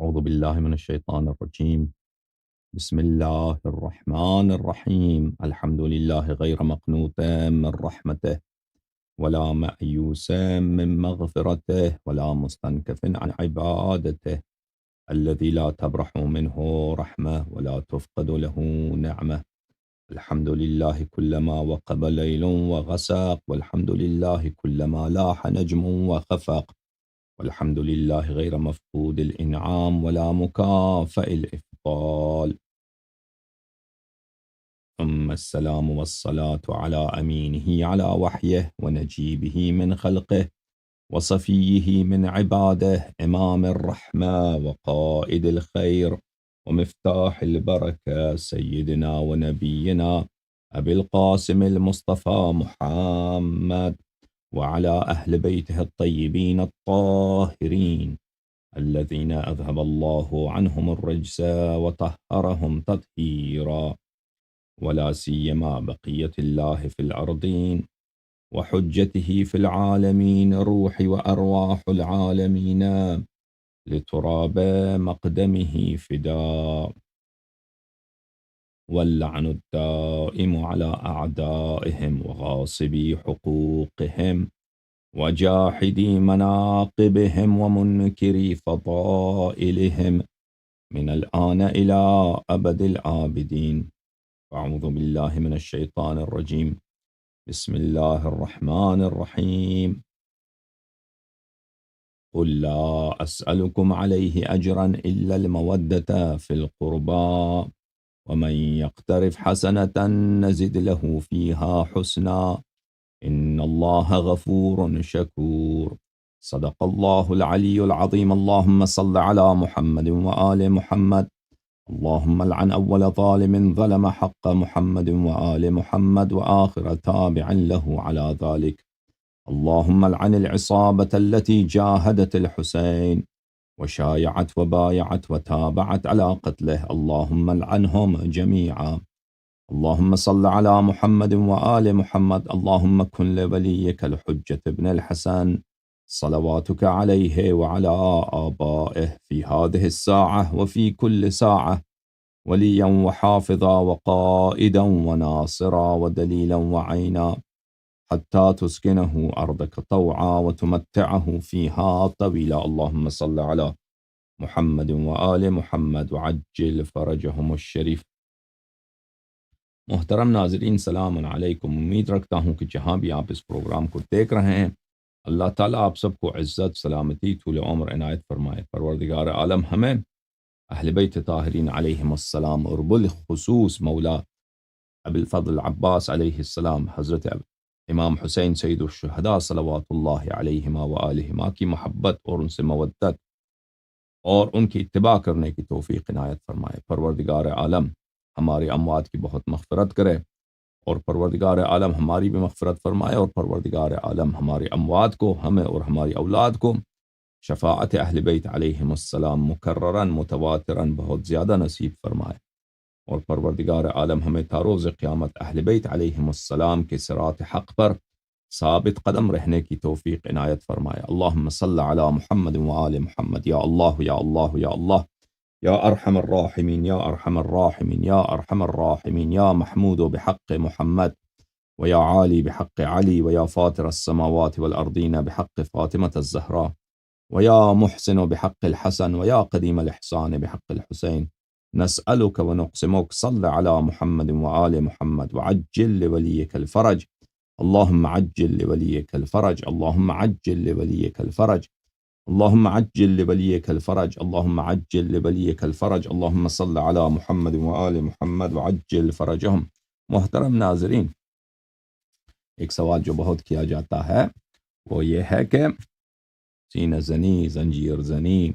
أعوذ بالله من الشيطان الرجيم. بسم الله الرحمن الرحيم. الحمد لله غير مقنوط من رحمته ولا مأيوس من مغفرته ولا مستنكف عن عبادته، الذي لا تبرح منه رحمة ولا تفقد له نعمة. الحمد لله كلما وقب ليل وغسق، والحمد لله كلما لاح نجم وخفق، والحمد لله غير مفقود الإنعام ولا مكافئ الإفضال. ثم السلام والصلاة على أمينه على وحيه ونجيبه من خلقه وصفيه من عباده، إمام الرحمة وقائد الخير ومفتاح البركة، سيدنا ونبينا أبي القاسم المصطفى محمد، وعلى أهل بيته الطيبين الطاهرين الذين أذهب الله عنهم الرجس وطهرهم تطهيرا، ولا سيما بقية الله في الأرضين وحجته في العالمين، روح وأرواح العالمين لتراب مقدمه فداء، واللعن الدائم على أعدائهم وغاصبي حقوقهم وجاحدي مناقبهم ومنكري فضائلهم من الآن إلى أبد الآبدين. أعوذ بالله من الشيطان الرجيم. بسم الله الرحمن الرحيم. قل لا أسألكم عليه أجرا إلا المودة في القربى، ومن يقترف حسنة نزد له فيها حسنا، إن الله غفور شكور. صدق الله العلي العظيم. اللهم صل على محمد وآل محمد. اللهم لعن أول ظالم ظلم حق محمد وآل محمد وآخر تابع له على ذلك. اللهم لعن العصابة التي جاهدت الحسين وشايعت وبايعت وتابعت على قتله، اللهم لعنهم جميعا. اللهم صل على محمد وآل محمد. اللهم كن لوليك الحجة ابن الحسن صلواتك عليه وعلى آبائه في هذه الساعة وفي كل ساعة وليا وحافظا وقائدا وناصرا ودليلا وعينا، حتى تسكنه أرضك طوعا وتمتعه فيها طويلا. اللهم صل على محمد وآل محمد وعجل فرجهم الشریف. محترم ناظرین، سلام علیکم. امید رکھتا ہوں کہ جہاں بھی آپ اس پروگرام کو دیکھ رہے ہیں، اللہ تعالیٰ آپ سب کو عزت، سلامتی، طول عمر عنایت فرمائے۔ پروردگار عالم ہمیں اہل بیت طاہرین علیہم السلام اور بالخصوص مولا ابی الفضل عباس علیہ السلام، حضرت امام حسین سید الشہداء صلوات اللہ علیہما وآلہما کی محبت اور ان سے مودت اور ان کی اتباع کرنے کی توفیق عنایت فرمائے۔ پروردگار عالم ہمارے اموات کی بہت مغفرت کرے، اور پروردگار عالم ہماری بھی مغفرت فرمائے، اور پروردگار عالم ہمارے اموات کو، ہمیں اور ہماری اولاد کو شفاعت اہل بیت علیہم السلام مکررن متواترن بہت زیادہ نصیب فرمائے، اور پروردگار عالم ہمیں تا روز قیامت اہل بیت علیہم السلام کے صراط حق پر ثابت قدم رہنے کی توفیق عنایت فرمائے۔ اللہم صل علی محمد وآل محمد۔ یا اللہ یا اللہ یا اللہ، یا ارحم الراحمین یا ارحم الراحمین یا ارحم الراحمین، یا محمود بحق محمد، ویا عالی بحق علی، ویا فاطر السماوات والارضین بحق فاطمة الزہراء، ویا محسن بحق الحسن، ویا قدیم الاحسان بحق الحسین، نسألك ونقسمك صل على محمد وآل محمد وعجل لوليك الفرج. اللهم عجل لوليك الفرج. اللهم عجل لوليك الفرج. اللهم عجل لوليك الفرج. اللهم عجل لوليك الفرج. اللهم صل على محمد وآل محمد وعجل فرجهم. محترم ناظرین، ایک سوال جو بہت کیا جاتا ہے وہ یہ ہے کہ سینہ زنی، زنجیر زنی،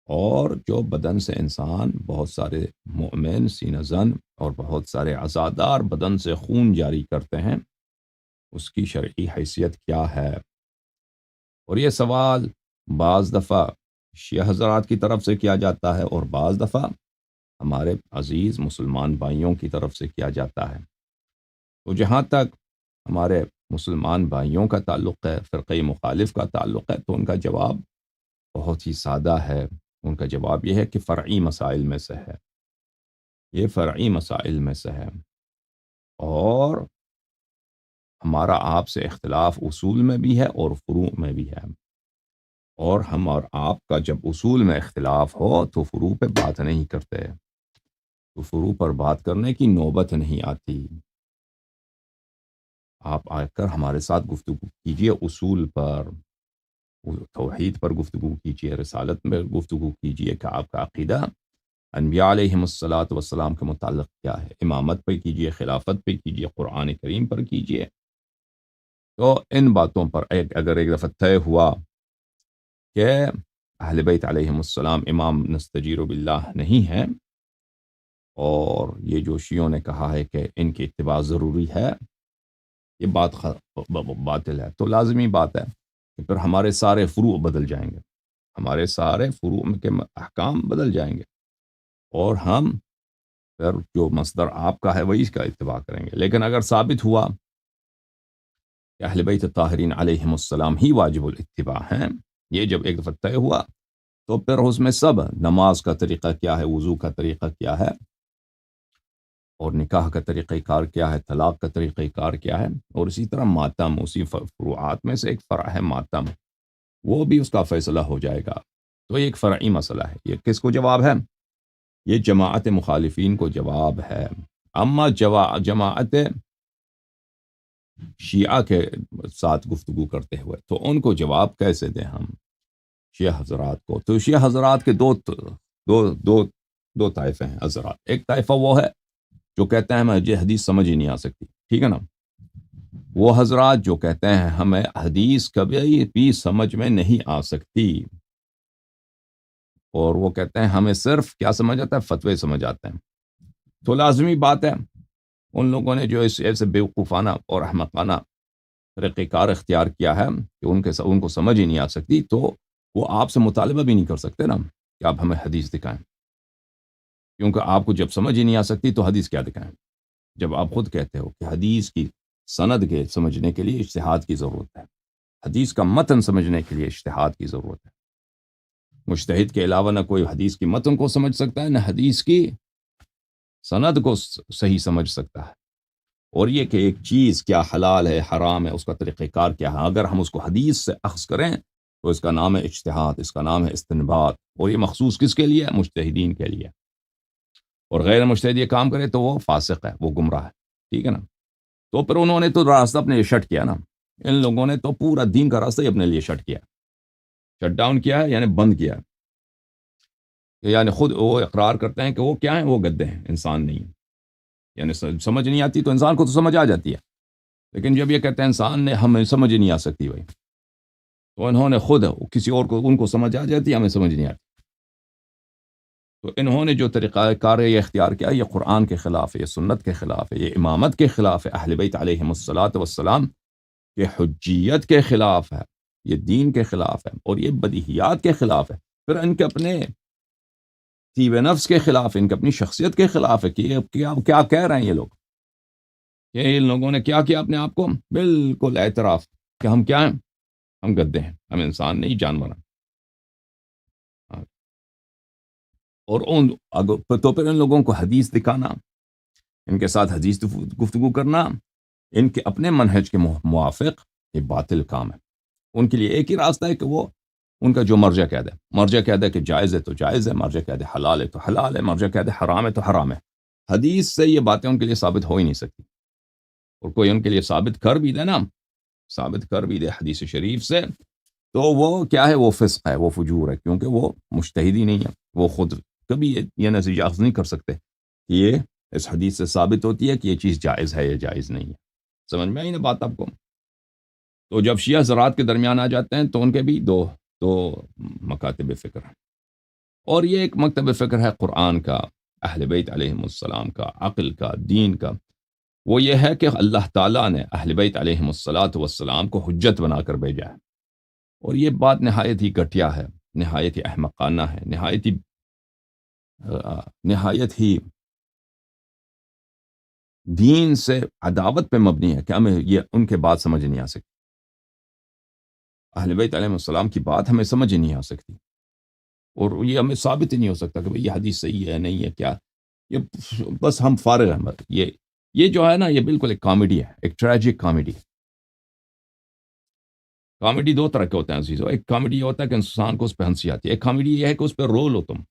اور جو بدن سے انسان، بہت سارے مومن سینہ زن اور بہت سارے عزادار بدن سے خون جاری کرتے ہیں، اس کی شرعی حیثیت کیا ہے؟ اور یہ سوال بعض دفعہ شیعہ حضرات کی طرف سے کیا جاتا ہے اور بعض دفعہ ہمارے عزیز مسلمان بھائیوں کی طرف سے کیا جاتا ہے۔ تو جہاں تک ہمارے مسلمان بھائیوں کا تعلق ہے، فرقہ مخالف کا تعلق ہے، تو ان کا جواب بہت ہی سادہ ہے۔ ان کا جواب یہ ہے کہ فرعی مسائل میں سے ہے، یہ فرعی مسائل میں سے ہے، اور ہمارا آپ سے اختلاف اصول میں بھی ہے اور فروع میں بھی ہے، اور ہم اور آپ کا جب اصول میں اختلاف ہو تو فروع پہ بات نہیں کرتے، تو فروع پر بات کرنے کی نوبت نہیں آتی۔ آپ آ کر ہمارے ساتھ گفتگو کیجئے اصول پر، توحید پر گفتگو کیجئے، رسالت میں گفتگو کیجئے کہ آپ کا عقیدہ انبیاء علیہم الصلاۃ والسلام کے متعلق کیا ہے، امامت پہ کیجئے، خلافت پہ کیجئے، قرآن کریم پر کیجئے۔ تو ان باتوں پر اگر ایک دفعہ طے ہوا کہ اہل بیت علیہم السلام امام نستجیر باللہ نہیں ہے، اور یہ جو شیعوں نے کہا ہے کہ ان کی اتباع ضروری ہے، یہ بات باطل ہے، تو لازمی بات ہے کہ پھر ہمارے سارے فروع بدل جائیں گے، ہمارے سارے فروع کے احکام بدل جائیں گے، اور ہم پھر جو مصدر آپ کا ہے وہی اس کا اتباع کریں گے۔ لیکن اگر ثابت ہوا کہ اہل بیت طاہرین علیہم السلام ہی واجب الاتباع ہیں، یہ جب ایک دفعہ طے ہوا تو پھر اس میں سب، نماز کا طریقہ کیا ہے، وضو کا طریقہ کیا ہے، اور نکاح کا طریقہ کار کیا ہے، طلاق کا طریقہ کار کیا ہے، اور اسی طرح ماتم، اسی فروعات میں سے ایک فرع ہے ماتم، وہ بھی اس کا فیصلہ ہو جائے گا۔ تو یہ ایک فرعی مسئلہ ہے، یہ کس کو جواب ہے؟ یہ جماعت مخالفین کو جواب ہے۔ اما جماعت شیعہ کے ساتھ گفتگو کرتے ہوئے تو ان کو جواب کیسے دیں ہم شیعہ حضرات کو؟ تو شیعہ حضرات کے دو طائفے ہیں حضرات۔ ایک طائفہ وہ ہے جو کہتے ہیں ہمیں یہ حدیث سمجھ ہی نہیں آ سکتی، ٹھیک ہے نا؟ وہ حضرات جو کہتے ہیں ہمیں حدیث کبھی بھی سمجھ میں نہیں آ سکتی، اور وہ کہتے ہیں ہمیں صرف کیا سمجھ آتا ہے؟ فتوے سمجھ آتے ہیں۔ تو لازمی بات ہے ان لوگوں نے جو ایسے بیوقوفانہ اور احمقانہ طریقہ کار اختیار کیا ہے کہ ان کو سمجھ ہی نہیں آ سکتی، تو وہ آپ سے مطالبہ بھی نہیں کر سکتے نا کہ آپ ہمیں حدیث دکھائیں، کیونکہ آپ کو جب سمجھ ہی نہیں آ سکتی تو حدیث کیا دکھائیں؟ جب آپ خود کہتے ہو کہ حدیث کی سند کے سمجھنے کے لیے اجتہاد کی ضرورت ہے، حدیث کا متن سمجھنے کے لیے اجتہاد کی ضرورت ہے، مجتہد کے علاوہ نہ کوئی حدیث کی متن کو سمجھ سکتا ہے، نہ حدیث کی سند کو صحیح سمجھ سکتا ہے، اور یہ کہ ایک چیز کیا حلال ہے حرام ہے، اس کا طریقہ کار کیا ہے، اگر ہم اس کو حدیث سے اخذ کریں تو اس کا نام ہے اجتہاد، اس کا نام ہے استنباط، اور یہ مخصوص کس کے لیے؟ مجتہدین کے لیے، اور غیر مجتہد یہ کام کرے تو وہ فاسق ہے، وہ گمراہ ہے، ٹھیک ہے نا؟ تو پھر انہوں نے تو راستہ اپنے لیے شٹ کیا نا، ان لوگوں نے تو پورا دین کا راستہ ہی اپنے لیے شٹ کیا، شٹ ڈاؤن کیا ہے، یعنی بند کیا ہے، یعنی خود وہ اقرار کرتے ہیں کہ وہ کیا ہیں؟ وہ گدے ہیں، انسان نہیں ہیں، یعنی سمجھ نہیں آتی تو انسان کو تو سمجھ آ جاتی ہے، لیکن جب یہ کہتے ہیں انسان نے ہمیں سمجھ نہیں آ سکتی بھائی، تو انہوں نے خود کسی اور کو ان کو سمجھ آ جاتی ہے، ہمیں سمجھ نہیں آتی، تو انہوں نے جو طریقہ کار یہ اختیار کیا یہ قرآن کے خلاف ہے، یہ سنت کے خلاف ہے، یہ امامت کے خلاف ہے، اہل بیت علیہم الصلاۃ والسلام کے حجیت کے خلاف ہے، یہ دین کے خلاف ہے، اور یہ بدیہیات کے خلاف ہے، پھر ان کے اپنے طیب نفس کے خلاف ہے، ان کی اپنی شخصیت کے خلاف ہے کہ یہ کیا کہہ رہے ہیں یہ لوگ، کہ ان لوگوں نے کیا کیا اپنے آپ کو؟ بالکل اعتراف کہ ہم کیا ہیں؟ ہم گدے ہیں، ہم انسان نہیں جانور ہیں، اور تو پھر ان لوگوں کو حدیث دکھانا، ان کے ساتھ حدیث گفتگو کرنا ان کے اپنے منہج کے موافق یہ باطل کام ہے۔ ان کے لیے ایک ہی راستہ ہے کہ وہ ان کا جو مرجع کہہ دے، مرجع کہہ دے کہ جائز ہے تو جائز ہے، مرجع کہہ دے حلال ہے تو حلال ہے، مرجع کہہ دے حرام ہے تو حرام ہے، حدیث سے یہ باتیں ان کے لیے ثابت ہو ہی نہیں سکتی، اور کوئی ان کے لیے ثابت کر بھی دے نا، ثابت کر بھی دے حدیث شریف سے، تو وہ کیا ہے؟ وہ فسق ہے، وہ فجور ہے، کیونکہ وہ مجتہد ہی نہیں ہے، وہ خود کبھی یہ نتیجہ اخذ نہیں کر سکتے کہ یہ اس حدیث سے ثابت ہوتی ہے کہ یہ چیز جائز ہے یا جائز نہیں ہے۔ سمجھ میں آئی نا بات آپ کو؟ تو جب شیعہ حضرات کے درمیان آ جاتے ہیں تو ان کے بھی دو مکاتب فکر ہیں، اور یہ ایک مکتب فکر ہے قرآن کا، اہل بیت علیہم السلام کا، عقل کا، دین کا، وہ یہ ہے کہ اللہ تعالیٰ نے اہل بیت علیہم الصلاۃ والسلام کو حجت بنا کر بھیجا ہے، اور یہ بات نہایت ہی گھٹیا ہے، نہایت ہی احمقانہ ہے، نہایت ہی دین سے عداوت پہ مبنی ہے کہ ہمیں یہ ان کے بات سمجھ نہیں آ سکتی، اہل بیت علیہ السلام کی بات ہمیں سمجھ نہیں آ سکتی، اور یہ ہمیں ثابت ہی نہیں ہو سکتا کہ بھئی یہ حدیث صحیح ہے نہیں ہے کیا، یہ بس ہم فارغ ہیں بس۔ یہ جو ہے نا یہ بالکل ایک کامیڈی ہے، ایک ٹریجک کامیڈی۔ کامیڈی دو طرح کے ہوتے ہیں عزیزو، ایک کامیڈی یہ ہوتا ہے کہ انسان کو اس پہ ہنسی آتی ہے، ایک کامیڈی یہ ہے کہ اس پہ رو لو تم،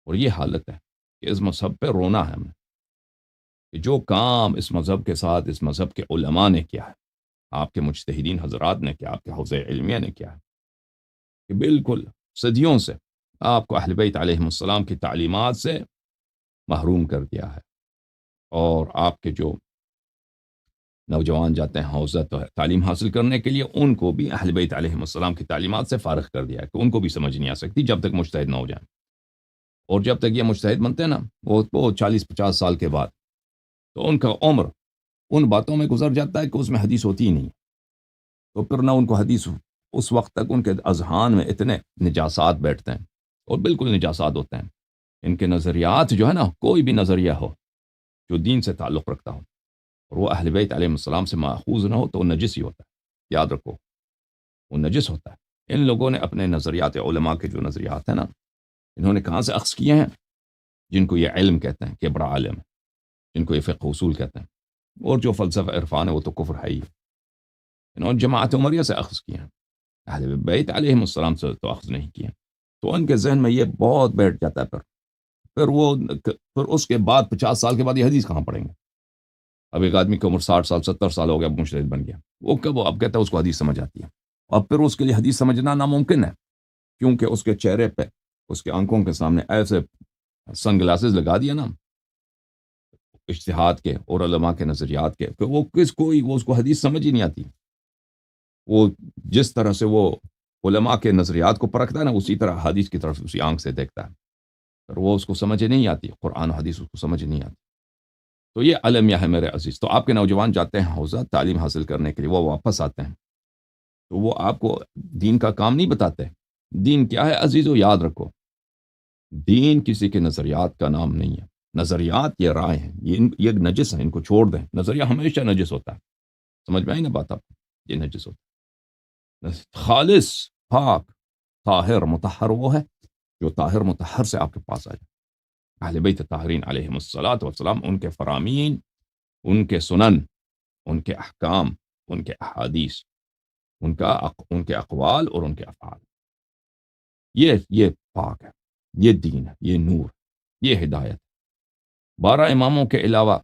اور یہ حالت ہے کہ اس مذہب پہ رونا ہے ہمیں، کہ جو کام اس مذہب کے ساتھ اس مذہب کے علماء نے کیا ہے، آپ کے مجتہدین حضرات نے کیا، آپ کے حوزہ علمیہ نے کیا ہے، کہ بالکل صدیوں سے آپ کو اہل بیت علیہم السلام کی تعلیمات سے محروم کر دیا ہے، اور آپ کے جو نوجوان جاتے ہیں حوزہ تعلیم حاصل کرنے کے لیے، ان کو بھی اہل بیت علیہم السلام کی تعلیمات سے فارغ کر دیا ہے کہ ان کو بھی سمجھ نہیں آ سکتی جب تک مجتہد نہ ہو جائیں، اور جب تک یہ مجتہد بنتے ہیں نا وہ 40-50 سال کے بعد، تو ان کا عمر ان باتوں میں گزر جاتا ہے کہ اس میں حدیث ہوتی ہی نہیں، تو پھر نہ ان کو حدیث، اس وقت تک ان کے اذہان میں اتنے نجاسات بیٹھتے ہیں، اور بالکل نجاسات ہوتے ہیں، ان کے نظریات جو ہے نا، کوئی بھی نظریہ ہو جو دین سے تعلق رکھتا ہو اور وہ اہل بیت علیہ السلام سے ماخوذ نہ ہو تو وہ نجس ہی ہوتا ہے، یاد رکھو وہ نجس ہوتا ہے۔ ان لوگوں نے اپنے نظریات، علماء کے جو نظریات ہیں نا، انہوں نے کہاں سے اخذ کیے ہیں؟ جن کو یہ علم کہتے ہیں کہ بڑا عالم ہے، جن کو یہ فقہ اصول کہتے ہیں، اور جو فلسفہ عرفان ہے وہ تو کفر ہے ہی، انہوں نے جماعت عمریہ سے اخذ کیے ہیں، اہل بیت علیہ السلام سے تو اخذ نہیں کیے، تو ان کے ذہن میں یہ بہت بیٹھ جاتا ہے، پھر اس کے بعد 50 سال کے بعد یہ حدیث کہاں پڑھیں گے؟ اب ایک آدمی کی عمر 60 سال 70 سال ہو گیا، مجتہد بن گیا، وہ کب اب کہتا ہے اس کو حدیث سمجھ آتی ہے، اب پھر اس کے لیے حدیث سمجھنا ناممکن ہے، کیونکہ اس کے چہرے پہ، اس کے آنکھوں کے سامنے ایسے سن گلاسز لگا دیا نا اجتہاد کے اور علماء کے نظریات کے، کہ وہ اس کو حدیث سمجھ ہی نہیں آتی، وہ جس طرح سے وہ علماء کے نظریات کو پرکھتا ہے نا، اسی طرح حدیث کی طرف اسی آنکھ سے دیکھتا ہے، پر وہ اس کو سمجھ نہیں آتی، قرآن و حدیث اس کو سمجھ نہیں آتی۔ تو یہ المیہ ہے میرے عزیز، تو آپ کے نوجوان جاتے ہیں حوزہ تعلیم حاصل کرنے کے لیے، وہ واپس آتے ہیں تو وہ آپ کو دین کا کام نہیں بتاتے۔ دین کیا ہے عزیزو؟ یاد رکھو، دین کسی کے نظریات کا نام نہیں ہے، نظریات یہ رائے ہیں، یہ نجس ہیں، ان کو چھوڑ دیں، نظریہ ہمیشہ نجس ہوتا ہے، سمجھ میں آئی نا بات آپ کو؟ یہ نجس ہوتا ہے، خالص پاک طاہر مطہر وہ ہے جو طاہر مطہر سے آپ کے پاس آ جائے۔ اہل بیت طاہرین علیہم الصلاۃ والسلام، ان کے فرامین، ان کے سنن، ان کے احکام، ان کے احادیث، ان کے اقوال اور ان کے افعال، یہ پاک ہے، یہ دین ہے، یہ نور، یہ ہدایت۔ 12 اماموں کے علاوہ،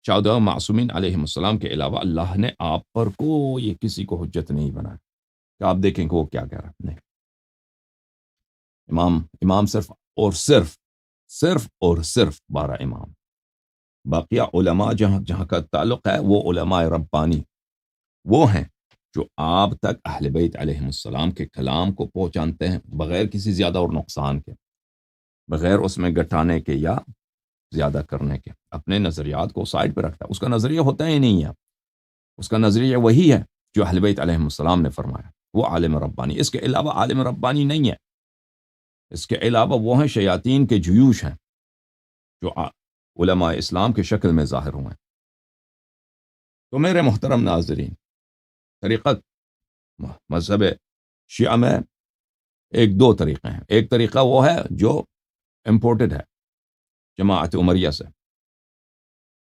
14 معصومین علیہم السلام کے علاوہ، اللہ نے آپ پر کوئی کسی کو حجت نہیں بنایا کہ آپ دیکھیں کہ وہ کیا کہہ رہا ہے، نہیں، امام صرف اور صرف 12 امام، باقیہ علماء جہاں کا تعلق ہے وہ علماء ربانی، وہ ہیں جو آپ تک اہل بیت علیہم السلام کے کلام کو پہنچانتے ہیں بغیر کسی زیادہ اور نقصان کے، بغیر اس میں گٹانے کے یا زیادہ کرنے کے، اپنے نظریات کو سائڈ پہ رکھتا ہے، اس کا نظریہ ہوتا ہی نہیں ہے، اس کا نظریہ وہی ہے جو اہل بیت علیہم السلام نے فرمایا، وہ عالم ربانی، اس کے علاوہ عالم ربانی نہیں ہے، اس کے علاوہ وہ ہیں شیاطین کے جیوش ہیں جو علماء اسلام کے شکل میں ظاہر ہوئے ہیں۔ تو میرے محترم ناظرین، طریقت مذہب شیعہ میں دو طریقے ہیں، ایک طریقہ وہ ہے جو امپورٹڈ ہے جماعت عمریہ سے،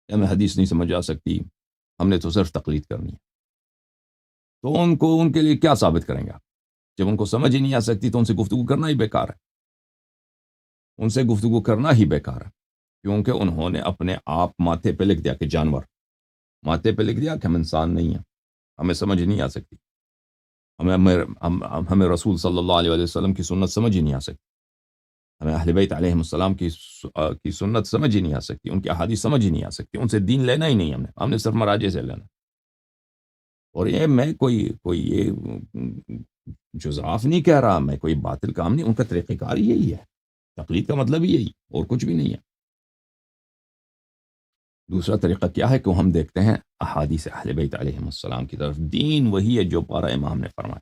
ہمیں حدیث نہیں سمجھ آ سکتی، ہم نے تو صرف تقلید کرنی ہے، تو ان کے لیے کیا ثابت کریں گے آپ؟ جب ان کو سمجھ ہی نہیں آ سکتی تو ان سے گفتگو کرنا ہی بیکار ہے، ان سے گفتگو کرنا ہی بیکار ہے، کیونکہ انہوں نے اپنے آپ ماتھے پہ لکھ دیا کہ جانور، ماتھے پہ لکھ دیا کہ ہم انسان نہیں ہیں، ہمیں سمجھ نہیں آ سکتی، ہمیں رسول صلی اللہ علیہ وسلم کی سنت سمجھ ہی نہیں آ سکتی، ہمیں اہل بیت علیہم السلام کی سنت سمجھ ہی نہیں آ سکتی، ان کی احادیث سمجھ ہی نہیں آ سکتی، ان سے دین لینا ہی نہیں، ہم نے صرف مراجع سے لینا۔ اور یہ میں کوئی یہ جزاف نہیں کہہ رہا، میں کوئی باطل کام نہیں، ان کا طریقہ کار یہی ہے، تقلید کا مطلب ہی یہی اور کچھ بھی نہیں ہے۔ دوسرا طریقہ کیا ہے کہ ہم دیکھتے ہیں احادیث اہل بیت علیہم السلام کی طرف، دین وہی ہے جو 12 امام نے فرمایا،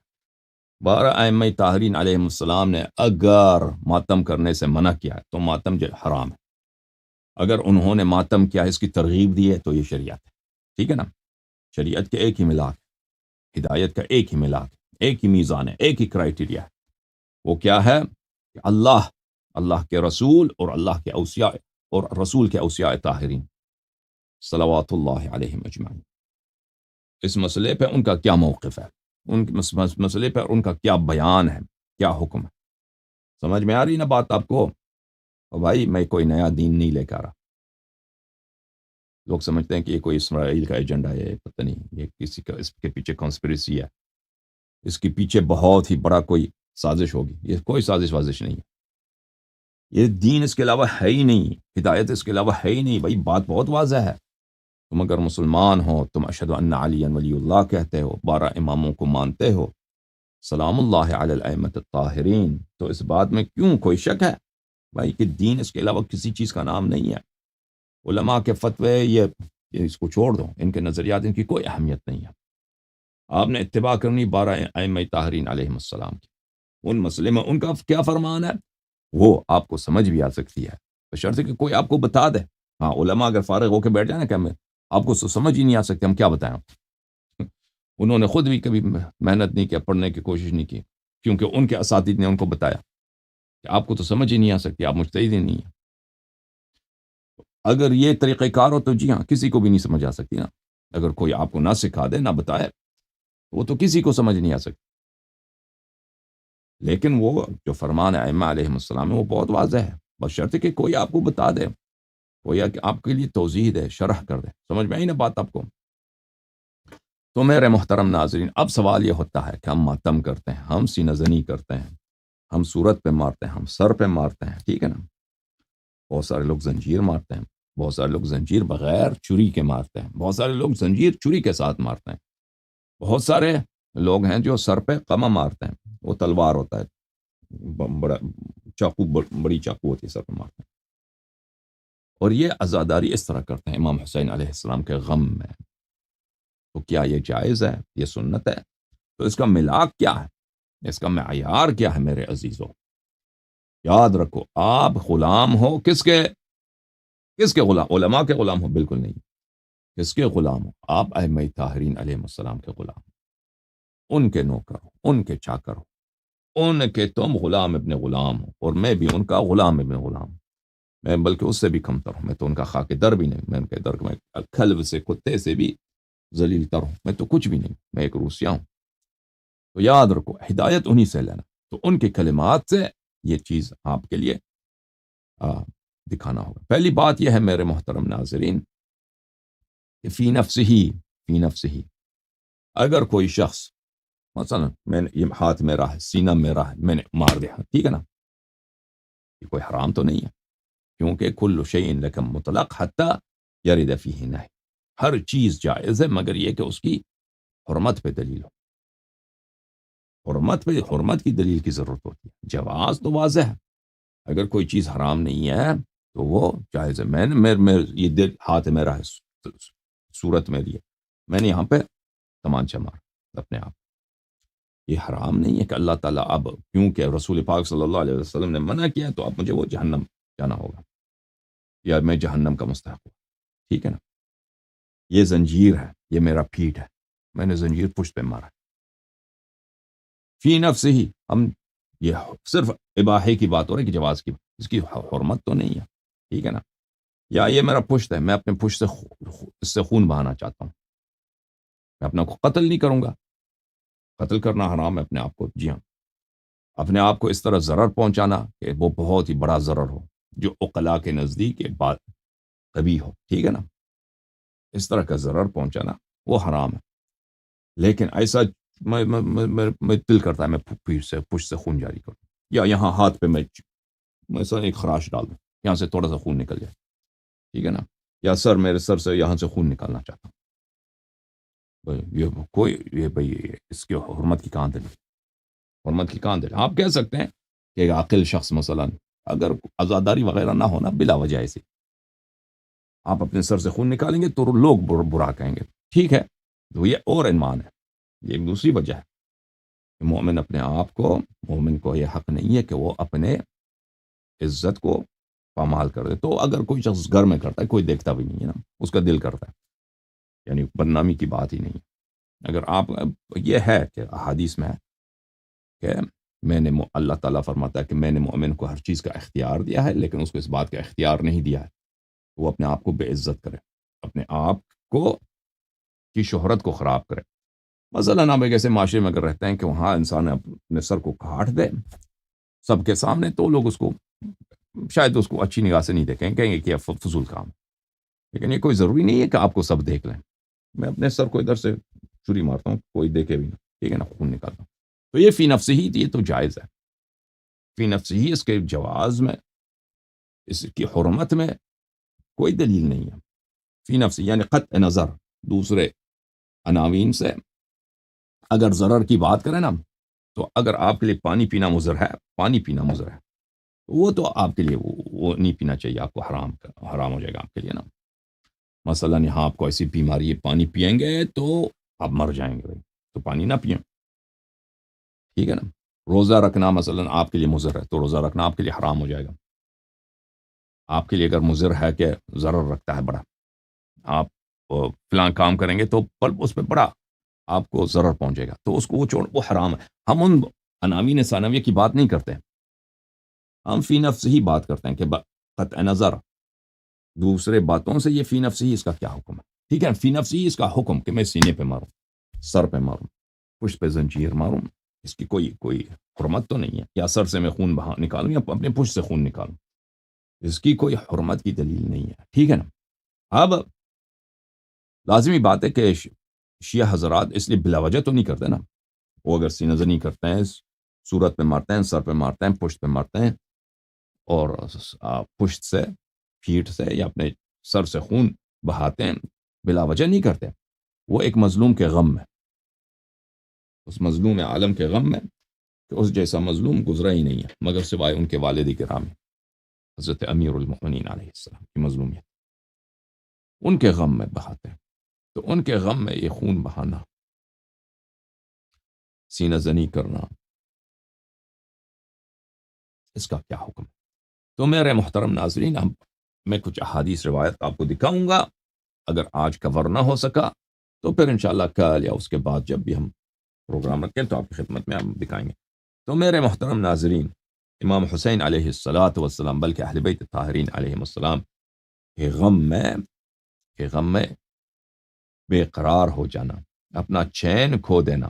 12 ائمہ طاہرین علیہم السلام نے اگر ماتم کرنے سے منع کیا ہے تو ماتم جو حرام ہے، اگر انہوں نے ماتم کیا ہے، اس کی ترغیب دی ہے، تو یہ شریعت ہے، ٹھیک ہے نا؟ شریعت کے ایک ہی ملاک ہے، ہدایت کا ایک ہی ملاک ہے، ایک ہی میزان ہے، ایک ہی کرائیٹیریا ہے، وہ کیا ہے؟ کہ اللہ کے رسول اور اللہ کے اوصیاء اور رسول کے اوصیاء طاہرین صلوات اللہ علیہم اجمعین، اس مسئلے پہ ان کا کیا موقف ہے، ان مسئلے پہ ان کا کیا بیان ہے، کیا حکم ہے؟ سمجھ میں آ رہی نا بات آپ کو؟ اور بھائی میں کوئی نیا دین نہیں لے کر آ رہا. لوگ سمجھتے ہیں کہ یہ کوئی اسرائیل کا ایجنڈا ہے، پتہ نہیں یہ کسی کا اس کے پیچھے کانسپریسی ہے، اس کے پیچھے بہت ہی بڑا کوئی سازش ہوگی. یہ کوئی سازش وازش نہیں ہے، یہ دین اس کے علاوہ ہے ہی نہیں، ہدایت اس کے علاوہ ہے ہی نہیں. بھائی بات بہت واضح ہے. تم اگر مسلمان ہو، تم اشہد ان علی ولی اللہ کہتے ہو، 12 اماموں کو مانتے ہو، سلام اللہ علی الائمۃ الطاہرین، تو اس بات میں کیوں کوئی شک ہے بھائی کہ دین اس کے علاوہ کسی چیز کا نام نہیں ہے؟ علماء کے فتوے یہ اس کو چھوڑ دو، ان کے نظریات ان کی کوئی اہمیت نہیں ہے. آپ نے اتباع کرنی 12 ائمہ طاہرین علیہم السلام کی. ان مسئلے میں ان کا کیا فرمان ہے وہ آپ کو سمجھ بھی آ سکتی ہے، بشرطے کہ کوئی آپ کو بتا دے. ہاں علماء اگر فارغ ہو کے بیٹھ جائیں نا کہ ہمیں آپ کو سمجھ ہی نہیں آ سکتے، ہم کیا بتائیں. انہوں نے خود بھی کبھی محنت نہیں کیا، پڑھنے کی کوشش نہیں کی، کیونکہ ان کے اساتذہ نے ان کو بتایا کہ آپ کو تو سمجھ ہی نہیں آ سکتی، آپ مجتہد ہی نہیں ہیں. اگر یہ طریقہ کار ہو تو جی ہاں کسی کو بھی نہیں سمجھ آ سکتی نا. اگر کوئی آپ کو نہ سکھا دے نہ بتائے وہ تو کسی کو سمجھ نہیں آ سکتی. لیکن وہ جو فرمان ائمہ علیہم السلام ہے وہ بہت واضح ہے، بشرطے کہ کوئی آپ کو بتا دے، کوئی آپ کے لیے توضیح دے، شرح کر دے. سمجھ میں آئی نا بات آپ کو؟ تو میرے محترم ناظرین، اب سوال یہ ہوتا ہے کہ ہم ماتم کرتے ہیں، ہم سینہ زنی کرتے ہیں، ہم صورت پہ مارتے ہیں، ہم سر پہ مارتے ہیں، ٹھیک ہے نا. بہت سارے لوگ زنجیر مارتے ہیں، بہت سارے لوگ زنجیر بغیر چھری کے مارتے ہیں، بہت سارے لوگ زنجیر چھری کے ساتھ مارتے ہیں، بہت سارے لوگ ہیں جو سر پہ قمع مارتے ہیں، وہ تلوار ہوتا ہے، بڑا چاقو، بڑی چاقو ہوتی ہے، سر پہ مارتے ہیں. اور یہ عزاداری اس طرح کرتے ہیں امام حسین علیہ السلام کے غم میں. تو کیا یہ جائز ہے؟ یہ سنت ہے؟ تو اس کا ملاک کیا ہے؟ اس کا معیار کیا ہے میرے عزیزوں؟ یاد رکھو، آپ غلام ہو کس کے غلام؟ علماء کے غلام ہو؟ بالکل نہیں. کس کے غلام ہو؟ آپ ائمہ طاہرین علیہ السلام کے غلام ہو، ان کے نوکر ہو، ان کے چاکر ہو، ان کے تم غلام ابن غلام ہو. اور میں بھی ان کا غلام ابن غلام ہوں. میں بلکہ اس سے بھی کم تر ہوں، میں تو ان کا خاک در بھی نہیں. میں ان کے در میں کلب سے، کتے سے بھی ذلیل تر ہوں. میں تو کچھ بھی نہیں، میں ایک روسیا ہوں. تو یاد رکھو، ہدایت انہی سے لینا. تو ان کے کلمات سے یہ چیز آپ کے لیے دکھانا ہوگا. پہلی بات یہ ہے میرے محترم ناظرین کہ فی نفس ہی اگر کوئی شخص مثلا میں نے یہ ہاتھ میرا ہے، سینہ میرا ہے، میں نے مار دیا، ٹھیک ہے نا، یہ کوئی حرام تو نہیں ہے، کیونکہ کل شیء لکم مطلق حتی یرد فیہ نہی. ہر چیز جائز ہے مگر یہ کہ اس کی حرمت پہ دلیل ہو. حرمت کی دلیل کی ضرورت ہوتی ہے. جواز تو واضح ہے، اگر کوئی چیز حرام نہیں ہے تو وہ جائز ہے. میں یہ دل ہاتھ میرا ہے، صورت میری ہے، میں نے یہاں پہ تمانچہ مارا اپنے آپ، یہ حرام نہیں ہے کہ اللہ تعالیٰ اب کیونکہ رسول پاک صلی اللہ علیہ وسلم نے منع کیا تو اب مجھے وہ جہنم جانا ہوگا یا میں جہنم کا مستحق ہوں. ٹھیک ہے نا. یہ زنجیر ہے، یہ میرا پیٹھ ہے، میں نے زنجیر پشت پہ مارا. فی نفس ہی ہم یہ صرف اباحے کی بات ہو رہی ہے کہ جواز کی، اس کی حرمت تو نہیں ہے. ٹھیک ہے نا. یا یہ میرا پشت ہے، میں اپنے پشت سے اس سے خون بہانا چاہتا ہوں، میں اپنا کو قتل نہیں کروں گا. قتل کرنا حرام ہے اپنے آپ کو. جی ہاں، اپنے آپ کو اس طرح ضرر پہنچانا کہ وہ بہت ہی بڑا ضرر ہو، جو عقلاء کے نزدیک ایک بات قبیح ہو. ٹھیک ہے نا. اس طرح کا ضرر پہنچانا وہ حرام ہے. لیکن ایسا میں دل کرتا ہے میں پشت سے خون جاری کروں، یا یہاں ہاتھ پہ میں ایک خراش ڈال دوں، یہاں سے تھوڑا سا خون نکل جائے. ٹھیک ہے نا. یا میرے سر سے یہاں سے خون نکالنا چاہتا ہوں. یہ بھائی اس کی حرمت کی کہاں دلیل؟ حرمت کی کہاں دلیل؟ آپ کہہ سکتے ہیں کہ ایک عاقل شخص مثلا اگر عزاداری وغیرہ نہ ہونا، بلا وجہ ایسے آپ اپنے سر سے خون نکالیں گے تو لوگ برا کہیں گے. ٹھیک ہے، تو یہ اور عنوان ہے، یہ ایک دوسری وجہ ہے کہ مومن کو یہ حق نہیں ہے کہ وہ اپنے عزت کو پامال کر دے. تو اگر کوئی شخص گھر میں کرتا ہے، کوئی دیکھتا بھی نہیں ہے نا، اس کا دل کرتا ہے، یعنی بدنامی کی بات ہی نہیں. اگر آپ یہ ہے کہ احادیث میں ہے کہ اللہ تعالیٰ فرماتا ہے کہ میں نے مومن کو ہر چیز کا اختیار دیا ہے، لیکن اس کو اس بات کا اختیار نہیں دیا ہے وہ اپنے آپ کو بے عزت کرے، اپنے آپ کو کی شہرت کو خراب کرے۔ مثلاً آپ ایک ایسے معاشرے میں اگر رہتے ہیں کہ وہاں انسان اپنے سر کو کاٹ دے سب کے سامنے، تو لوگ اس کو شاید اس کو اچھی نگاہ سے نہیں دیکھیں، کہیں گے کہ یہ فضول کام ہے، لیکن یہ کوئی ضروری نہیں ہے کہ آپ کو سب دیکھ لیں۔ میں اپنے سر کو ادھر سے چھری مارتا ہوں، کوئی دیکھے بھی نہ، ٹھیک ہے نا، خون نکالتا ہوں، تو یہ فی نفس ہی یہ تو جائز ہے، فی نفس ہی اس کے جواز میں، اس کی حرمت میں کوئی دلیل نہیں ہے۔ فی نفس یعنی قطع نظر دوسرے عناوین سے اگر ضرر کی بات کریں نا، تو اگر آپ کے لیے پانی پینا مضر ہے، پانی پینا مضر ہے، وہ تو آپ کے لیے وہ نہیں پینا چاہیے، آپ کو حرام ہو جائے گا آپ کے لیے نا۔ مثلا یہاں آپ کو ایسی بیماری ہے، پانی پئیں گے تو آپ مر جائیں گے بھائی، تو پانی نہ پئیں، ٹھیک ہے نا۔ روزہ رکھنا مثلا آپ کے لیے مضر ہے، تو روزہ رکھنا آپ کے لیے حرام ہو جائے گا۔ آپ کے لیے اگر مضر ہے کہ ضرر رکھتا ہے بڑا، آپ فلاں کام کریں گے تو پل اس پہ بڑا آپ کو ضرر پہنچے گا، تو اس کو وہ حرام ہے۔ ہم ان عناوین ثانویہ کی بات نہیں کرتے، ہم فی نفس ہی بات کرتے ہیں کہ قطع نظر دوسرے باتوں سے یہ فی نفس ہی اس کا کیا حکم ہے، ٹھیک ہے، فی نفس ہی اس کا حکم کہ میں سینے پہ ماروں، سر پہ ماروں، پشت پہ زنجیر ماروں، اس کی کوئی حرمت تو نہیں ہے، یا سر سے میں خون بہا نکالوں یا اپنے پشت سے خون نکالوں، اس کی کوئی حرمت کی دلیل نہیں ہے، ٹھیک ہے نا۔ اب لازمی بات ہے کہ شیعہ حضرات اس لیے بلا وجہ تو نہیں کرتے نا، وہ اگر سینہ زنی کرتے ہیں، صورت پہ مارتے ہیں، سر پہ مارتے ہیں، پشت پہ مارتے ہیں، اور پشت سے، پیٹھ سے یا اپنے سر سے خون بہاتے ہیں، بلا وجہ نہیں کرتے، وہ ایک مظلوم کے غم میں، اس مظلوم عالم کے غم میں کہ اس جیسا مظلوم گزرا ہی نہیں ہے مگر سوائے ان کے والد کرام حضرت امیر المؤمنین علیہ السلام کی مظلومیت، ان کے غم میں بہاتے ہیں، تو ان کے غم میں یہ خون بہانا، سینہ زنی کرنا، اس کا کیا حکم ہے؟ تو میرے محترم ناظرین، میں کچھ احادیث روایت آپ کو دکھاؤں گا، اگر آج کور نہ ہو سکا تو پھر انشاءاللہ کل یا اس کے بعد جب بھی ہم پروگرام رکھیں تو آپ کی خدمت میں ہم دکھائیں گے۔ تو میرے محترم ناظرین، امام حسین علیہ السلام بلکہ اہل بیت الطاہرین علیہم السلام کے غم میں بے قرار ہو جانا، اپنا چین کھو دینا،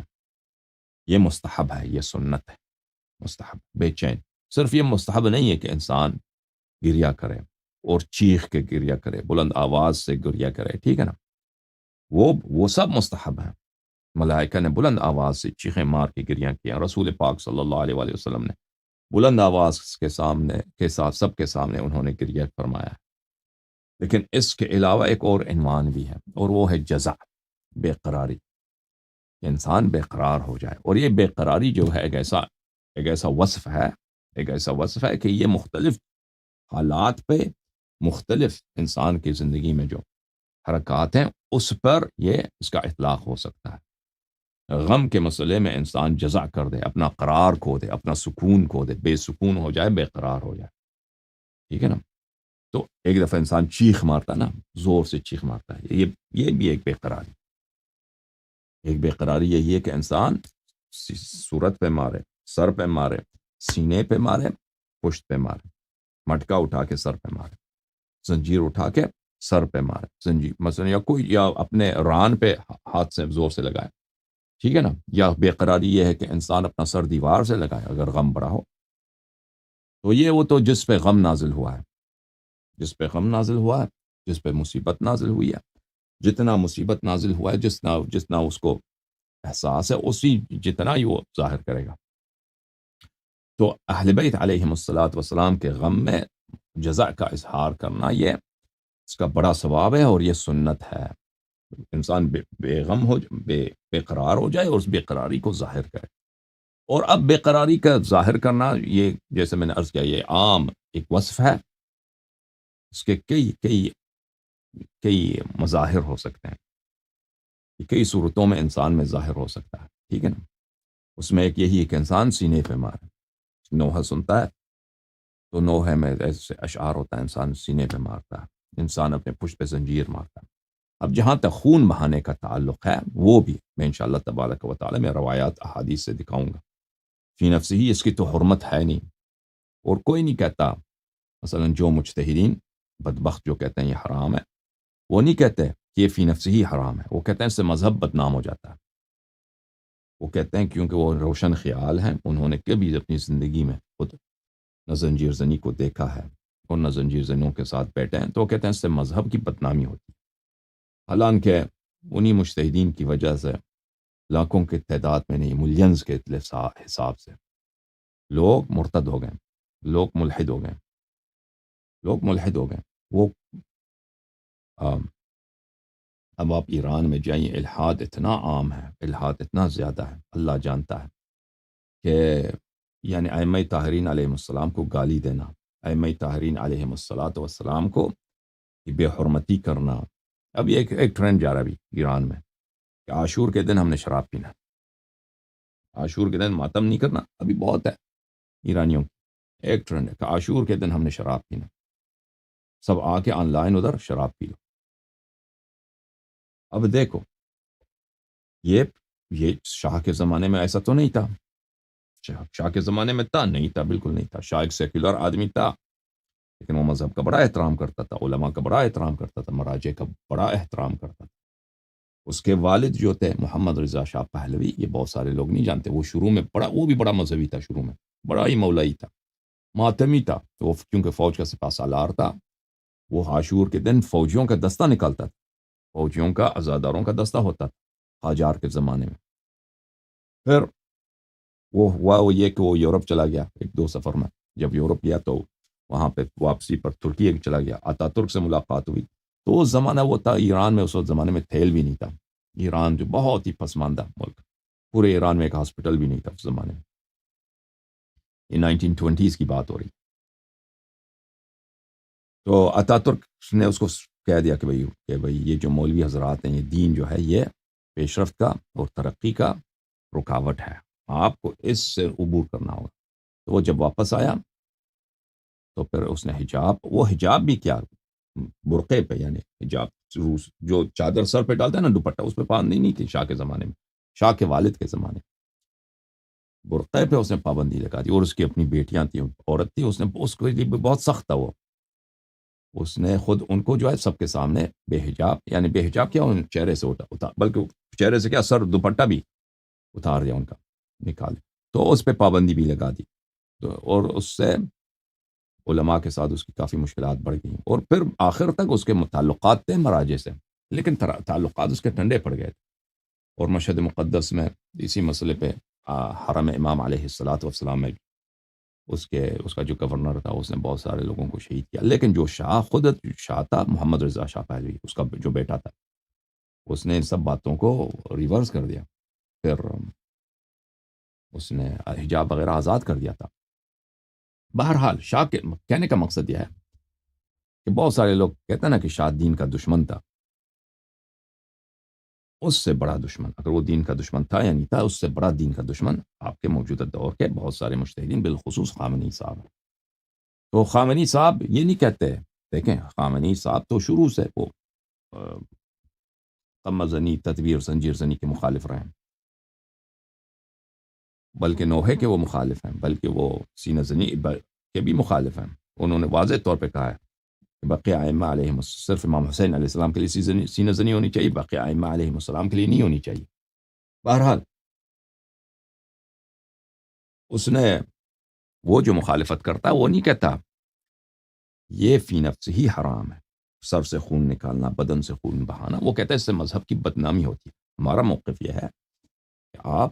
یہ مستحب ہے، یہ سنت ہے، مستحب بے چین، صرف یہ مستحب نہیں ہے کہ انسان گریا کرے اور چیخ کے گریا کرے، بلند آواز سے گریا کرے، ٹھیک ہے نا، وہ سب مستحب ہیں۔ ملائکہ نے بلند آواز سے چیخیں مار کے گریاں کیا، رسول پاک صلی اللہ علیہ وآلہ وسلم نے بلند آواز کے ساتھ سب کے سامنے انہوں نے گریہ فرمایا ہے۔ لیکن اس کے علاوہ ایک اور عنوان بھی ہے، اور وہ ہے جزع، بے قراری، انسان بے قرار ہو جائے، اور یہ بے قراری جو ہے ایک ایسا وصف ہے کہ یہ مختلف حالات پہ، مختلف انسان کی زندگی میں جو حرکات ہیں اس پر اس کا اطلاق ہو سکتا ہے۔ غم کے مسئلے میں انسان جزع کر دے، اپنا قرار کھو دے، اپنا سکون کھو دے، بے سکون ہو جائے، بے قرار ہو جائے، ٹھیک ہے نا۔ تو ایک دفعہ انسان چیخ مارتا نا، زور سے چیخ مارتا ہے، یہ بھی ایک بے قراری، ایک بے قراری یہی ہے کہ انسان صورت پہ مارے، سر پہ مارے، سینے پہ مارے، پشت پہ مارے، مٹکا اٹھا کے سر پہ مارے، زنجیر اٹھا کے سر پہ مارے، زنجیر مثلا، یا اپنے ران پہ ہاتھ سے زور سے لگائے، ٹھیک ہے نا۔ یا بے قراری یہ ہے کہ انسان اپنا سر دیوار سے لگائے اگر غم بڑا ہو، تو وہ تو جس پہ غم نازل ہوا ہے، جس پہ غم نازل ہوا ہے، جس پہ مصیبت نازل ہوئی ہے، جتنا مصیبت نازل ہوا ہے، جتنا اس کو احساس ہے، اسی جتنا ہی وہ ظاہر کرے گا۔ تو اہل بیت علیہم السلام کے غم میں جزع کا اظہار کرنا، یہ اس کا بڑا ثواب ہے، اور یہ سنت ہے۔ انسان بے غم بے قرار ہو جائے اور اس بے قراری کو ظاہر کرے۔ اور اب بے قراری کا ظاہر کرنا، یہ جیسے میں نے عرض کیا، یہ عام ایک وصف ہے، اس کے کئی کئی کئی مظاہر ہو سکتے ہیں، کئی صورتوں میں انسان میں ظاہر ہو سکتا ہے، ٹھیک ہے نا۔ اس میں ایک یہی ہے کہ انسان سینے پہ مارے، نوحہ سنتا ہے تو نوحے میں ایسے اشعار ہوتا ہے، انسان سینے پہ مارتا ہے، انسان اپنے پشت پہ زنجیر مارتا ہے۔ اب جہاں تک خون بہانے کا تعلق ہے، وہ بھی میں انشاءاللہ تبارک و تعالی میں روایات احادیث سے دکھاؤں گا فی نفسی ہی اس کی تو حرمت ہے نہیں، اور کوئی نہیں کہتا مثلا جو مجتہدین بدبخت جو کہتے ہیں یہ حرام ہے، وہ نہیں کہتے کہ یہ فی نفسی ہی حرام ہے، وہ کہتے ہیں اس سے مذہب بدنام ہو جاتا ہے۔ وہ کہتے ہیں کیونکہ وہ روشن خیال ہیں، انہوں نے کبھی اپنی زندگی میں خود نہ زنجیر زنی کو دیکھا ہے اور نہ زنجیر زنیوں کے ساتھ بیٹھے ہیں، تو وہ کہتے ہیں اس سے مذہب کی بدنامی ہوتی ہے۔ حالانکہ انہی مجتہدین کی وجہ سے لاکھوں کی تعداد میں نہیں، ملینز کے حساب سے لوگ مرتد ہو گئے، لوگ ملحد ہو گئے، لوگ ملحد ہو گئے۔ وہ اب آپ ایران میں جائیں، الحاد اتنا عام ہے، الحاد اتنا زیادہ ہے، اللہ جانتا ہے کہ یعنی ائمہ طاہرین علیہ السلام کو گالی دینا، ائمہ طاہرین علیہ السلام کو بے حرمتی کرنا۔ اب یہ ایک ٹرینڈ جا رہا ہے ابھی ایران میں کہ عاشور کے دن ہم نے شراب پینا، عاشور کے دن ماتم نہیں کرنا، ابھی بہت ہے ایرانیوں کی ایک ٹرینڈ ہے کہ عاشور کے دن ہم نے شراب پینا، سب آ کے آن لائن ادھر شراب پی لو۔ اب دیکھو یہ شاہ کے زمانے میں ایسا تو نہیں تھا، شاہ کے زمانے میں تھا نہیں تھا، بالکل نہیں تھا۔ شاہ ایک سیکولر آدمی تھا، لیکن وہ مذہب کا بڑا احترام کرتا تھا، علماء کا بڑا احترام کرتا تھا، مراجع کا بڑا احترام کرتا تھا۔ اس کے والد جو تھے محمد رضا شاہ پہلوی، یہ بہت سارے لوگ نہیں جانتے، وہ شروع میں وہ بھی بڑا مذہبی تھا، شروع میں بڑا ہی مولائی تھا، ماتمی تھا۔ وہ کیونکہ فوج کا سپہ سالار تھا، وہ عاشور کے دن فوجیوں کا دستہ نکالتا تھا، فوجیوں کا عزاداروں کا دستہ ہوتا تھا قاجار کے زمانے میں۔ پھر وہ ہوا وہ یہ کہ وہ یورپ چلا گیا ایک دو سفر میں، جب یورپ گیا تو وہاں پہ واپسی پر ترکی چلا گیا، آتا ترک سے ملاقات ہوئی۔ تو اس زمانہ وہ تھا ایران میں، اس وقت زمانے میں تیل بھی نہیں تھا، ایران جو بہت ہی پسماندہ ملک، پورے ایران میں ایک ہاسپٹل بھی نہیں تھا اس زمانے میں، یہ 1920s کی بات ہو رہی۔ تو آتا ترک نے اس کو کہہ دیا کہ بھئی یہ جو مولوی حضرات ہیں، یہ دین جو ہے یہ پیش رفت کا اور ترقی کا رکاوٹ ہے، آپ کو اس سے عبور کرنا ہوگا۔ تو وہ جب واپس آیا تو پھر اس نے حجاب، وہ حجاب بھی کیا برقعے پہ، یعنی حجاب جو چادر سر پہ ڈالتا ہے نا دوپٹہ، اس پہ پابندی نہیں تھی شاہ کے زمانے میں، شاہ کے والد کے زمانے میں برقعے پہ اس نے پابندی لگا دی، اور اس کی اپنی بیٹیاں تھیں، عورت تھی، اس نے اس کے لیے بھی بہت سخت تھا وہ، اس نے خود ان کو جو ہے سب کے سامنے بے حجاب، یعنی بے حجاب کیا ان چہرے سے اتار، بلکہ چہرے سے کیا سر دوپٹہ بھی اتار دیا ان کا، نکال، تو اس پہ پابندی بھی لگا دی۔ تو اور اس سے علماء کے ساتھ اس کی کافی مشکلات بڑھ گئیں، اور پھر آخر تک اس کے تعلقات تھے مراجع سے، لیکن تعلقات اس کے ٹھنڈے پڑ گئے تھے۔ اور مشہد مقدس میں اسی مسئلے پہ حرم امام علیہ السلام میں اس کا جو گورنر تھا، اس نے بہت سارے لوگوں کو شہید کیا، لیکن جو شاہ خود شاہ تھا محمد رضا شاہ پہلوی، اس کا جو بیٹا تھا، اس نے ان سب باتوں کو ریورس کر دیا، پھر اس نے حجاب وغیرہ آزاد کر دیا تھا۔ بہرحال شاہ کے کہنے کا مقصد یہ ہے کہ بہت سارے لوگ کہتے ہیں نا کہ شاہ دین کا دشمن تھا، اس سے بڑا دشمن، اگر وہ دین کا دشمن تھا یا نہیں تھا، اس سے بڑا دین کا دشمن آپ کے موجودہ دور کے بہت سارے مجتہدین بالخصوص خامنئی صاحب ہیں۔ تو خامنئی صاحب یہ نہیں کہتے، دیکھیں خامنئی صاحب تو شروع سے وہ قمہ زنی، تدبیر، زنجیر زنی کے مخالف رہے ہیں، بلکہ نوحے کے وہ مخالف ہیں، بلکہ وہ سینہ زنی کے بھی مخالف ہیں۔ انہوں نے واضح طور پہ کہا ہے کہ بقیہ ائمہ علیہم، صرف امام حسین علیہ السلام کے لیے سینہ زنی ہونی چاہیے، بقیہ ائمہ علیہم السلام کے لیے نہیں ہونی چاہیے۔ بہرحال اس نے وہ جو مخالفت کرتا وہ نہیں کہتا یہ فی نفس ہی حرام ہے، سر سے خون نکالنا، بدن سے خون بہانا، وہ کہتا ہے اس سے مذہب کی بدنامی ہوتی ہے۔ ہمارا موقف یہ ہے کہ آپ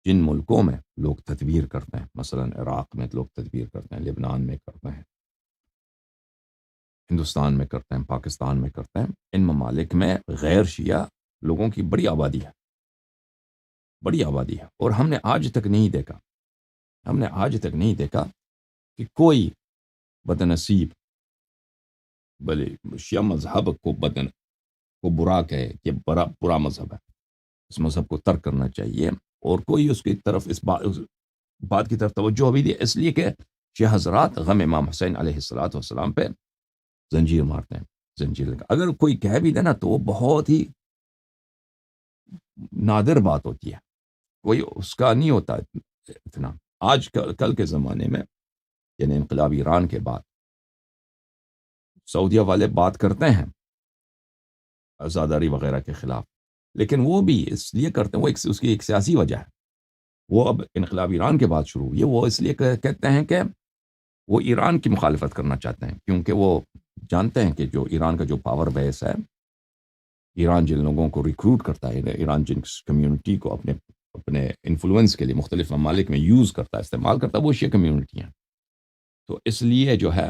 جن ملکوں میں لوگ تدبیر کرتے ہیں، مثلا عراق میں لوگ تدبیر کرتے ہیں، لبنان میں کرتے ہیں، ہندوستان میں کرتے ہیں، پاکستان میں کرتے ہیں، ان ممالک میں غیر شیعہ لوگوں کی بڑی آبادی ہے، بڑی آبادی ہے، اور ہم نے آج تک نہیں دیکھا کہ کوئی بدنصیب بلے شیعہ مذہب کو برا کہے کہ برا مذہب ہے، اس مذہب کو ترک کرنا چاہیے، اور کوئی اس کی طرف اس بات کی طرف توجہ بھی دی، اس لیے کہ شیعہ حضرات غم امام حسین علیہ السلام پہ زنجیر مارتے ہیں، زنجیر لگا، اگر کوئی کہہ بھی دے نا تو وہ بہت ہی نادر بات ہوتی ہے، کوئی اس کا نہیں ہوتا اتنا، آج کل کے زمانے میں یعنی انقلاب ایران کے بعد سعودیہ والے بات کرتے ہیں آزاداری وغیرہ کے خلاف، لیکن وہ بھی اس لیے کرتے ہیں، اس کی ایک سیاسی وجہ ہے۔ وہ اب انقلاب ایران کے بعد شروع ہوئی ہے، وہ اس لیے کہتے ہیں کہ وہ ایران کی مخالفت کرنا چاہتے ہیں، کیونکہ وہ جانتے ہیں کہ جو ایران کا جو پاور بیس ہے، ایران جن لوگوں کو ریکروٹ کرتا ہے، ایران جن کمیونٹی کو اپنے انفلوئنس کے لیے مختلف ممالک میں یوز کرتا ہے، استعمال کرتا ہے، وہ شیعہ کمیونٹی ہیں۔ تو اس لیے جو ہے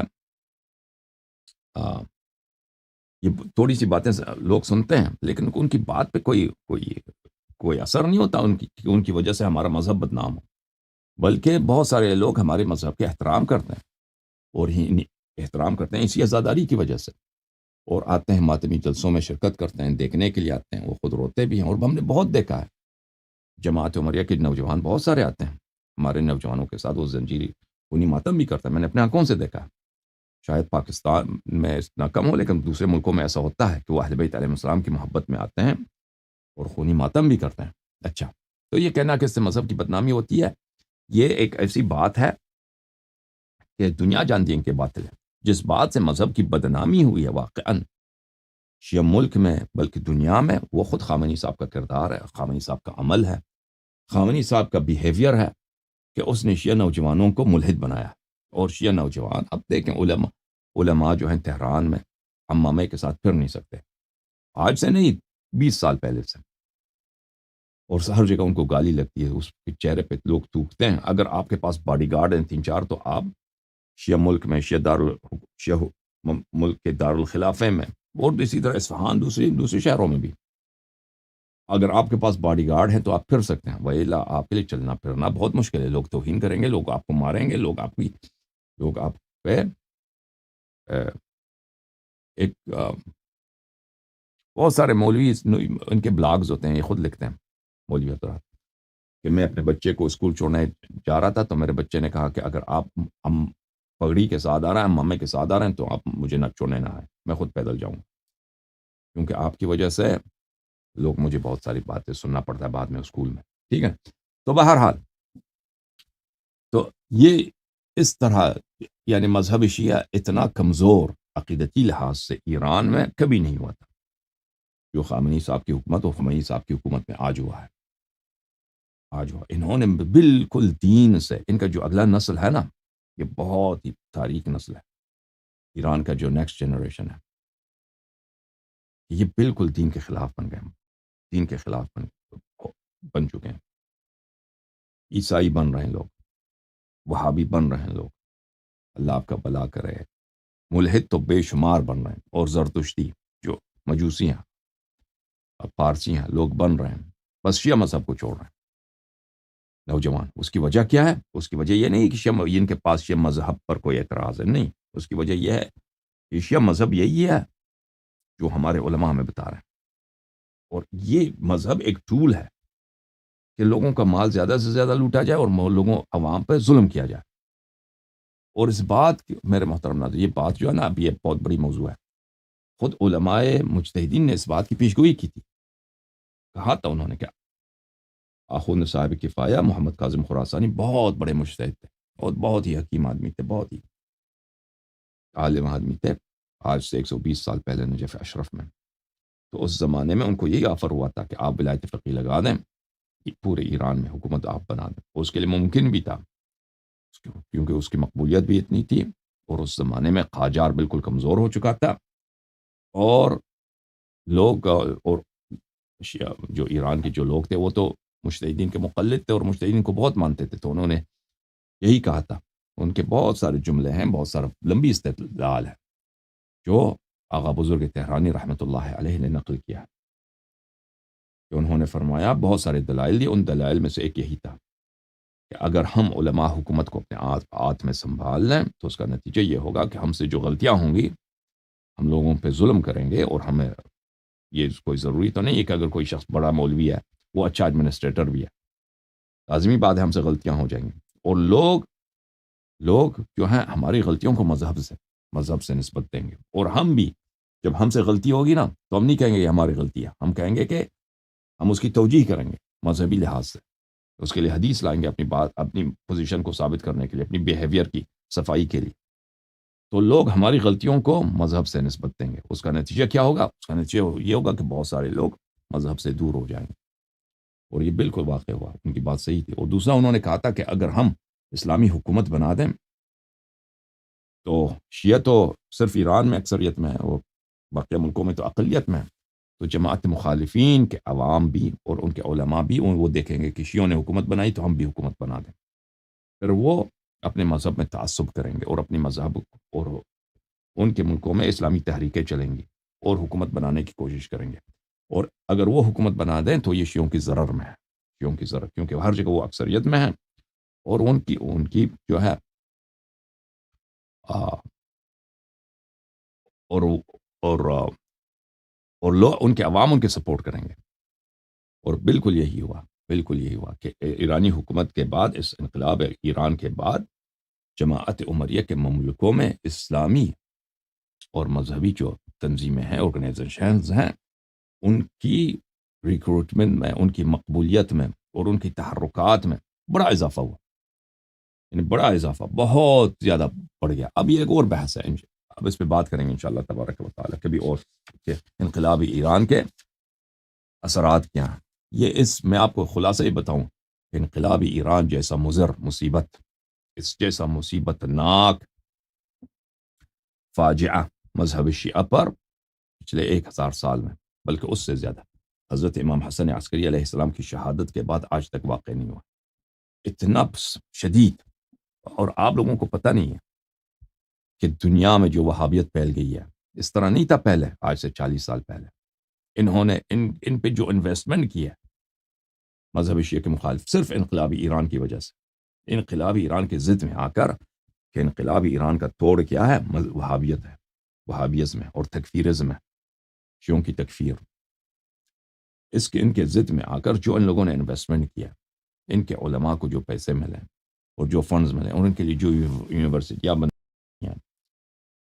یہ تھوڑی سی باتیں لوگ سنتے ہیں، لیکن ان کی بات پہ کوئی اثر نہیں ہوتا ان کی وجہ سے ہمارا مذہب بدنام ہو، بلکہ بہت سارے لوگ ہمارے مذہب کے احترام کرتے ہیں، اور احترام کرتے ہیں اسی عزاداری کی وجہ سے، اور آتے ہیں ماتمی جلسوں میں شرکت کرتے ہیں، دیکھنے کے لیے آتے ہیں، وہ خود روتے بھی ہیں، اور ہم نے بہت دیکھا ہے جماعت عمریہ کے نوجوان بہت سارے آتے ہیں ہمارے نوجوانوں کے ساتھ، وہ زنجیری خونی ماتم بھی کرتا ہے، میں نے اپنے آنکھوں سے دیکھا ہے۔ شاید پاکستان میں اتنا کم ہو، لیکن دوسرے ملکوں میں ایسا ہوتا ہے کہ وہ اہل بیت علیہ السلام کی محبت میں آتے ہیں اور خونی ماتم بھی کرتے ہیں۔ اچھا، تو یہ کہنا کہ اس سے مذہب کی بدنامی ہوتی ہے، یہ ایک ایسی بات ہے کہ دنیا جانتی ہے کہ باطل ہے۔ جس بات سے مذہب کی بدنامی ہوئی ہے واقعاً شیعہ ملک میں بلکہ دنیا میں، وہ خود خامنئی صاحب کا کردار ہے، خامنئی صاحب کا عمل ہے، خامنئی صاحب کا بیہیویئر ہے کہ اس نے شیعہ نوجوانوں کو ملحد بنایا، اور شیعہ نوجوان اب دیکھیں علماء جو ہیں تہران میں عمامے کے ساتھ پھر نہیں سکتے، آج سے نہیں 20 سال پہلے سے، اور ہر جگہ ان کو گالی لگتی ہے، اس کے چہرے پہ لوگ تھوکتے ہیں۔ اگر آپ کے پاس باڈی گارڈ ہیں 3-4 تو آپ شیعہ ملک میں شیعہ ملک کے دارالخلافے میں، اور اسی طرح اصفہان دوسرے شہروں میں بھی اگر آپ کے پاس باڈی گارڈ ہیں تو آپ پھر سکتے ہیں، وَإِلَّا آپ کے لیے چلنا پھرنا بہت مشکل ہے، لوگ توہین کریں گے، لوگ آپ کو ماریں گے، لوگ آپ پہ ایک بہت سارے مولوی ان کے بلاگز ہوتے ہیں، یہ خود لکھتے ہیں مولوی حضرات کہ میں اپنے بچے کو اسکول چھوڑنے جا رہا تھا تو میرے بچے نے کہا کہ اگر آپ پگڑی کے ساتھ آ رہے ہیں، مامے کے ساتھ آ رہے ہیں تو آپ مجھے نہ چھوڑنے نہ آئے، میں خود پیدل جاؤں، کیونکہ آپ کی وجہ سے لوگ مجھے بہت ساری باتیں سننا پڑتا ہے بعد میں اسکول میں، ٹھیک ہے۔ تو بہرحال تو یہ اس طرح یعنی مذہب شیعہ اتنا کمزور عقیدتی لحاظ سے ایران میں کبھی نہیں ہوا تھا جو خامنئی صاحب کی حکومت اور خمینی صاحب کی حکومت میں آج ہوا ہے۔ انہوں نے بالکل دین سے، ان کا جو اگلا نسل ہے نا، یہ بہت ہی تاریک نسل ہے، ایران کا جو نیکسٹ جنریشن ہے، یہ بالکل دین کے خلاف بن گئے، دین کے خلاف بن چکے ہیں، عیسائی بن رہے ہیں لوگ، وہابی بن رہے ہیں لوگ، اللہ آپ کا بھلا کرے، ملحد تو بے شمار بن رہے ہیں، اور زرتشتی جو مجوسی ہیں، پارسی ہیں، لوگ بن رہے ہیں، بس شیعہ مذہب کو چھوڑ رہے ہیں نوجوان۔ اس کی وجہ کیا ہے؟ اس کی وجہ یہ نہیں کہ ان کے پاس شیعہ مذہب پر کوئی اعتراض ہے، نہیں، اس کی وجہ یہ ہے کہ شیعہ مذہب یہی ہے جو ہمارے علماء ہمیں بتا رہے ہیں، اور یہ مذہب ایک ٹول ہے کہ لوگوں کا مال زیادہ سے زیادہ لوٹا جائے اور لوگوں عوام پہ ظلم کیا جائے۔ اور اس بات میرے محترم ناظرین، یہ بات جو ہے نا، اب یہ بہت بڑی موضوع ہے، خود علماء مجتہدین نے اس بات کی پیشگوئی کی تھی، کہا تھا انہوں نے کیا، آخوند صاحب کفایہ محمد کاظم خراسانی بہت بڑے مجتہد تھے، اور بہت ہی حکیم آدمی تھے، بہت ہی عالم آدمی تھے، آج سے 120 سال پہلے نجف اشرف میں۔ تو اس زمانے میں ان کو یہی آفر ہوا تھا کہ آپ ولایت فقیہ لگا دیں، پورے ایران میں حکومت آپ بنا دیں، اس کے لیے ممکن بھی تھا کیونکہ اس کی مقبولیت بھی اتنی تھی، اور اس زمانے میں قاجار بالکل کمزور ہو چکا تھا، اور لوگ اور جو ایران کے جو لوگ تھے وہ تو مجتہدین کے مقلد تھے اور مجتہدین کو بہت مانتے تھے، تو انہوں نے یہی کہا تھا۔ ان کے بہت سارے جملے ہیں، بہت سارا لمبی استدلال ہے جو آغا بزرگ تہرانی رحمۃ اللہ علیہ نے نقل کیا ہے، کہ انہوں نے فرمایا بہت سارے دلائل دی، ان دلائل میں سے ایک یہی تھا کہ اگر ہم علماء حکومت کو اپنے ہاتھ میں سنبھال لیں تو اس کا نتیجہ یہ ہوگا کہ ہم سے جو غلطیاں ہوں گی، ہم لوگوں پہ ظلم کریں گے، اور ہمیں یہ کوئی ضروری تو نہیں ہے کہ اگر کوئی شخص بڑا مولوی ہے وہ اچھا ایڈمنسٹریٹر بھی ہے، لازمی بات ہے ہم سے غلطیاں ہو جائیں گی، اور لوگ جو ہیں ہماری غلطیوں کو مذہب سے نسبت دیں گے، اور ہم بھی جب ہم سے غلطی ہوگی نا تو ہم نہیں کہیں گے یہ ہماری غلطی ہے، ہم کہیں گے کہ ہم اس کی توجیح کریں گے مذہبی لحاظ سے، اس کے لیے حدیث لائیں گے اپنی بات، اپنی پوزیشن کو ثابت کرنے کے لیے، اپنی بیہیویئر کی صفائی کے لیے. تو لوگ ہماری غلطیوں کو مذہب سے نسبت دیں گے. اس کا نتیجہ کیا ہوگا؟ اس کا نتیجہ یہ ہوگا کہ بہت سارے لوگ مذہب سے دور ہو جائیں گے. اور یہ بالکل واقع ہوا، ان کی بات صحیح تھی. اور دوسرا انہوں نے کہا تھا کہ اگر ہم اسلامی حکومت بنا دیں تو شیعہ تو صرف ایران میں اکثریت میں ہے اور باقی ملکوں میں تو اقلیت میں ہے، تو جماعت مخالفین کے عوام بھی اور ان کے علماء بھی وہ دیکھیں گے کہ شیعوں نے حکومت بنائی تو ہم بھی حکومت بنا دیں. پھر وہ اپنے مذہب میں تعصب کریں گے اور اپنی مذہب اور ان کے ملکوں میں اسلامی تحریکیں چلیں گی اور حکومت بنانے کی کوشش کریں گے. اور اگر وہ حکومت بنا دیں تو یہ شیعوں کی ضرر میں ہے، شیعوں کی ضرر، کیونکہ ہر جگہ وہ اکثریت میں ہیں اور ان کی جو ہے اور اور اور لوگ ان کے عوام ان کے سپورٹ کریں گے. اور بالکل یہی ہوا، بالکل یہی ہوا کہ ایرانی حکومت کے بعد، اس انقلاب ایران کے بعد، جماعت عمریہ کے مملکوں میں اسلامی اور مذہبی جو تنظیمیں ہیں، آرگنائزیشنز ہیں، ان کی ریکروٹمنٹ میں، ان کی مقبولیت میں اور ان کی تحرکات میں بڑا اضافہ ہوا. یعنی بڑا اضافہ، بہت زیادہ بڑھ گیا. اب یہ ایک اور بحث ہے، اب اس پہ بات کریں گے انشاءاللہ تبارک و تعالیٰ کبھی اور، کہ انقلاب ایران کے اثرات کیا ہیں. میں آپ کو خلاصہ ہی بتاؤں کہ انقلاب ایران جیسا مضر مصیبت، اس جیسا مصیبت ناک فاجعہ مذہب شیعہ پر پچھلے 1000 سال میں، بلکہ اس سے زیادہ، حضرت امام حسن عسکری علیہ السلام کی شہادت کے بعد آج تک واقع نہیں ہوا. اتنا شدید. اور آپ لوگوں کو پتہ نہیں ہے کہ دنیا میں جو وہابیت پھیل گئی ہے، اس طرح نہیں تھا پہلے، آج سے 40 سال پہلے. انہوں نے ان پہ جو انویسٹمنٹ کی ہے مذہب شیعہ کے مخالف، صرف انقلابی ایران کی وجہ سے، انقلابی ایران کے ضد میں آ کر، کہ انقلابی ایران کا توڑ کیا ہے؟ وہابیت ہے، وہابیزم ہے اور تکفیرزم ہے، شیعوں کی تکفیر. ان کے ضد میں آ کر جو ان لوگوں نے انویسٹمنٹ کیا، ان کے علماء کو جو پیسے ملے اور جو فنڈز ملے، اور ان کے لیے جو یونیورسٹیاں بنائی ہیں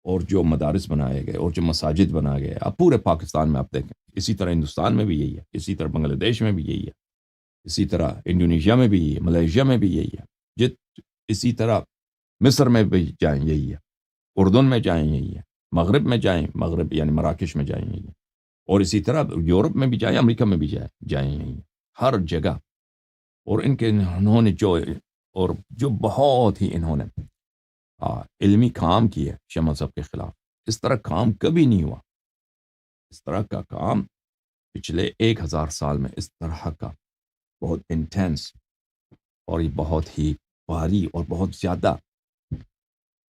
اور جو مدارس بنائے گئے اور جو مساجد بنائے گئے، اب پورے پاکستان میں آپ دیکھیں، اسی طرح ہندوستان میں بھی یہی ہے، اسی طرح بنگلہ دیش میں بھی یہی ہے، اسی طرح انڈونیشیا میں بھی یہی ہے، ملیشیا میں بھی یہی ہے، اسی طرح مصر میں بھی جائیں یہی ہے، اردن میں جائیں یہی ہے، مغرب میں جائیں، مغرب یعنی مراکش میں جائیں یہی ہے، اور اسی طرح یورپ میں بھی جائیں، امریکہ میں بھی جائیں یہی ہے، ہر جگہ. اور انہوں نے جو بہت ہی انہوں نے علمی کام کیا شیعہ مذہب کے خلاف. اس طرح کام کبھی نہیں ہوا، اس طرح کا کام پچھلے 1000 سال میں، اس طرح کا بہت انٹینس اور یہ بہت ہی بھاری اور بہت زیادہ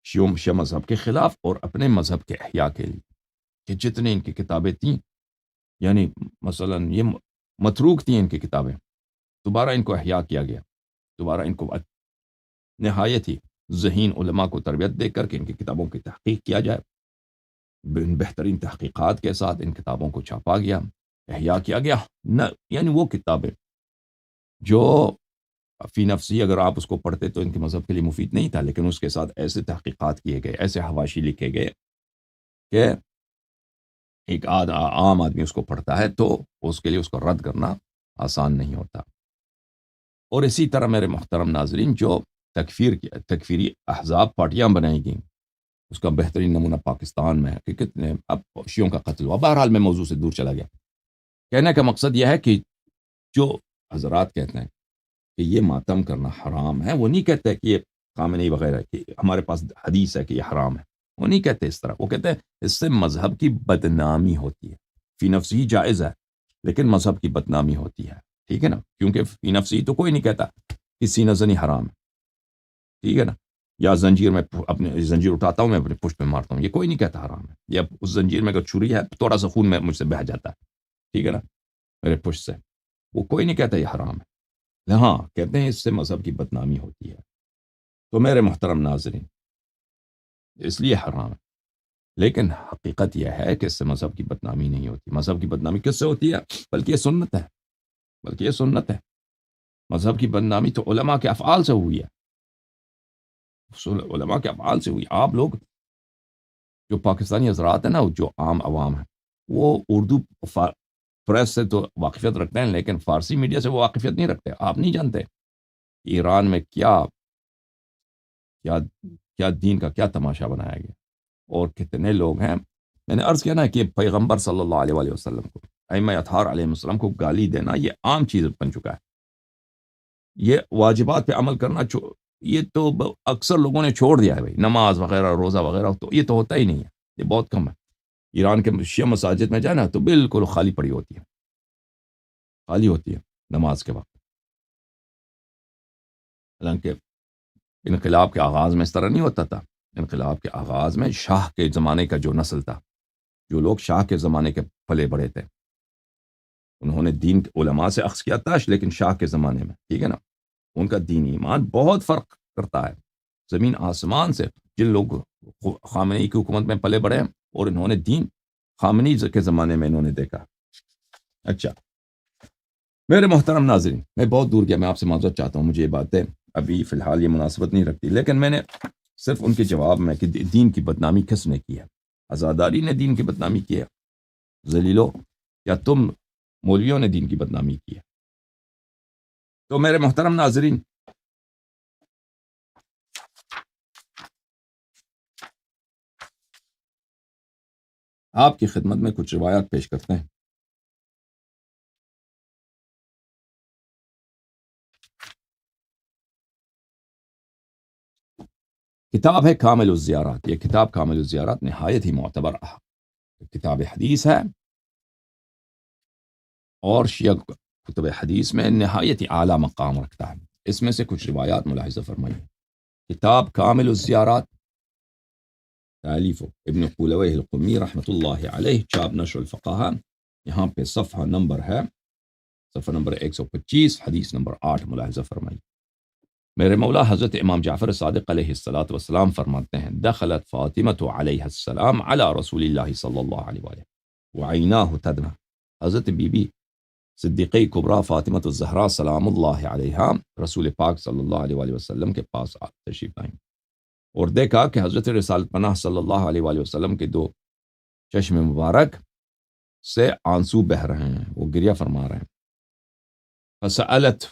شیعہ مذہب کے خلاف اور اپنے مذہب کے احیاء کے لیے، کہ جتنے ان کی کتابیں تھیں، یعنی مثلا یہ متروک تھیں ان کی کتابیں، دوبارہ ان کو احیاء کیا گیا، دوبارہ ان کو نہایت ہی ذہین علماء کو تربیت دے کر کے ان کی کتابوں کی تحقیق کیا جائے. بہترین تحقیقات کے ساتھ ان کتابوں کو چھاپا گیا، احیاء کیا گیا. یعنی وہ کتابیں جو فی نفسی اگر آپ اس کو پڑھتے تو ان کے مذہب کے لیے مفید نہیں تھا، لیکن اس کے ساتھ ایسے تحقیقات کیے گئے، ایسے حواشی لکھے گئے کہ ایک عام آدمی اس کو پڑھتا ہے تو اس کے لیے اس کو رد کرنا آسان نہیں ہوتا. اور اسی طرح میرے محترم ناظرین، جو تکفیری احزاب پارٹیاں بنائی گئیں، اس کا بہترین نمونہ پاکستان میں ہے کہ کتنے اب شیعوں کا قتل ہوا. بہرحال میں موضوع سے دور چلا گیا. کہنے کا مقصد یہ ہے کہ جو حضرات کہتے ہیں کہ یہ ماتم کرنا حرام ہے، وہ نہیں کہتے کہ یہ خامنئی وغیرہ کہ ہمارے پاس حدیث ہے کہ یہ حرام ہے، وہ نہیں کہتے اس طرح. وہ کہتے ہیں اس سے مذہب کی بدنامی ہوتی ہے. فی نفسی جائز ہے لیکن مذہب کی بدنامی ہوتی ہے، ٹھیک ہے نا، کیونکہ فی نفسی تو کوئی نہیں کہتا کہ سینہ زنی حرام ہے، ٹھیک ہے نا، یا زنجیر میں اپنے زنجیر اٹھاتا ہوں میں اپنے پشت میں مارتا ہوں، یہ کوئی نہیں کہتا حرام ہے. یا اس زنجیر میں اگر چھری ہے تھوڑا سا خون میں مجھ سے بہہ جاتا ہے، ٹھیک ہے نا، میرے پشت سے، وہ کوئی نہیں کہتا یہ حرام ہے. ہاں کہتے ہیں اس سے مذہب کی بدنامی ہوتی ہے. تو میرے محترم ناظرین، اس لیے حرام ہے، لیکن حقیقت یہ ہے کہ اس سے مذہب کی بدنامی نہیں ہوتی. مذہب کی بدنامی کس سے ہوتی ہے؟ بلکہ یہ سنت ہے، بلکہ یہ سنت ہے. مذہب کی بدنامی تو علماء کے افعال سے ہوئی ہے، علماء کے افعال سے ہوئی. آپ لوگ جو پاکستانی حضرات ہیں نا، جو عام عوام ہیں، وہ اردو پریس سے تو واقفیت رکھتے ہیں لیکن فارسی میڈیا سے وہ واقفیت نہیں رکھتے. آپ نہیں جانتے ایران میں کیا کیا کیا دین کا کیا تماشا بنایا گیا، اور کتنے لوگ ہیں. میں نے عرض کیا نا کہ پیغمبر صلی اللہ علیہ وآلہ وسلم کو، ائمہ اطہار علیہ السلام کو گالی دینا یہ عام چیز بن چکا ہے. یہ واجبات پہ عمل کرنا یہ تو اکثر لوگوں نے چھوڑ دیا ہے بھائی، نماز وغیرہ روزہ وغیرہ تو یہ تو ہوتا ہی نہیں ہے، یہ بہت کم ہے. ایران کے شیعہ مساجد میں جائے نا تو بالکل خالی پڑی ہوتی ہے، خالی ہوتی ہے نماز کے وقت. حالانکہ انقلاب کے آغاز میں اس طرح نہیں ہوتا تھا. انقلاب کے آغاز میں شاہ کے زمانے کا جو نسل تھا، جو لوگ شاہ کے زمانے کے پلے بڑے تھے، انہوں نے دین کے علماء سے اخذ کیا تھا، لیکن شاہ کے زمانے میں، ٹھیک ہے نا، ان کا دین ایمان بہت فرق کرتا ہے زمین آسمان سے. جن لوگ خامنئی کی حکومت میں پلے بڑے ہیں اور انہوں نے دین خامنئی کے زمانے میں انہوں نے دیکھا. اچھا میرے محترم ناظرین، میں بہت دور گیا، میں آپ سے معذرت چاہتا ہوں، مجھے یہ باتیں ابھی فی الحال یہ مناسبت نہیں رکھتی، لیکن میں نے صرف ان کے جواب میں کہ دین کی بدنامی کس نے کی ہے. عزاداری نے دین کی بدنامی کی ہے ذلیلو، یا تم مولویوں نے دین کی بدنامی کی ہے. تو میرے محترم ناظرین، آپ کی خدمت میں کچھ روایات پیش کرتے ہیں. کتاب ہے کامل الزیارات. یہ کتاب کامل الزیارات نہایت ہی معتبر کتاب حدیث ہے، اور شیعہ کتب حدیث میں نہایت ہی اعلیٰ مقام رکھتا ہے. اس میں سے کچھ روایات ملاحظہ فرمائیے. کتاب کامل الزیارات تالیف ابن قولویہ القمی رحمۃ اللہ علیہ، چاپ نشر الفقاہہ. یہاں پہ صفحہ نمبر ہے صفحہ نمبر 125، حدیث نمبر 8 ملاحظہ فرمائیے. میرے مولا حضرت امام جعفر صادق علیہ الصلاۃ والسلام فرماتے ہیں: دخلت فاطمۃ علیہ السلام علی رسول اللہ صلی اللہ علیہ وآلہ وعیناہ تدمع. حضرت بی بی صدیقہ کبریٰ فاطمۃ الزہرا سلام اللہ علیہا رسول پاک صلی اللہ علیہ وآلہ وسلم کے پاس تشریف لائیں اور دیکھا کہ حضرت رسالت پناہ صلی اللہ علیہ وآلہ وسلم کے دو چشم مبارک سے آنسو بہہ رہے ہیں، وہ گریہ فرما رہے ہیں. فسألتہ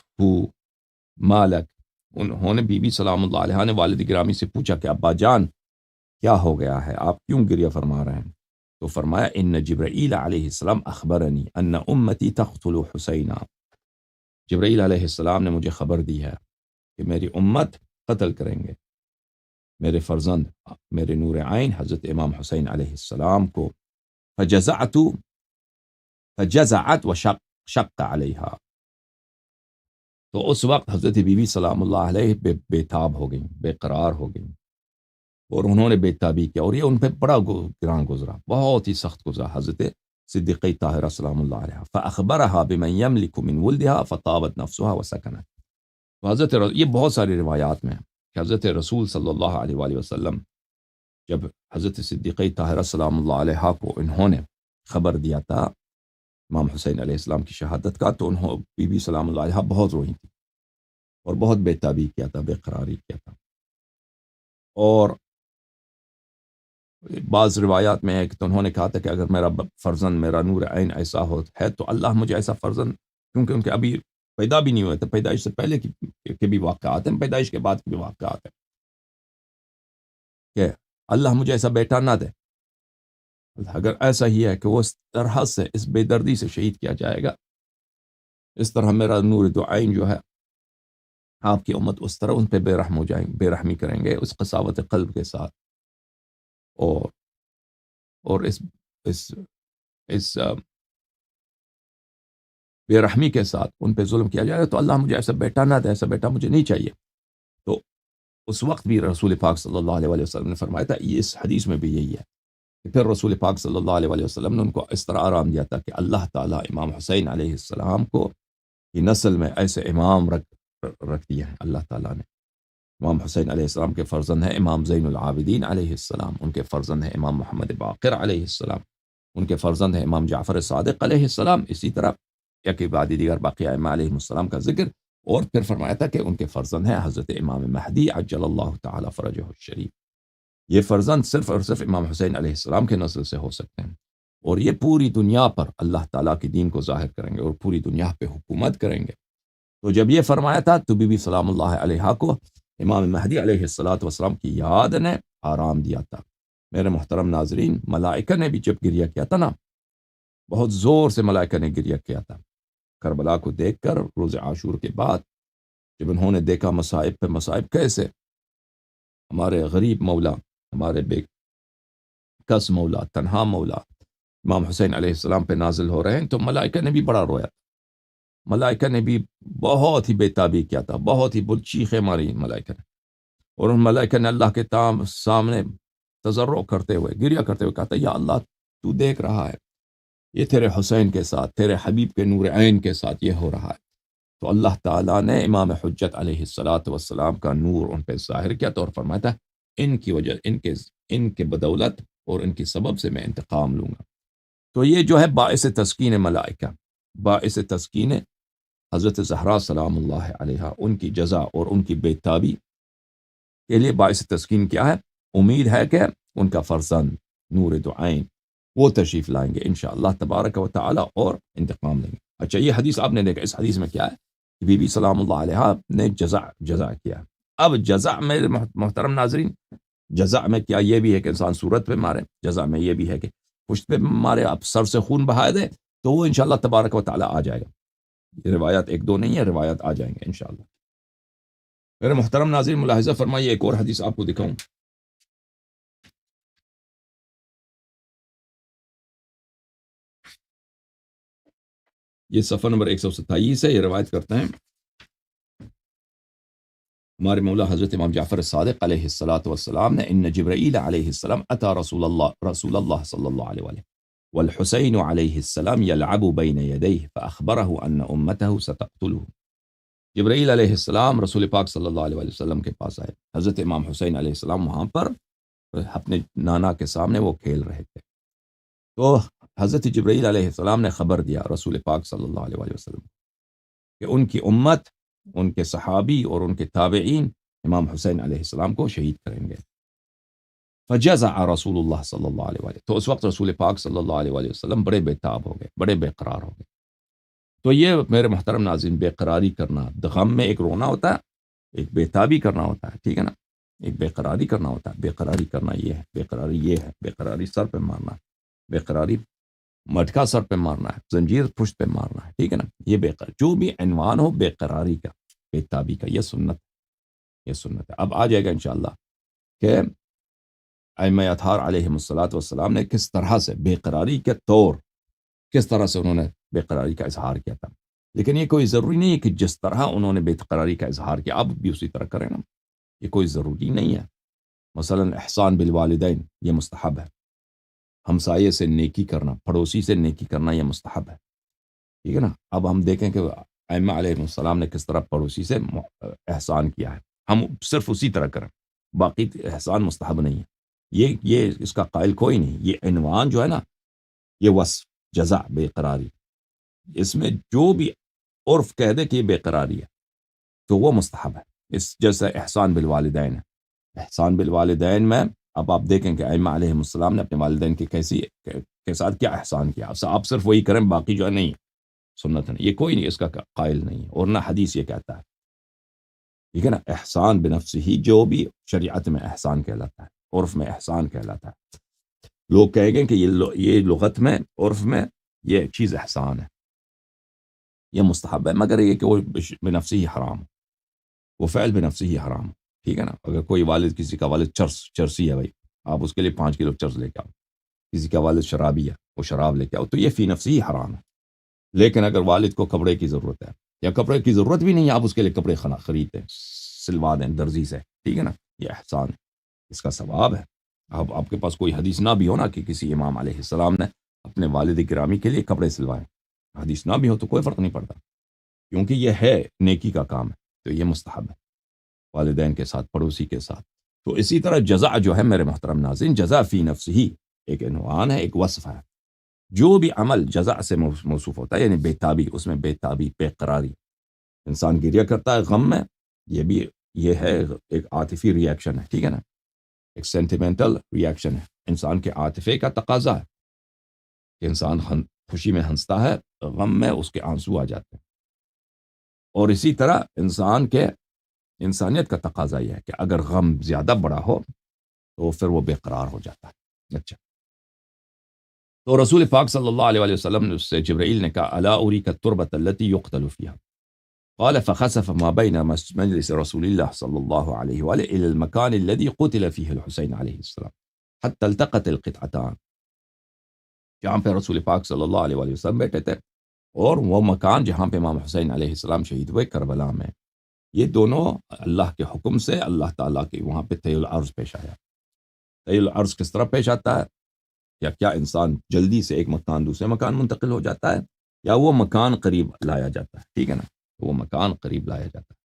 ما لک، انہوں نے بی بی سلام اللہ علیہ نے والد گرامی سے پوچھا کہ ابا جان کیا ہو گیا ہے، آپ کیوں گریہ فرما رہے ہیں؟ تو فرمایا: ان جبرائیل علیہ السلام اخبرنی ان امتی تقتل حسینا. جبرائیل علیہ السلام نے مجھے خبر دی ہے کہ میری امت قتل کریں گے میرے فرزند، میرے نور عین حضرت امام حسین علیہ السلام کو. فجزعت وشق علیہا. تو اس وقت حضرت بی بی سلام اللہ علیہ بے تاب ہو گئیں، بے قرار ہو گئیں، اور انہوں نے بے تابی کیا، اور یہ ان پہ بڑا گران گزرا، بہت ہی سخت گزرا. حضرت صدیقہ طاہرہ سلام اللہ علیہ فاخبرها بمن يملك من ولدها فطابت نفسها وسكنت. حضرت یہ بہت ساری روایات میں ہے کہ حضرت رسول صلی اللہ علیہ وآلہ وسلم جب حضرت صدیقہ طاہرہ سلام اللہ علیہ کو انہوں نے خبر دیا تھا امام حسین علیہ السلام کی شہادت کا، تو انہوں بی بی سلام اللہ علیہ بہت روئی تھی اور بہت بے تابی کیا تھا، بے قراری کیا تھا. اور بعض روایات میں ہے کہ انہوں نے کہا تھا کہ اگر میرا فرزند، میرا نور عین ایسا ہے تو اللہ مجھے ایسا فرزند، کیونکہ ان کے ابھی پیدا بھی نہیں ہوئے تھے، پیدائش سے پہلے کے بھی واقعات ہیں، پیدائش کے بعد کے بھی واقعات ہیں، کہ اللہ مجھے ایسا بیٹا نہ دے. اگر ایسا ہی ہے کہ وہ اس طرح سے، اس بے دردی سے شہید کیا جائے گا، اس طرح میرا نور دو عین جو ہے، آپ کی امت اس طرح ان پہ بے رحم ہو جائیں، بے رحمی کریں گے اس قساوت قلب کے ساتھ، اور اس بے رحمی کے ساتھ ان پہ ظلم کیا جائے گا. تو اللہ مجھے ایسا بیٹا نہ دے، ایسا بیٹا مجھے نہیں چاہیے. تو اس وقت بھی رسول پاک صلی اللہ علیہ وآلہ وسلم نے فرمایا تھا، اس حدیث میں بھی یہی ہے کہ پھر رسول پاک صلی اللہ علیہ وآلہ وسلم نے ان کو اس طرح آرام دیا تھا کہ اللہ تعالیٰ امام حسین علیہ السلام کو کی نسل میں ایسے امام رکھ دیے ہیں. اللہ تعالیٰ نے امام حسین علیہ السلام کے فرزند ہیں امام زین العابدین علیہ السلام، ان کے فرزند ہیں امام محمد باقر علیہ السلام، ان کے فرزند ہیں امام جعفر صادق علیہ السلام. اسی طرح یک بعد دیگر باقی ائمہ علیہ السلام کا ذکر، اور پھر فرمایا تھا کہ ان کے فرزند ہیں حضرت امام مہدی عجل اللہ تعالی فرجہ الشریف. یہ فرزند صرف اور صرف امام حسین علیہ السلام کے نسل سے ہو سکتے ہیں، اور یہ پوری دنیا پر اللہ تعالیٰ کے دین کو ظاہر کریں گے اور پوری دنیا پہ حکومت کریں گے. تو جب یہ فرمایا تھا تو بی بی سلام اللہ علیہا کو امام مہدی علیہ الصلوۃ والسلام کی یاد نے آرام دیا تھا۔ میرے محترم ناظرین، ملائکہ نے بھی جب گریہ کیا تھا نا، بہت زور سے ملائکہ نے گریہ کیا تھا کربلا کو دیکھ کر روز عاشور کے بعد، جب انہوں نے دیکھا مصائب پہ مصائب کیسے ہمارے غریب مولا، ہمارے بے کس مولا، تنہا مولا امام حسین علیہ السلام پہ نازل ہو رہے ہیں، تو ملائکہ نے بھی بڑا رویا تھا۔ ملائکہ نے بھی بہت ہی بے تابی کیا تھا، بہت ہی بری چیخیں ماری ملائکہ نے، اور ان ملائکہ نے اللہ کے سامنے تضرع کرتے ہوئے، گریہ کرتے ہوئے کہا تھا، یا اللہ تو دیکھ رہا ہے، یہ تیرے حسین کے ساتھ، تیرے حبیب کے نور عین کے ساتھ یہ ہو رہا ہے۔ تو اللہ تعالیٰ نے امام حجت علیہ الصلاۃ والسلام کا نور ان پہ ظاہر کیا تو اور فرمایا تھا، ان کی وجہ، ان کے بدولت اور ان کی سبب سے میں انتقام لوں گا۔ تو یہ جو ہے باعث تسکین ملائکہ، باعث تسکین حضرت زہرا سلام اللہ علیہا، ان کی جزا اور ان کی بے تابی کے لیے باعث تسکین کیا ہے؟ امید ہے کہ ان کا فرزند نور دو عین وہ تشریف لائیں گے انشاءاللہ تبارک و تعالی اور انتقام لیں گے۔ اچھا، یہ حدیث آپ نے دیکھا، اس حدیث میں کیا ہے کہ بی بی سلام اللہ علیہا نے جزا کیا۔ اب جزا میں محترم ناظرین، جزا میں کیا یہ بھی ہے کہ انسان صورت پہ مارے، جزا میں یہ بھی ہے کہ پشت پہ مارے، آپ سر سے خون بہا دے، تو وہ انشاءاللہ تبارک و تعالی آ جائے گا۔ یہ روایات ایک دو نہیں ہے، روایات آ جائیں گے انشاءاللہ۔ میرے محترم ناظرین، ملاحظہ فرمائیے، ایک اور حدیث آپ کو دکھاؤں۔ یہ صفحہ نمبر 127 ہے، یہ روایت کرتے ہیں ہمارے مولا حضرت امام جعفر صادق علیہ الصلاۃ والسلام نے، ان جبرائیل علیہ السلام اتا رسول اللہ صلی اللہ علیہ وآلہ والحسین علیہ السلام یلعب بین یدیہ فاخبرہ ان امتہ ستقتلہ۔ جبرائیل علیہ السلام رسول پاک صلی اللہ علیہ وآلہ وسلم کے پاس آئے، حضرت امام حسین علیہ السلام وہاں پر اپنے نانا کے سامنے وہ کھیل رہے تھے، تو حضرت جبرائیل علیہ السلام نے خبر دیا رسول پاک صلی اللہ علیہ وآلہ وسلم کہ ان کی امت، ان کے صحابی اور ان کے تابعین امام حسین علیہ السلام کو شہید کریں گے۔ فجزع رسول اللہ صلی اللہ علیہ وآلہ، تو اس وقت رسول پاک صلی اللہ علیہ وآلہ وسلم بڑے بے تاب ہو گئے، بڑے بے قرار ہو گئے۔ تو یہ میرے محترم ناظرین، بے قراری کرنا، غم میں ایک رونا ہوتا ہے، ایک بے تابی کرنا ہوتا ہے، ٹھیک ہے نا، ایک بے قراری کرنا ہوتا ہے۔ بے قراری کرنا یہ ہے، بے قراری یہ ہے، بے قراری سر پہ مارنا، بے قراری مٹکا سر پہ مارنا ہے، زنجیر پشت پہ مارنا ہے، ٹھیک ہے نا، یہ بے قراری جو بھی عنوان ہو بے قراری کا، بے تابی کا، یہ سنت، یہ سنت ہے۔ اب آ جائے گا انشاءاللہ کہ ائمہ اطہار علیہم الصلوۃ والسلام نے کس طرح سے بے قراری کے طور، کس طرح سے انہوں نے بے قراری کا اظہار کیا تھا۔ لیکن یہ کوئی ضروری نہیں ہے کہ جس طرح انہوں نے بے قراری کا اظہار کیا آپ بھی اسی طرح کریں نا، یہ کوئی ضروری نہیں ہے۔ مثلا احسان بالوالدین یہ مستحب ہے، ہمسائے سے نیکی کرنا، پڑوسی سے نیکی کرنا یہ مستحب ہے، ٹھیک ہے نا۔ اب ہم دیکھیں کہ ائمہ علیہ السلام نے کس طرح پڑوسی سے احسان کیا ہے، ہم صرف اسی طرح کریں، باقی احسان مستحب نہیں ہے۔ یہ اس کا قائل کوئی نہیں، یہ عنوان جو ہے نا، یہ وصف جزا بے قراری، اس میں جو بھی عرف کہہ دے کہ یہ بے قراری ہے تو وہ مستحب ہے۔ اس جیسے احسان بالوالدین ہے، احسان بالوالدین میں اب آپ دیکھیں کہ ائمہ علیہ السلام نے اپنے والدین کے ساتھ کیا احسان کیا، آپ صرف وہی کریں، باقی جو ہے نہیں، سنت نہیں، یہ کوئی نہیں اس کا قائل نہیں ہے، اور نہ حدیث یہ کہتا ہے، ٹھیک ہے نا۔ احسان بنفس ہی جو بھی شریعت میں احسان کہلاتا ہے، عرف میں احسان کہلاتا ہے، لوگ کہیں گے کہ یہ لغت میں، عرف میں یہ چیز احسان ہے، یہ مستحب ہے، مگر یہ کہ وہ بنفس ہی حرام ہے، وہ فعل بنفس ہی حرام ہے، ٹھیک ہے نا۔ اگر کوئی والد، کسی کا والد چرسی ہے، بھائی آپ اس کے لیے 5 کلو چرس لے کے آؤ، کسی کا والد شرابی ہے، وہ شراب لے کے آؤ، تو یہ فی نفس ہی حرام ہے۔ لیکن اگر والد کو کپڑے کی ضرورت ہے، یا کپڑے کی ضرورت بھی نہیں ہے، آپ اس کے لیے کپڑے خریدیں، سلوا دیں درزی سے، ٹھیک ہے نا، یہ احسان ہے، اس کا ثواب ہے۔ اب آپ کے پاس کوئی حدیث نہ بھی ہو نا کہ کسی امام علیہ السلام نے اپنے والد گرامی کے لیے کپڑے سلوائے، حدیث نہ بھی ہو تو کوئی فرق نہیں پڑتا، کیونکہ یہ ہے نیکی کا کام ہے، تو یہ مستحب ہے والدین کے ساتھ، پڑوسی کے ساتھ۔ تو اسی طرح جزا جو ہے میرے محترم ناظرین، جزا فی نفس ہی ایک عنوان ہے، ایک وصف ہے۔ جو بھی عمل جزا سے موصوف ہوتا ہے، یعنی بے تابی، اس میں بے تابی، بے قراری، انسان گریہ کرتا ہے غم میں، یہ بھی یہ ہے ایک عاطفی ری ایکشن ہے، ٹھیک ہے نا، ایک سینٹیمنٹل ری ایکشن ہے، انسان کے عاطفے کا تقاضا ہے کہ انسان خوشی میں ہنستا ہے، غم میں اس کے آنسو آ جاتے ہیں۔ اور اسی طرح انسانیت کا تقاضا یہ ہے کہ اگر غم زیادہ بڑا ہو تو پھر وہ بے قرار ہو جاتا ہے. اچھا، تو رسول پاک صلی اللہ علیہ وآلہ وسلم نے اس سے جبرائیل نے کہا الا اریک التربۃ التي يقتل فيها قال فخسف ما بين مجلس رسول الله صلى الله عليه وآله الى المكان الذي قتل فيه الحسين عليه السلام حتى التقت القطعتان. جہاں پہ رسول پاک صلی اللہ علیہ وآلہ وسلم بیٹھے تھے اور وہ مکان جہاں پہ امام حسین علیہ السلام شہید ہوئے کربلا میں، یہ دونوں اللہ کے حکم سے اللہ تعالیٰ کے وہاں پہ طی العرض پیش آیا. طی العرض کس طرح پیش آتا ہے؟ یا کیا انسان جلدی سے ایک مکان دوسرے مکان منتقل ہو جاتا ہے، یا وہ مکان قریب لایا جاتا ہے؟ ٹھیک ہے نا، وہ مکان قریب لایا جاتا ہے،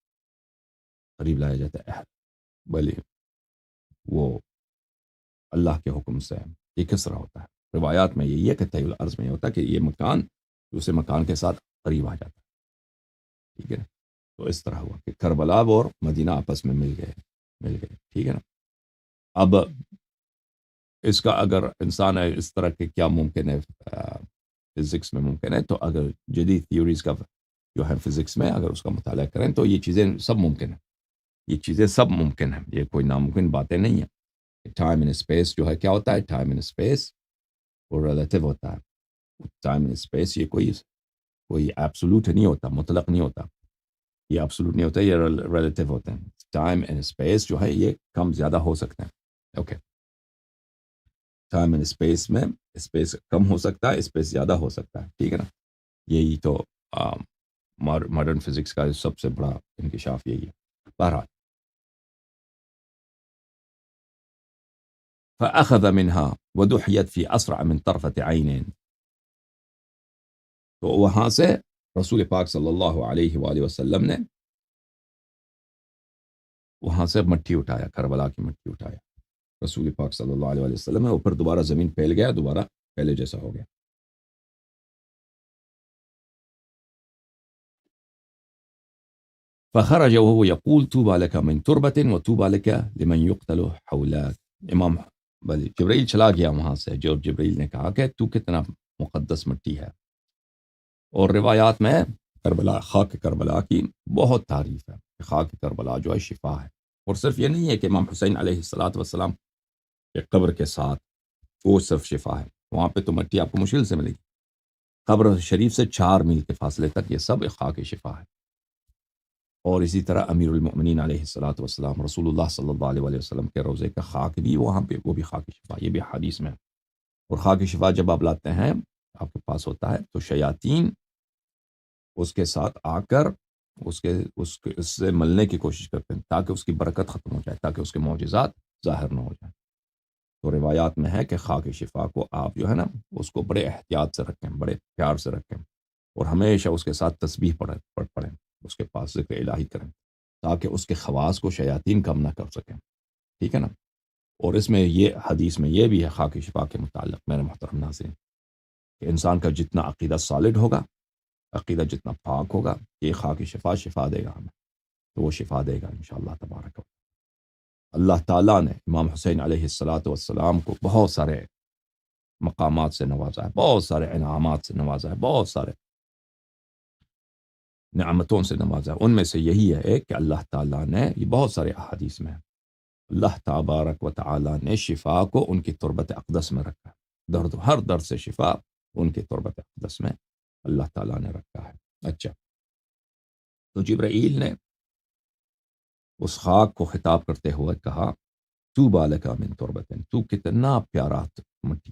قریب لایا جاتا ہے، بھلے وہ اللہ کے حکم سے یہ کس طرح ہوتا ہے. روایات میں یہی ہے کہ طی العرض میں یہ ہوتا ہے کہ یہ مکان دوسرے مکان کے ساتھ قریب آ جاتا ہے. ٹھیک ہے، تو اس طرح ہوا کہ کربلا اور مدینہ آپس میں مل گئے. ٹھیک ہے نا. اب اس کا اگر انسان ہے اس طرح کے کیا ممکن ہے فزکس میں ممکن ہے، تو اگر جدید تھیوریز کا جو ہے فزکس میں اگر اس کا مطالعہ کریں تو یہ چیزیں سب ممکن ہیں. یہ چیزیں سب ممکن ہیں، یہ کوئی ناممکن باتیں نہیں ہیں. ٹائم اینڈ اسپیس جو ہے کیا ہوتا ہے؟ ٹائم اینڈ اسپیس وہ ریلیٹیو ہوتا ہے. ٹائم اینڈ اسپیس یہ کوئی ایبسولوٹ نہیں ہوتا، مطلق نہیں ہوتا. یہ ایبسولوٹ نہیں ہوتا، یہ ریلیٹیو ہوتے ہیں. ٹائم اینڈ اسپیس جو ہے یہ کم زیادہ ہو سکتے ہیں. اوکے، ٹائم اینڈ اسپیس میں اسپیس کم ہو سکتا ہے، اسپیس زیادہ ہو سکتا ہے. ٹھیک ہے نا. یہی تو ماڈرن فزکس کا سب سے بڑا انکشاف یہی ہے. بہرحال فأخذ منها ودحيت في أسرع من طرفة عين. تو وہاں سے رسول پاک صلی اللہ علیہ وآلہ وسلم نے وہاں سے مٹی اٹھایا، کربلا کی مٹی اٹھایا رسول پاک صلی اللہ علیہ وآلہ وسلم نے. اوپر دوبارہ زمین پھیل گیا، دوبارہ پہلے جیسا ہو گیا. فخرج وهو يقول طوبى لك من تربة وطوبى لك لمن يقتل حولك. امام جبرائیل چلا گیا وہاں سے، جو جبرائیل نے کہا کہ تو کتنا مقدس مٹی ہے. اور روایات میں خاک کربلا کی بہت تعریف ہے کہ خاک کربلا جو ہے شفا ہے. اور صرف یہ نہیں ہے کہ امام حسین علیہ السلام کے قبر کے ساتھ وہ صرف شفا ہے، وہاں پہ تو مٹی آپ کو مشکل سے ملے گی. قبر شریف سے 4 میل کے فاصلے تک یہ سب خاک شفا ہے. اور اسی طرح امیر المؤمنین علیہ السلام رسول اللہ صلی اللہ علیہ وآلہ وسلم کے روضے کا خاک بھی وہاں پہ، وہ بھی خاک شفا، یہ بھی حدیث میں. اور خاک شفا جب آپ لاتے ہیں آپ کے پاس ہوتا ہے تو شیاطین اس کے ساتھ آ کر اس سے ملنے کی کوشش کرتے ہیں تاکہ اس کی برکت ختم ہو جائے، تاکہ اس کے معجزات ظاہر نہ ہو جائیں. تو روایات میں ہے کہ خاک شفا کو آپ جو ہے نا اس کو بڑے احتیاط سے رکھیں، بڑے پیار سے رکھیں، اور ہمیشہ اس کے ساتھ تسبیح پڑھیں، اس کے پاس ذکر الہی کریں تاکہ اس کے خواص کو شیاطین کم نہ کر سکیں. ٹھیک ہے نا. اور اس میں یہ حدیث میں یہ بھی ہے خاک شفا کے متعلق میرے محترم ناظرین کہ انسان کا جتنا عقیدہ سالڈ ہوگا، عقیدہ جتنا پاک ہوگا، یہ خاک شفا دے گا ہمیں، تو وہ شفا دے گا انشاءاللہ تبارک و تعالی. اللہ تعالیٰ نے امام حسین علیہ السلام کو بہت سارے مقامات سے نوازا ہے، بہت سارے انعامات سے نوازا ہے، بہت سارے نعمتوں سے نوازا ہے. ان میں سے یہی ہے کہ اللہ تعالیٰ نے، یہ بہت سارے احادیث میں اللہ تبارک و تعالیٰ نے شفا کو ان کی تربت اقدس میں رکھا ہے. ہر درد سے شفا ان کی تربت اقدس میں اللہ تعالیٰ نے رکھا ہے. اچھا، تو جبرائیل نے اس خاک کو خطاب کرتے ہوئے کہا طوبی لک من تربۃ، تو کتنا پیارا مٹی.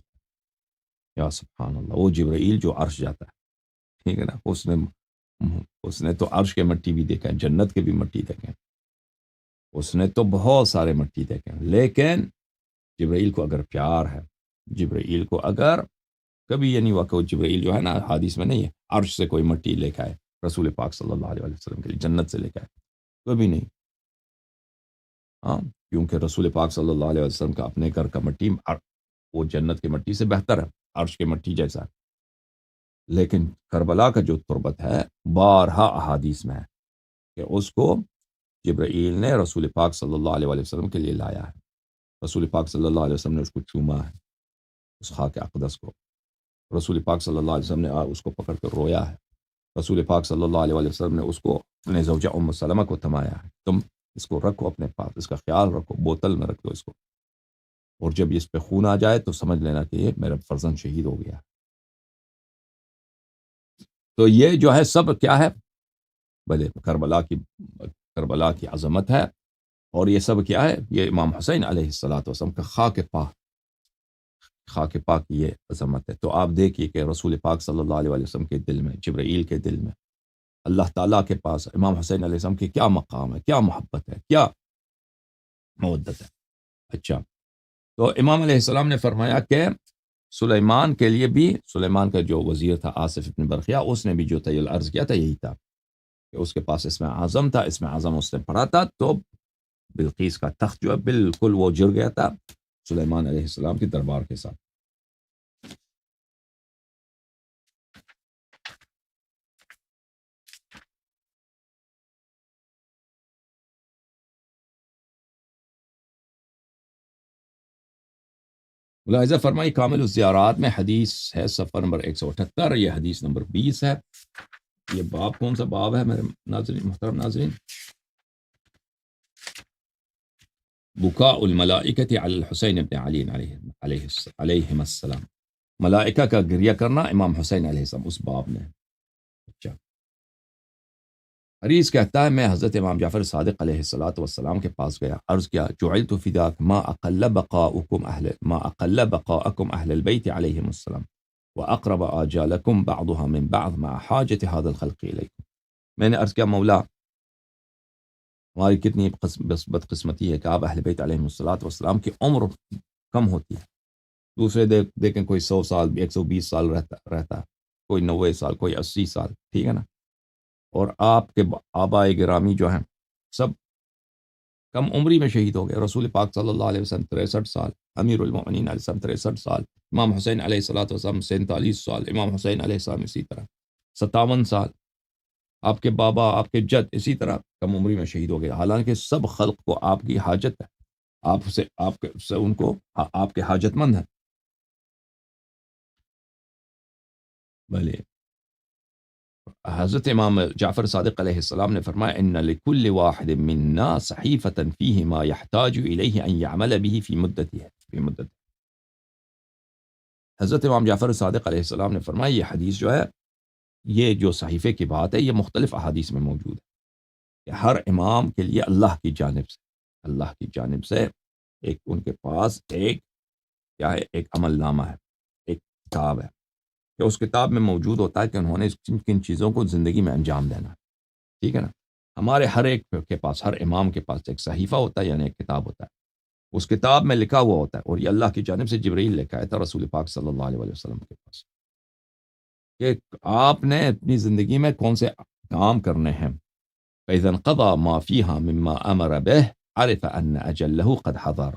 یا سبحان اللہ، وہ جبرائیل جو عرش جاتا ہے، ٹھیک ہے نا، اس نے تو عرش کے مٹی بھی دیکھا ہے، جنت کے بھی مٹی دیکھے، اس نے تو بہت سارے مٹی دیکھے. لیکن جبرائیل کو اگر پیار ہے، جبرائیل کو اگر کبھی یہ نہیں ہوا کہ وہ جبرائیل جو ہے نا حدیث میں نہیں ہے عرش سے کوئی مٹی لے کے آئے رسول پاک صلی اللہ علیہ وسلم کے لیے، جنت سے لے کے آئے، کبھی نہیں. ہاں، کیونکہ رسول پاک صلی اللہ علیہ وسلم کا اپنے گھر کا مٹی وہ جنت کی مٹی سے بہتر ہے، عرش کی مٹی جیسا ہے. لیکن کربلا کا جو تربت ہے بارہا احادیث میں ہے کہ اس کو جبرائیل نے رسول پاک صلی اللہ علیہ وسلم کے لیے لایا ہے. رسول پاک صلی اللہ علیہ وسلم نے اس کو چوما ہے، اس خاک اقدس کو. رسول پاک صلی اللہ علیہ وسلم نے اس کو پکڑ کر رویا ہے. رسول پاک صلی اللہ علیہ وسلم نے اس کو نے زوجہ ام سلمہ کو تھمایا ہے، تم اس کو رکھو اپنے پاس، اس کا خیال رکھو، بوتل میں رکھ دو اس کو، اور جب اس پہ خون آ جائے تو سمجھ لینا کہ یہ میرا فرزند شہید ہو گیا۔ تو یہ جو ہے سب کیا ہے؟ بھلے کربلا کی عظمت ہے، اور یہ سب کیا ہے؟ یہ امام حسین علیہ الصلوۃ والسلام کا خاک پاک کی یہ عظمت ہے۔ تو آپ دیکھیے کہ رسول پاک صلی اللہ علیہ وسلم کے دل میں، جبرائیل کے دل میں، اللہ تعالیٰ کے پاس امام حسین علیہ السلام کی کیا مقام ہے، کیا محبت ہے، کیا مودت ہے۔ اچھا، تو امام علیہ السلام نے فرمایا کہ سلیمان کے لیے بھی، سلیمان کا جو وزیر تھا آصف بن برخیا، اس نے بھی جو تیل عرض کیا تھا یہی تھا کہ اس کے پاس اسم اعظم تھا، اسم اعظم اس نے پڑھا تھا تو بلقیس کا تخت جو ہے بالکل وہ جڑ گیا تھا سلیمان علیہ السلام کے دربار کے ساتھ۔ ملاحظہ فرمائی کامل الزیارات میں حدیث ہے صفحہ نمبر 178، یہ حدیث نمبر 20 ہے۔ یہ باب کون سا باب ہے میرے ناظرین، محترم ناظرین؟ بکاء الملائکۃ علی الحسین ابن علی علیہم السلام، ملائکہ کا گریہ کرنا امام حسین علیہ السلام، اس باب میں۔ اچھا، حدیث کہتا ہے میں حضرت امام جعفر صادق علیہ الصلوۃ والسلام کے پاس گیا، عرض کیا جعلت فداک ما اقل بقاءکم اہل البیت علیہم السلام واقرب آجالکم بعضها من بعض مع حاجت هذا الخلق الیکم۔ میں نے عرض کیا مولا، ہماری کتنی بدقسمتی ہے کہ آپ اہل بیت علیہ الصلوۃ والسلام کی عمر کم ہوتی ہے، دوسرے دیکھیں کوئی 100 سال 120 سال رہتا ہے، کوئی 90 سال، کوئی 80 سال، ٹھیک ہے نا؟ اور آپ کے آبائے گرامی جو ہیں سب کم عمری میں شہید ہو گئے۔ رسول پاک صلی اللہ علیہ وسلم 63 سال، امیر المومنین علیہ السلام 63 سال، امام حسین علیہ الصلوۃ والسلام 47 سال، امام حسین علیہ السلام اسی طرح 57 سال، آپ کے بابا، آپ کے جد اسی طرح کم عمری میں شہید ہو گئے، حالانکہ سب خلق کو آپ کی حاجت ہے، آپ سے ان کو آپ کے حاجت مند ہیں۔ بھلے حضرت امام جعفر صادق علیہ السلام نے فرمایا ان لكل واحد منا صحیفة فيه ما يحتاج الیہ ان يعمل به في مدته۔ حضرت امام جعفر صادق علیہ السلام نے فرمایا یہ حدیث جو ہے، یہ جو صحیفے کی بات ہے، یہ مختلف احادیث میں موجود ہے کہ ہر امام کے لیے اللہ کی جانب سے ایک ان کے پاس ایک کیا ہے، ایک عمل نامہ ہے، ایک کتاب ہے کہ اس کتاب میں موجود ہوتا ہے کہ انہوں نے کن چیزوں کو زندگی میں انجام دینا ہے، ٹھیک ہے نا؟ ہمارے ہر ایک کے پاس، ہر امام کے پاس ایک صحیفہ ہوتا ہے، یعنی ایک کتاب ہوتا ہے، اس کتاب میں لکھا ہوا ہوتا ہے، اور یہ اللہ کی جانب سے جبرائیل لے کے آیا تھا رسول پاک صلی اللہ علیہ وسلم کے پاس کہ آپ نے اپنی زندگی میں کون سے کام کرنے ہیں۔ فَإِذَا انْقَضَى مَا فِيهَا مِمَّا أَمَرَ بِهِ عَرِفَ أَنَّ أَجَلَّهُ قَدْ حَضَرَ۔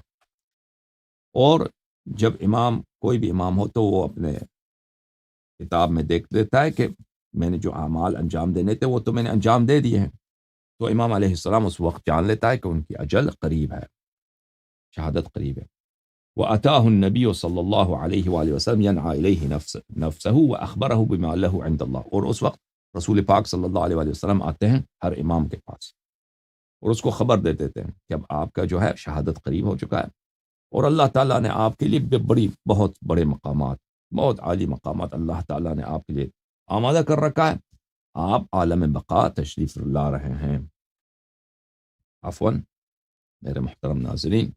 اور جب کوئی بھی امام ہو تو وہ اپنے کتاب میں دیکھ دیتا ہے کہ میں نے جو اعمال انجام دینے تھے وہ تو میں نے انجام دے دیے ہیں، تو امام علیہ السلام اس وقت جان لیتا ہے کہ ان کی اجل قریب ہے، شہادت قریب ہے۔ وَأَتَاهُ النَّبِيُّ صلی اللہ علیہ وآلہ وسلم ينعى إلیہ نفسه وأخبره بما له عند اللہ، اور اس وقت رسول پاک صلی اللہ علیہ وآلہ وسلم آتے ہیں ہر امام کے پاس اور اس کو خبر دے دیتے ہیں کہ اب آپ کا جو ہے شہادت قریب ہو چکا ہے، اور اللہ تعالیٰ نے آپ کے لیے بہت بڑے مقامات، بہت عالی مقامات اللہ تعالیٰ نے آپ کے لیے آمادہ کر رکھا ہے، آپ عالم بقا تشریف لا رہے ہیں۔ عفواً میرے محترم ناظرین،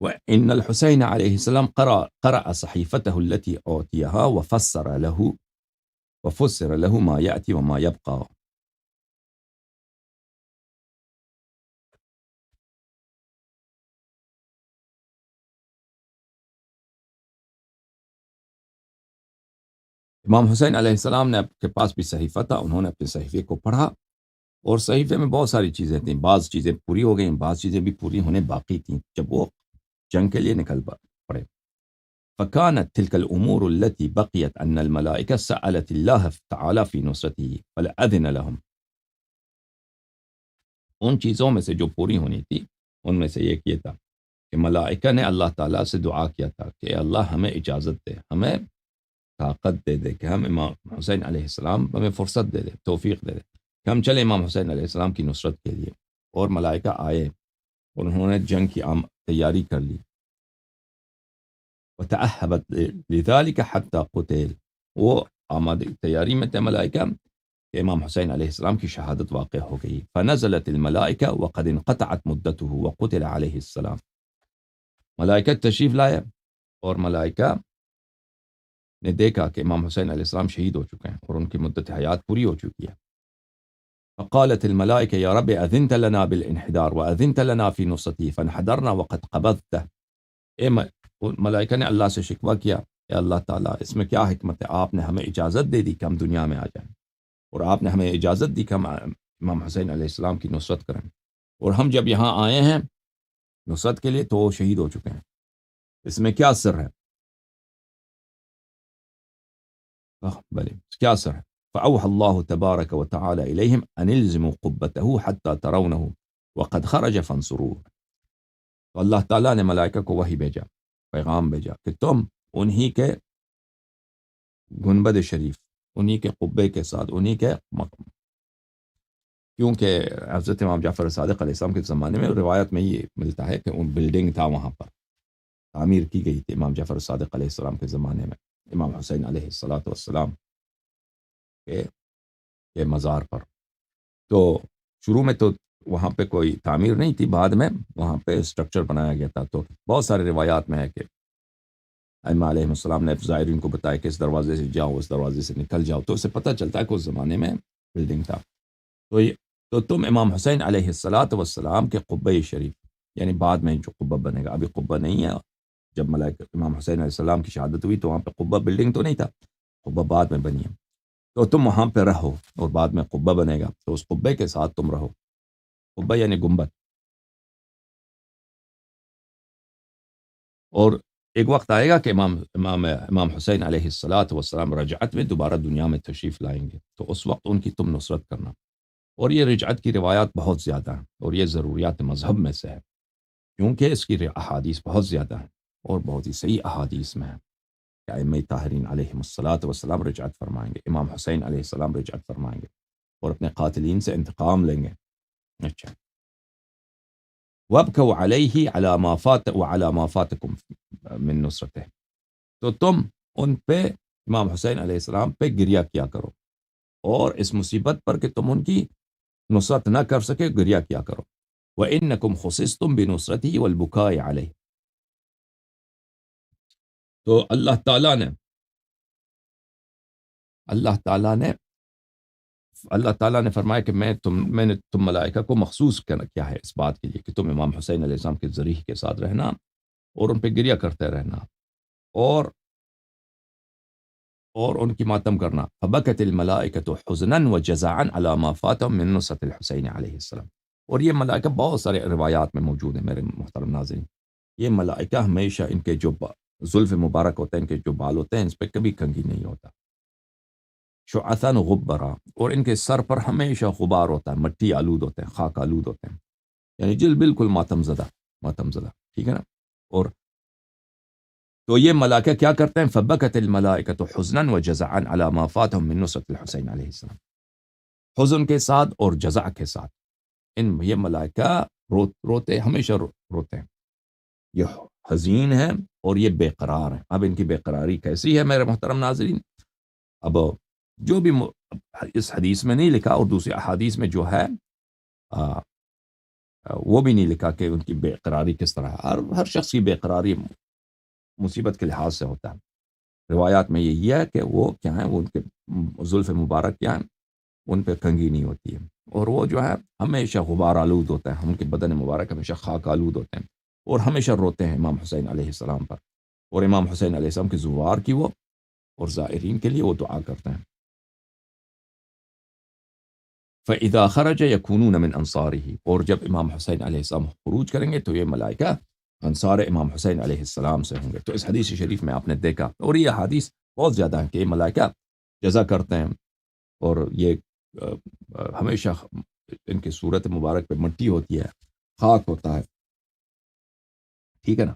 وإن الحسين عليه السلام قرأ صحيفته التي أعطيها وفسر له ما يأتي وما يبقى۔ امام حسین علیہ السلام نے کے پاس بھی صحیفہ تھا، انہوں نے اپنے صحیفے کو پڑھا، اور صحیفے میں بہت ساری چیزیں تھیں، بعض چیزیں پوری ہو گئیں، بعض چیزیں بھی پوری ہونے باقی تھیں جب وہ جنگ کے لیے نکل پڑے۔ فكانت تلك الأمور التي بقيت أن الملائكة سألت الله تعالى في نصرته فلأذن لهم۔ ان چیزوں میں سے جو پوری ہونی تھی ان میں سے ایک یہ تھا کہ ملائکہ نے اللہ تعالیٰ سے دعا کیا تھا کہ اللہ ہمیں اجازت دے، ہمیں طاقت دے دے کہ ہم امام حسین علیہ السلام ہمیں فرصت دے دے، توفیق دے دے کہ ہم چلے امام حسین علیہ السلام کی نصرت کے لیے۔ اور ملائکہ آئے اور انہوں نے جنگ کی تیاری کر لی، وتأہبت لذلك حتى قتل، وہ آمادی تیاری میں تھے ملائکہ کہ امام حسین علیہ السلام کی شہادت واقع ہو گئی۔ فنزلت الملائکہ وقد انقطعت مدته وقتل علیہ السلام، ملائکہ تشریف لائے اور ملائکہ نے دیکھا کہ امام حسین علیہ السلام شہید ہو چکے ہیں اور ان کی مدت حیات پوری ہو چکی ہے۔ فقالت الملائکہ یا رب اذنت لنا بالانحدار واذنت لنا فی نصرته فانحدرنا وقد قبضته، ملائکہ نے اللہ سے شکوہ کیا کہ اللہ تعالیٰ اس میں کیا حکمت ہے، آپ نے ہمیں اجازت دے دی کہ ہم دنیا میں آ جائیں، اور آپ نے ہمیں اجازت دی کہ ہم امام حسین علیہ السلام کی نصرت کریں، اور ہم جب یہاں آئے ہیں نصرت کے لیے تو وہ شہید ہو چکے ہیں، اس میں کیا سر ہے؟ بلے کیا سر ہے؟ فأوحى الله تبارك وتعالى إليهم أن الزموا قبته حتى ترونه وقد خرج فانصروه، تو اللہ تعالیٰ نے ملائکہ کو وحی بھیجا، پیغام بھیجا کہ تم انہی کے گنبد شریف، انہی کے قبے کے ساتھ، انہی کے کیونکہ حضرت امام جعفر صادق علیہ السلام کے زمانے میں روایت میں یہ ملتا ہے کہ ان بلڈنگ تھا وہاں پر تعمیر کی گئی تھی امام جعفر صادق علیہ السلام کے زمانے میں، امام حسین علیہ السلام کے مزار پر۔ تو شروع میں تو وہاں پہ کوئی تعمیر نہیں تھی، بعد میں وہاں پہ اسٹرکچر بنایا گیا تھا۔ تو بہت سارے روایات میں ہے کہ ائمہ علیہ السلام نے زائرین کو بتایا کہ اس دروازے سے جاؤ، اس دروازے سے نکل جاؤ، تو اسے پتہ چلتا ہے کہ اس زمانے میں بلڈنگ تھا۔ تو تم امام حسین علیہ السلام کے قبہ شریف، یعنی بعد میں جو قبہ بنے گا، ابھی قبہ نہیں ہے، جب ملائکہ امام حسین علیہ السلام کی شہادت ہوئی تو وہاں پہ قبہ بلڈنگ تو نہیں تھا، قبہ بعد میں بنی ہے، تو تم وہاں پہ رہو اور بعد میں قبہ بنے گا تو اس قبے کے ساتھ تم رہو، قبہ یعنی گنبد۔ اور ایک وقت آئے گا کہ امام حسین علیہ السلام رجعت میں دوبارہ دنیا میں تشریف لائیں گے، تو اس وقت ان کی تم نصرت کرنا۔ اور یہ رجعت کی روایات بہت زیادہ ہیں، اور یہ ضروریات مذہب میں سے ہے، کیونکہ اس کی احادیث بہت زیادہ ہیں اور بہت ہی صحیح احادیث میں ہیں کہ ائمہ طاہرین علیہم السلام رجعت فرمائیں گے، امام حسین علیہ السلام رجعت فرمائیں گے اور اپنے قاتلین سے انتقام لیں گے۔ اچھا، وَابْكَوْا عَلَيْهِ عَلَى مَا فَاتَ وَعَلَى مَا فَاتَكُمْ مِن نُصْرَتِهِ، تو تم ان پہ امام حسین علیہ السلام پہ گریہ کیا کرو، اور اس مصیبت پر کہ تم ان کی نصرت نہ کر سکے گریہ کیا کرو۔ وَإِنَّكُمْ خُصِصْتُمْ بِنُصْرَتِهِ وَالْبُكَاءِ عَلَيْهِ، تو اللہ تعالیٰ نے فرمایا کہ میں نے تم ملائکہ کو مخصوص کیا ہے اس بات کے لیے کہ تم امام حسین علیہ السلام کے ذریح کے ساتھ رہنا اور ان پہ گریہ کرتے رہنا اور ان کی ماتم کرنا۔ فبکت الملائکۃ حزنا وجزعا علی ما فاتهم من نصرۃ الحسین علیہ السلام، اور یہ ملائکہ بہت سارے روایات میں موجود ہیں میرے محترم ناظرین، یہ ملائکہ ہمیشہ ان کے جو زلف مبارک ہوتے ہیں، ان کے جو بال ہوتے ہیں، اس پہ کبھی کنگھی نہیں ہوتا، شعثا غبرا، اور ان کے سر پر ہمیشہ غبار ہوتا ہے، مٹی آلود ہوتے ہیں، خاک آلود ہوتے ہیں، یعنی جل بالکل ماتم زدہ، ٹھیک ہے نا۔ اور تو یہ ملائکہ کیا کرتے ہیں؟ فبکت الملائکۃ حزنا وجزعا علی ما فاتهم من نصرۃ الحسین علیہ السلام، حزن کے ساتھ اور جزع کے ساتھ یہ ملائکہ روتے، ہمیشہ روتے ہیں، یہ حزین ہیں اور یہ بے قرار ہیں۔ اب ان کی بے قراری کیسی ہے میرے محترم ناظرین؟ اب جو بھی اس حدیث میں نہیں لکھا اور دوسری احادیث میں جو ہے وہ بھی نہیں لکھا کہ ان کی بے قراری کس طرح ہے۔ ہر شخص کی بے قراری مصیبت کے لحاظ سے ہوتا ہے۔ روایات میں یہی ہے کہ وہ کیا ہیں، وہ ان کے زلف مبارک کیا ہیں، ان پہ کنگھی نہیں ہوتی ہے، اور وہ جو ہے ہمیشہ غبار آلود ہوتا ہے، ان کے بدن مبارک ہمیشہ خاک آلود ہوتے ہیں، اور ہمیشہ روتے ہیں امام حسین علیہ السلام پر، اور امام حسین علیہ السلام کے زوار کی وہ اور زائرین کے لیے وہ دعا کرتے ہیں۔ فَإِذَا خَرَجَ يَكُونُونَ مِنْ أَنصَارِهِ، اور جب امام حسین علیہ السلام خروج کریں گے تو یہ ملائکہ انصار امام حسین علیہ السلام سے ہوں گے۔ تو اس حدیث شریف میں آپ نے دیکھا، اور یہ حدیث بہت زیادہ ہے کہ یہ ملائکہ جزا کرتے ہیں، اور یہ ہمیشہ ان کی صورت مبارک پہ مٹی ہوتی ہے، خاک ہوتا ہے، ٹھیک ہے نا۔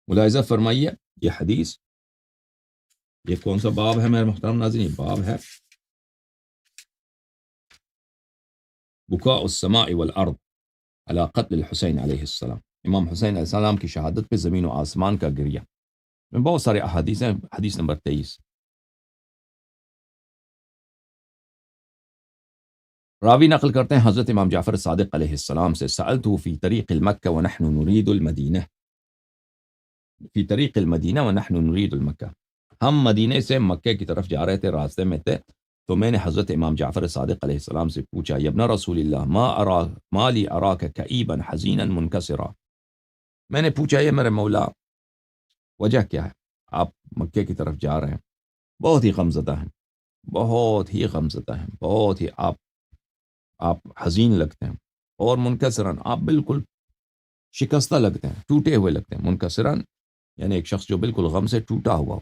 ملاحظہ فرمائیے یہ حدیث، یہ کون سا باب ہے میرے محترم ناظرین؟ باب ہے بکاء السماء والارض علی قتل الحسین علیہ السلام، امام حسین علیہ السلام کی شہادت پہ زمین و آسمان کا گریہ، میں بہت سارے احادیث ہیں۔ حدیث نمبر 23، راوی نقل کرتے ہیں حضرت امام جعفر صادق علیہ السلام سے، سألته فی طریق المکہ ونحن نرید المدینہ، فی طریق المدینہ ونحن نرید المکہ، ہم مدینے سے مکے کی طرف جا رہے تھے، راستے میں تھے، تو میں نے حضرت امام جعفر صادق علیہ السلام سے پوچھا، یا ابن رسول اللہ ما لی اراک کئیبا حزینا منکسرا، میں نے پوچھا یہ میرے مولا وجہ کیا ہے، آپ مکے کی طرف جا رہے ہیں، بہت ہی غمزدہ ہیں، بہت ہی غمزدہ ہیں، بہت ہی آپ حزین لگتے ہیں، اور منکسرن آپ بالکل شکستہ لگتے ہیں، ٹوٹے ہوئے لگتے ہیں، منکسرن یعنی ایک شخص جو بالکل غم سے ٹوٹا ہوا ہو،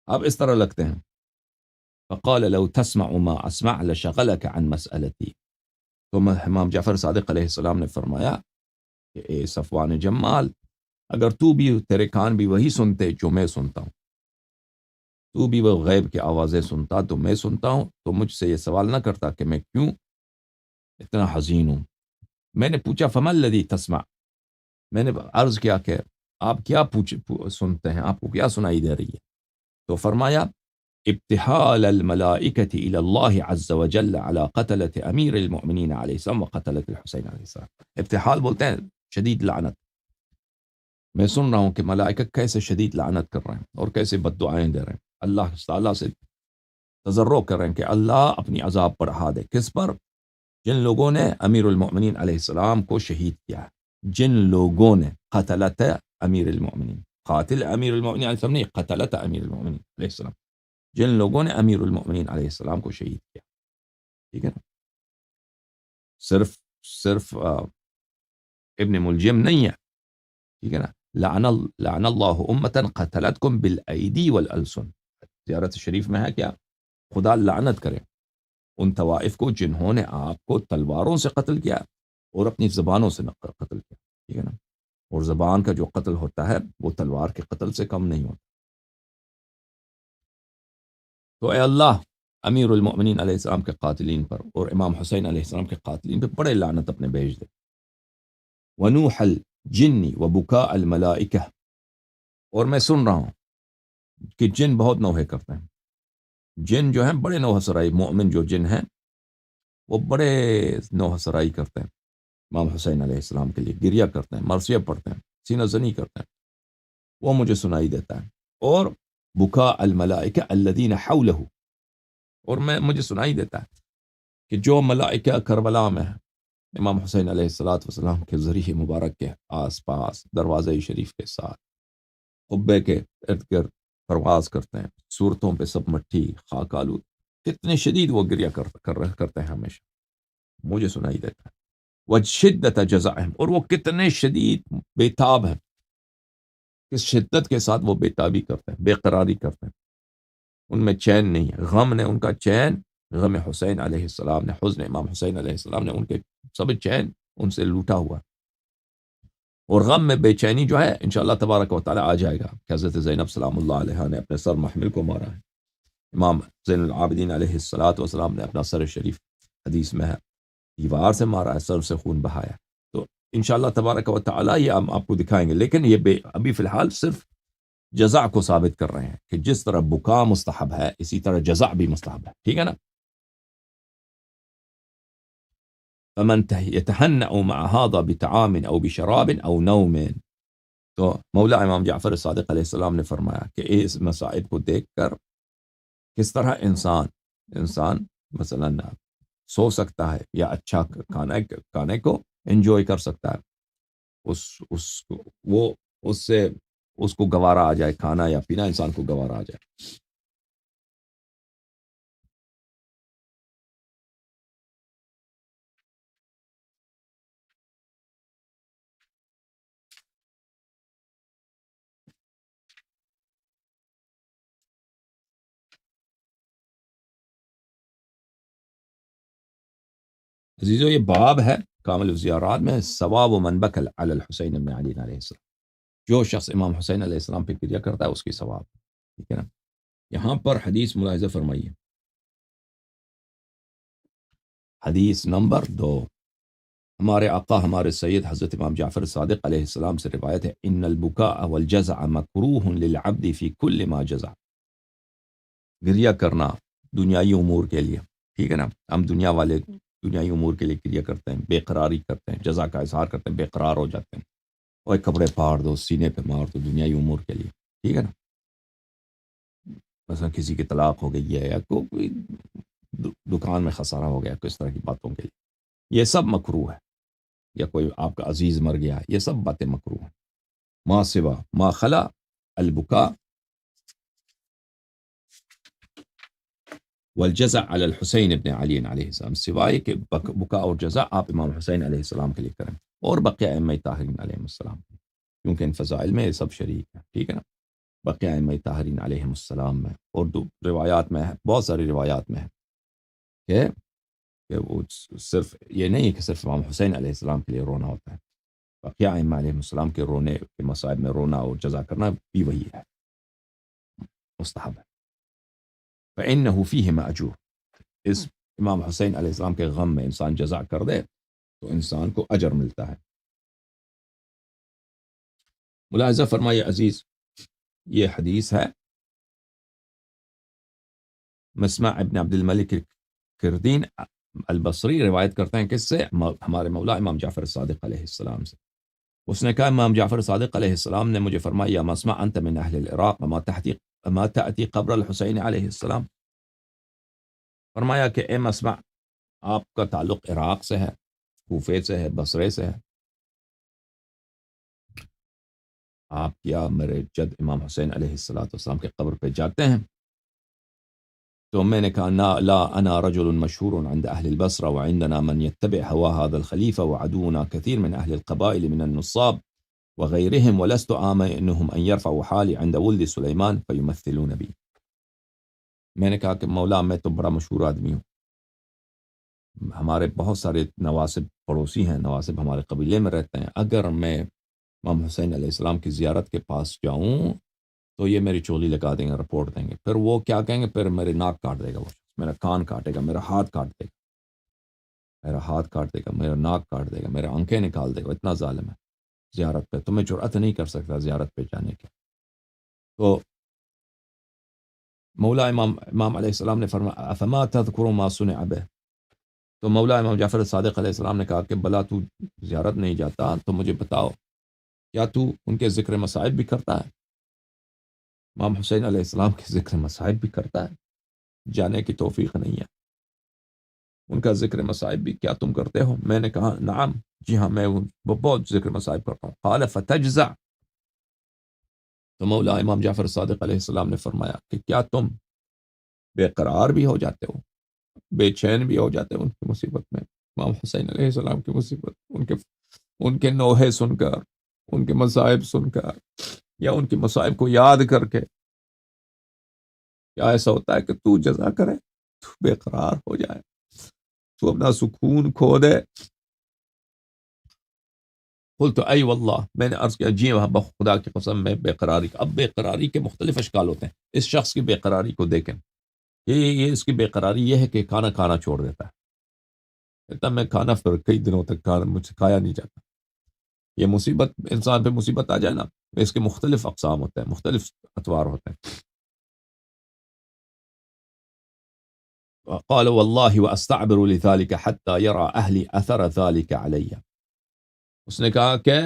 آپ اس طرح لگتے ہیں۔ فقال لو تسمع ما اسمع لشغلك عن مسألتي، تو امام جعفر صادق علیہ السلام نے فرمایا کہ اے صفوان جمال، اگر تو بھی، تیرے کان بھی وہی سنتے جو میں سنتا ہوں، تو بھی وہ غیب کی آوازیں سنتا تو میں سنتا ہوں، تو مجھ سے یہ سوال نہ کرتا کہ میں کیوں اتنا حزین ہوں۔ میں نے پوچھا فما الذی تسمع، میں نے عرض کیا کہ آپ کیا سنتے ہیں، آپ کو کیا سنائی دے رہی ہے؟ تو فرمایا ابتحال الملائکة الى اللہ عز وجل على قتلة امیر المؤمنین علیہ السلام وقتلة الحسین علیہ السلام، ابتحال بولتے ہیں شدید لعنت، میں سن رہا ہوں کہ ملائکہ کیسے شدید لعنت کر رہے ہیں اور کیسے بد دعائیں دے رہے ہیں، اللہ تعالیٰ سے تضرع کر رہے ہیں کہ اللہ اپنی عذاب بڑھا دے، کس پر؟ جن لوگوں نے امیر المؤمنین علیہ السلام کو شہید کیا ہے، جن لوگوں نے قتلت امیر المؤمنین، قاتل امیر المؤمنین علیہ السلام نے، قتلت امیر المؤمنین علیہ السلام، جن لوگوں نے امیر المؤمنین علیہ السلام کو شہید کیا، ٹھیک ہے نا۔ صرف ابن ملجم نہیں ہے، ٹھیک ہے نا، لعن اللہ امتا قتلتکم بالایدی والالسن، زیارت شریف میں ہے کیا، خدا لعنت کرے ان طوائف کو جنہوں نے آپ کو تلواروں سے قتل کیا اور اپنی زبانوں سے قتل کیا، ٹھیک ہے نا، اور زبان کا جو قتل ہوتا ہے وہ تلوار کے قتل سے کم نہیں ہوتا۔ تو اے اللہ امیر المؤمنین علیہ السلام کے قاتلین پر اور امام حسین علیہ السلام کے قاتلین پر بڑے لعنت اپنے بھیج دے۔ ونوح الجن وبکاء الملائکہ، اور میں سن رہا ہوں کہ جن بہت نوحے کرتے ہیں، جن جو ہیں بڑے نوحہ سرائی، مومن جو جن ہیں وہ بڑے نوحہ سرائی کرتے ہیں امام حسین علیہ السلام کے لیے، گریہ کرتے ہیں، مرثیہ پڑھتے ہیں، سینہ زنی کرتے ہیں، وہ مجھے سنائی دیتا ہے۔ اور بکاء الملائکہ الذین حولہ، اور مجھے سنائی دیتا ہے کہ جو ملائکہ کربلا میں ہیں امام حسین علیہ السلام کے ذریعہ مبارک کے آس پاس دروازہ شریف کے ساتھ قبے کے ارد گرد پرواز کرتے ہیں، صورتوں پہ سب مٹی خاک آلود، کتنے شدید وہ گریہ کرتے ہیں ہمیشہ، مجھے سنائی دیتا ہے۔ وشدت جزعہم، اور وہ کتنے شدید بےتاب ہیں، کس شدت کے ساتھ وہ بےتابی کرتے ہیں، بے قراری کرتے ہیں، ان میں چین نہیں ہے، غم نے ان کا چین، غم حسین علیہ السلام نے، حزن امام حسین علیہ السلام نے ان کے سب چین ان سے لوٹا ہوا، اور غم میں بے چینی جو ہے انشاءاللہ تبارک و تعالی آ جائے گا کہ حضرت زینب سلام اللہ علیہ نے اپنے سر محمل کو مارا ہے، امام زین العابدین علیہ السلام نے اپنا سر شریف حدیث میں ہے دیوار سے مارا ہے، سر سے خون بہایا، تو انشاءاللہ تبارک و تعالی یہ ہم آپ کو دکھائیں گے، لیکن یہ ابھی فی الحال صرف جزع کو ثابت کر رہے ہیں کہ جس طرح بکا مستحب ہے اسی طرح جزع بھی مستحب ہے، ٹھیک ہے نا۔ فمن يتهنأ مع هذا بطعام او بشراب او نوم، تو مولا امام جعفر صادق علیہ السلام نے فرمایا کہ اس مسائل کو دیکھ کر کس طرح انسان مثلا سو سکتا ہے یا اچھا کھانے کو انجوائے کر سکتا ہے، اس کو وہ اس سے اس کو گوارا آ جائے، کھانا یا پینا انسان کو گوارا آ جائے۔ عزیزو یہ باب ہے کامل الزیارات میں، ثواب و من بکل علی الحسین ابن علی علیہ السلام، جو شخص امام حسین علیہ السلام پہ کریا کرتا ہے اس کی ثواب، ٹھیک ہے نا۔ یہاں پر حدیث ملاحظہ فرمائیے، حدیث نمبر 2، ہمارے آقا ہمارے سید حضرت امام جعفر صادق علیہ السلام سے روایت ہے، ان البکاء والجزع مکروہ للعبد فی کل ما جزع، گریا کرنا دنیائی امور کے لیے، ٹھیک ہے نا، ہم دنیا والے دنیائی امور کے لیے گریا کرتے ہیں، بے قراری کرتے ہیں، جزا کا اظہار کرتے ہیں، بے قرار ہو جاتے ہیں، اور کپڑے پھاڑ دو، سینے پہ مار دو، دنیائی امور کے لیے، ٹھیک ہے نا، مثلا کسی کی طلاق ہو گئی ہے یا کوئی دکان میں خسارہ ہو گیا، کس طرح کی باتوں کے لیے، یہ سب مکروہ ہے، یا کوئی آپ کا عزیز مر گیا، یہ سب باتیں مکروہ ہیں۔ ما سوا ما خلا البکا والجزع علی الحسین ابن علی علیہ السلام، سوائے کہ بکا اور جزع آپ امام حسین علیہ السلام کے لیے کریں، اور بقیہ ائمہ طاہرین علیہ السلام، کیونکہ ان فضائل میں یہ سب شریک ہیں، ٹھیک ہے نا، بقیہ ائمہ طاہرین علیہ السلام میں، اور روایات میں ہے، بہت ساری روایات میں ہے کہ وہ صرف یہ نہیں ہے کہ صرف امام حسین علیہ السلام کے لیے رونا ہوتا ہے، بقیہ ائمہ علیہ السلام کے رونے کے مصائب میں رونا اور جزا کرنا بھی وہی ہے، مستحب ہے۔ فإنه فیہ مأجور، اس امام حسین علیہ السلام کے غم میں انسان جزا کر دے تو انسان کو اجر ملتا ہے۔ ملاحظہ فرمائیے عزیز، یہ حدیث ہے مسمع ابن عبد الملک کردین البصری روایت کرتے ہیں، کس سے؟ ہمارے مولا امام جعفر صادق علیہ السلام سے۔ اس نے کہا امام جعفر صادق علیہ السلام نے مجھے فرمایا، یا مسمع انت من اہل العراق ما تأتی قبر الحسین علیہ السلام، فرمایا کہ اے مسمع، آپ کا تعلق عراق سے ہے، کوفے سے ہے، بصرے سے ہے، آپ کیا میرے جد امام حسین علیہ السلام کے قبر پہ جاتے ہیں؟ تو میں نے کہا لا انا رجل مشهور عند اهل البصرة وعندنا من يتبع هوى هذا الخليفة وعدونا كثير من اهل القبائل من النصاب وغيرهم ولست آمنهم ان يرفعوا حالي عند ولد سليمان فيمثلون بي۔ میں نے کہا کہ مولا میں تو بڑا مشہور آدمی ہوں، ہمارے بہت سارے نواسب پڑوسی ہیں، نواسب ہمارے قبیلے میں رہتے ہیں، اگر میں امام حسین علیہ السلام کی زیارت کے پاس جاؤں تو یہ میری چولی لگا دیں گے، رپورٹ دیں گے، پھر وہ کیا کہیں گے، پھر میرے ناک کاٹ دے گا، وہ میرا کان کاٹے گا، میرا ہاتھ کاٹ دے گا، میرا ہاتھ کاٹ دے گا، میرا ناک کاٹ دے گا، میرے آنکھیں نکال دے گا، اتنا ظالم ہے زیارت پہ، تو میں جرأت نہیں کر سکتا زیارت پہ جانے کی۔ تو مولا امام علیہ السلام نے فرمایا افما تذکر ما صنع به، تو مولا امام جعفر صادق علیہ السلام نے کہا کہ بلا تو زیارت نہیں جاتا تو مجھے بتاؤ، کیا تو ان کے ذکر مصائب بھی کرتا ہے؟ امام حسین علیہ السلام کے ذکر مصائب بھی کرتا ہے؟ جانے کی توفیق نہیں ہے، ان کا ذکر مصائب بھی کیا تم کرتے ہو؟ میں نے کہا نعم، جی ہاں، میں بہت ذکر مصائب کرتا ہوں۔ قال فتجزع، تو مولا امام جعفر صادق علیہ السلام نے فرمایا کہ کیا تم بے قرار بھی ہو جاتے ہو، بے چین بھی ہو جاتے ہو ان کی مصیبت میں؟ امام حسین علیہ السلام کی مصیبت، ان کے نوحے سن کر، ان کے مصائب سن کر، یا ان کی مصائب کو یاد کر کے کیا ایسا ہوتا ہے کہ تو جزا کرے، تو بے قرار ہو جائے، تو اپنا سکون کھو دے؟ قلت ای واللہ، میں نے عرض کیا جی ہاں، خدا کی قسم میں بے قراری، اب بے قراری کے مختلف اشکال ہوتے ہیں، اس شخص کی بے قراری کو دیکھیں، یہ اس کی بے قراری یہ ہے کہ کھانا کھانا چھوڑ دیتا ہے، کہتا میں کھانا پھر کئی دنوں تک مجھ سے کھایا نہیں جاتا۔ یہ مصیبت، انسان پہ مصیبت آ جائے نا، اس کے مختلف اقسام ہوتے ہیں، مختلف اطوار ہوتے ہیں۔ قال والله واستعبر لذلك حتى يرى اهلي اثر ذلك علي، اس نے کہا کہ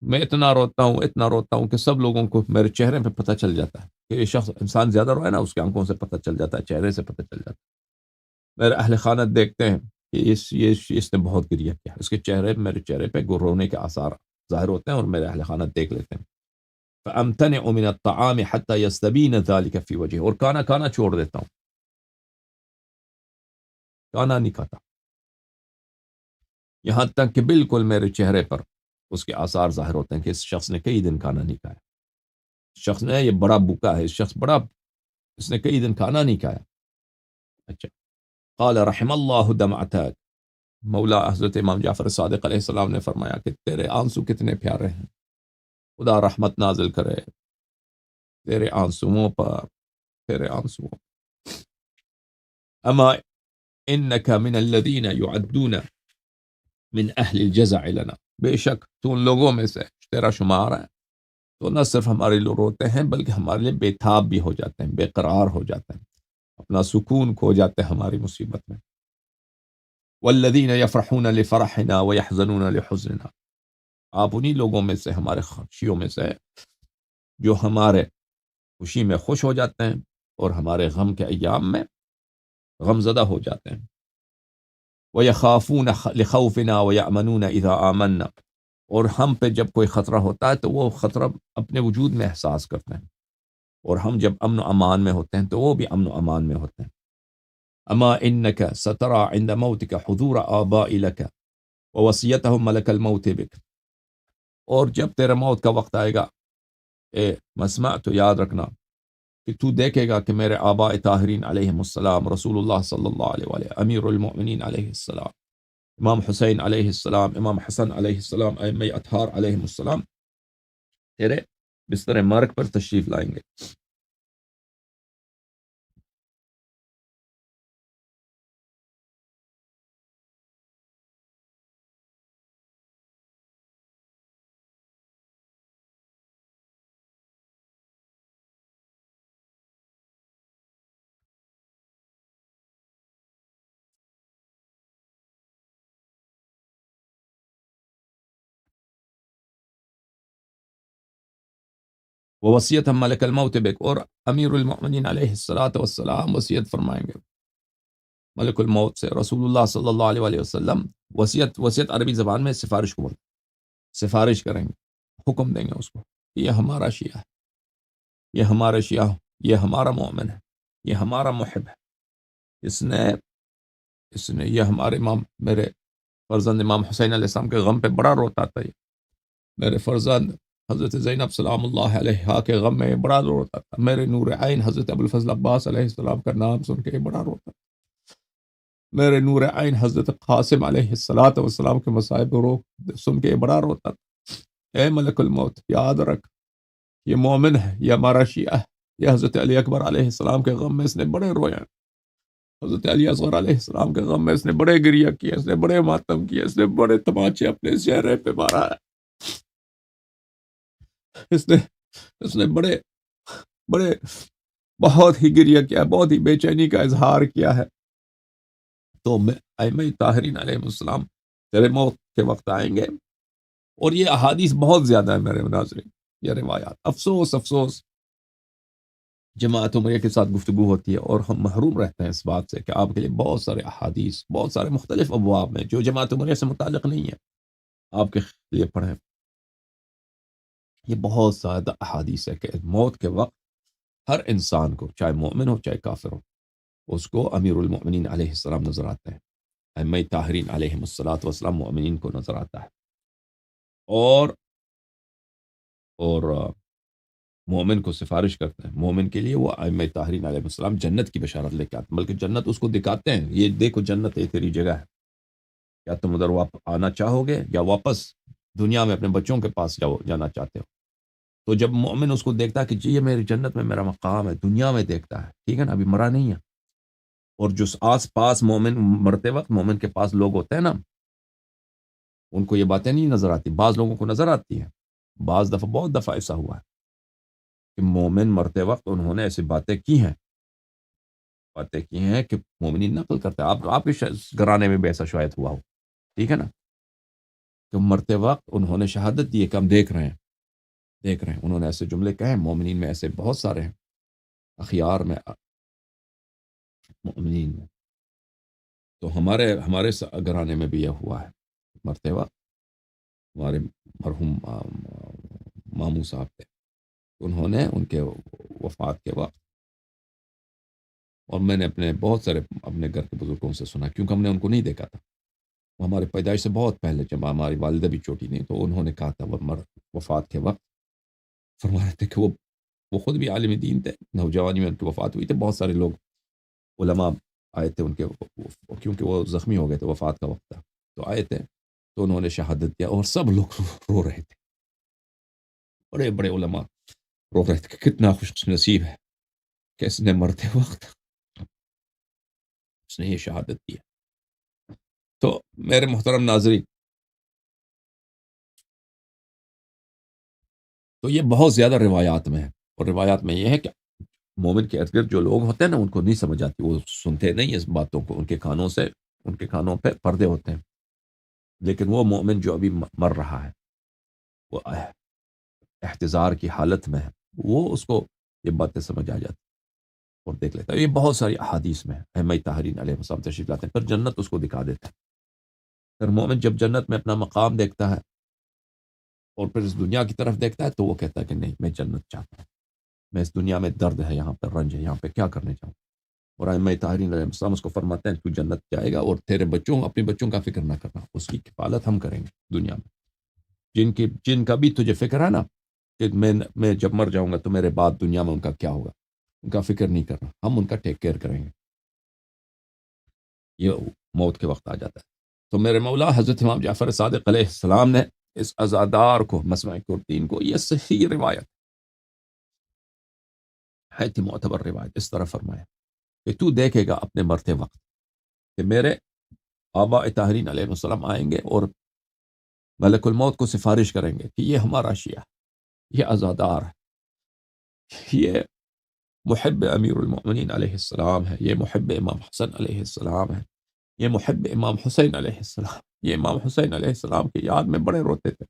میں اتنا روتا ہوں کہ سب لوگوں کو میرے چہرے پہ پتہ چل جاتا ہے کہ یہ شخص، انسان زیادہ روئے نا، اس کے آنکھوں سے پتہ چل جاتا ہے، چہرے سے پتہ چل جاتا ہے، میرے اہل خانہ دیکھتے ہیں کہ اس نے بہت گریہ کیا، اس کے میرے چہرے پہ رونے کے آثار ظاہر ہوتے ہیں، اور میرے اہل خانہ دیکھ لیتے ہیں۔ فامتنع من الطعام حتى يستبين ذلك في وجهه، اور کھانا کھانا چھوڑ دیتا ہوں، کھانا نہیں کھاتا، یہاں تک کہ بالکل میرے چہرے پر اس کے آثار ظاہر ہوتے ہیں کہ اس شخص نے کئی دن کھانا نہیں کھایا، شخص نے، یہ بڑا بھوکا ہے، اس نے کئی دن کھانا نہیں کھایا۔ اچھا، قال رحم اللہ دمعتک، مولا حضرت امام جعفر صادق علیہ السلام نے فرمایا کہ تیرے آنسو کتنے پیارے ہیں، خدا رحمت نازل کرے تیرے آنسوؤں پر، تیرے آنسوؤں۔ اما انک من الذین یعدون من اہل الجزع لنا، بے شک تو ان لوگوں میں سے تیرا شمار ہے تو نہ صرف ہمارے لیے روتے ہیں بلکہ ہمارے لیے بے تاب بھی ہو جاتے ہیں، بے قرار ہو جاتے ہیں، اپنا سکون کھو جاتے ہیں ہماری مصیبت میں۔ والذین یفرحون لفرحنا ویحزنون لحزننا، آپ انہی لوگوں میں سے، ہمارے خوشیوں میں سے جو ہمارے خوشی میں خوش ہو جاتے ہیں اور ہمارے غم کے ایام میں غم زدہ ہو جاتے ہیں۔ وَيَخَافُونَ لِخَوْفِنَا وَيَأْمَنُونَ إِذَا آمَنَّا، اور ہم پہ جب کوئی خطرہ ہوتا ہے تو وہ خطرہ اپنے وجود میں احساس کرتے ہیں، اور ہم جب امن و امان میں ہوتے ہیں تو وہ بھی امن و امان میں ہوتے ہیں۔ اما انک سترى عند موتک حضور آباء لک ووصیتهم ملک الموت بک، اور جب تیرے موت کا وقت آئے گا اے مسمع، تو یاد رکھنا کہ تو دیکھے گا کہ میرے آباء طاہرین علیہم السلام، رسول اللہ صلی اللہ علیہ وآلہ، امیر المؤمنین علیہ السلام، امام حسین علیہ السلام، امام حسن علیہ السلام، ائمہ اطہار علیہم السلام تیرے بستر مرگ پر تشریف لائیں گے۔ وہ وصیت ہم ملک الموت بک، اور امیر المؤمنین علیہ الصلوۃ والسلام وصیت فرمائیں گے ملک الموت سے، رسول اللہ صلی اللہ علیہ وآلہ وسلم۔ وصیت عربی زبان میں سفارش کو بولتے ہیں، سفارش کریں گے، حکم دیں گے اس کو، یہ ہمارا شیعہ ہے، یہ ہمارا شیعہ، یہ ہمارا مومن ہے، یہ ہمارا محب ہے، اس نے یہ ہمارے امام، میرے فرزند امام حسین علیہ السلام کے غم پہ بڑا روتا تھا، یہ میرے فرزند حضرت زینب سلام اللہ علیہا کے غم میں بڑا روتا تھا، میرے نور عین حضرت ابوالفضل عباس علیہ السلام کا نام سن کے بڑا روتا تھا، میرے نور عین حضرت قاسم علیہ الصلوۃ والسلام کے مصائب رو سن کے بڑا روتا تھا۔ اے ملک الموت، یاد رکھ یہ مومن ہے، یہ ہمارا شیعہ ہے، یہ حضرت علی اکبر علیہ السلام کے غم میں اس نے بڑے رویا، حضرت علی اصغر علیہ السلام کے غم میں اس نے بڑے گریہ کیا، اس نے بڑے ماتم کیا، اس نے بڑے تماچے اپنے چہرے پہ مارا ہے، اس نے بڑے بڑے بہت ہی گریہ کیا، بہت ہی بے چینی کا اظہار کیا ہے۔ تو میں ائمہ طاہرین علیہ السلام تیرے موت کے وقت آئیں گے، اور یہ احادیث بہت زیادہ ہے میرے ناظرین، یہ روایات، افسوس جماعت عمریہ کے ساتھ گفتگو ہوتی ہے اور ہم محروم رہتے ہیں اس بات سے کہ آپ کے لیے بہت سارے احادیث، بہت سارے مختلف ابواب میں جو جماعت عمریہ سے متعلق نہیں ہے، آپ کے لیے پڑھیں۔ یہ بہت زیادہ احادیث ہے کہ موت کے وقت ہر انسان کو، چاہے مومن ہو چاہے کافر ہو، اس کو امیر المؤمنین علیہ السلام نظر آتے ہیں، ائمہ طاہرین علیہم الصلوۃ والسلام مومنین کو نظر آتا ہے، اور مومن کو سفارش کرتے ہیں، مومن کے لیے وہ ائمہ طاہرین علیہ السلام جنت کی بشارت لے کے آتے ہیں، بلکہ جنت اس کو دکھاتے ہیں، یہ دیکھو جنت یہ تیری جگہ ہے، کیا تم ادھر آنا چاہو گے یا واپس دنیا میں اپنے بچوں کے پاس جانا چاہتے ہو؟ تو جب مومن اس کو دیکھتا ہے کہ جی یہ میری جنت میں میرا مقام ہے، دنیا میں دیکھتا ہے، ٹھیک ہے نا، ابھی مرا نہیں ہے، اور جو آس پاس مومن مرتے وقت مومن کے پاس لوگ ہوتے ہیں نا، ان کو یہ باتیں نہیں نظر آتی، بعض لوگوں کو نظر آتی ہیں، بعض دفعہ، بہت دفعہ ایسا ہوا ہے کہ مومن مرتے وقت انہوں نے ایسی باتیں کی ہیں کہ مومنین نقل کرتے ہیں، آپ کے گھرانے میں بھی ایسا شاید ہوا ہو، ٹھیک ہے نا، کہ مرتے وقت انہوں نے شہادت دی ہے کہ ہم دیکھ رہے ہیں، انہوں نے ایسے جملے کہے، مومنین میں ایسے بہت سارے ہیں، اخیار میں، مومنین میں، تو ہمارے گھرانے میں بھی یہ ہوا ہے، مرتے وقت ہمارے مرحوم ماموں صاحب تھے، انہوں نے ان کے وفات کے وقت، اور میں نے بہت سارے اپنے گھر کے بزرگوں سے سنا، کیونکہ ہم نے ان کو نہیں دیکھا تھا، وہ ہمارے پیدائش سے بہت پہلے، جب ہماری والدہ بھی چھوٹی نہیں، تو انہوں نے کہا تھا وفات کے وقت فرما رہے تھے کہ وہ خود بھی عالم دین تھے، نوجوانی میں ان کی وفات ہوئی تھی، بہت سارے لوگ علماء آئے تھے ان کے، کیونکہ وہ زخمی ہو گئے تھے، وفات کا وقت تھا، تو آئے تھے تو انہوں نے شہادت دیا اور سب لوگ رو رہے تھے، بڑے بڑے علماء رو رہے تھے کہ کتنا خوش نصیب ہے کہ اس نے مرتے وقت اس نے یہ شہادت دی ہے۔ تو میرے محترم ناظرین، تو یہ بہت زیادہ روایات میں ہے، اور روایات میں یہ ہے کہ مومن کے ارد گرد جو لوگ ہوتے ہیں نا، ان کو نہیں سمجھ آتی، وہ سنتے نہیں اس باتوں کو، ان کے کانوں سے، ان کے کانوں پہ پردے ہوتے ہیں، لیکن وہ مومن جو ابھی مر رہا ہے، وہ احتضار کی حالت میں ہے، وہ اس کو یہ باتیں سمجھ آ جاتی اور دیکھ لیتا ہے۔ یہ بہت ساری احادیث میں ہے، ائمہ طاہرین علیہ السلام تشریف لاتے ہیں، پھر جنت اس کو دکھا دیتا ہے۔ پھر مومن جب جنت میں اپنا مقام دیکھتا ہے اور پھر اس دنیا کی طرف دیکھتا ہے، تو وہ کہتا ہے کہ نہیں، میں جنت چاہتا ہوں، میں اس دنیا میں درد ہے، یہاں پہ رنج ہے، یہاں پہ کیا کرنے جاؤں؟ اور ائمہ طاہرین علیہ السلام اس کو فرماتے ہیں تو جنت جائے گا، اور تیرے بچوں، اپنے بچوں کا فکر نہ کرنا، اس کی کفالت ہم کریں گے دنیا میں، جن کا بھی تجھے فکر ہے نا کہ میں جب مر جاؤں گا تو میرے بعد دنیا میں ان کا کیا ہوگا، ان کا فکر نہیں کرنا، ہم ان کا ٹیک کیئر کریں گے۔ یہ موت کے وقت آ جاتا ہے۔ تو میرے مولا حضرت امام جعفر صادق علیہ السلام نے اس عزادار کو، مسمع قرطین کو، یہ صحیح روایت ہے، تھی معتبر روایت، اس طرح فرمایا کہ تو دیکھے گا اپنے مرتے وقت کہ میرے آباء طاہرین علیہ السلام آئیں گے اور ملک الموت کو سفارش کریں گے کہ یہ ہمارا شیعہ، یہ عزادار ہے، یہ محب امیر المؤمنین علیہ السلام ہے، یہ محب امام حسن علیہ السلام ہے، یہ محب امام حسین علیہ السلام، یہ امام حسین علیہ السلام کی یاد میں بڑے روتے تھے۔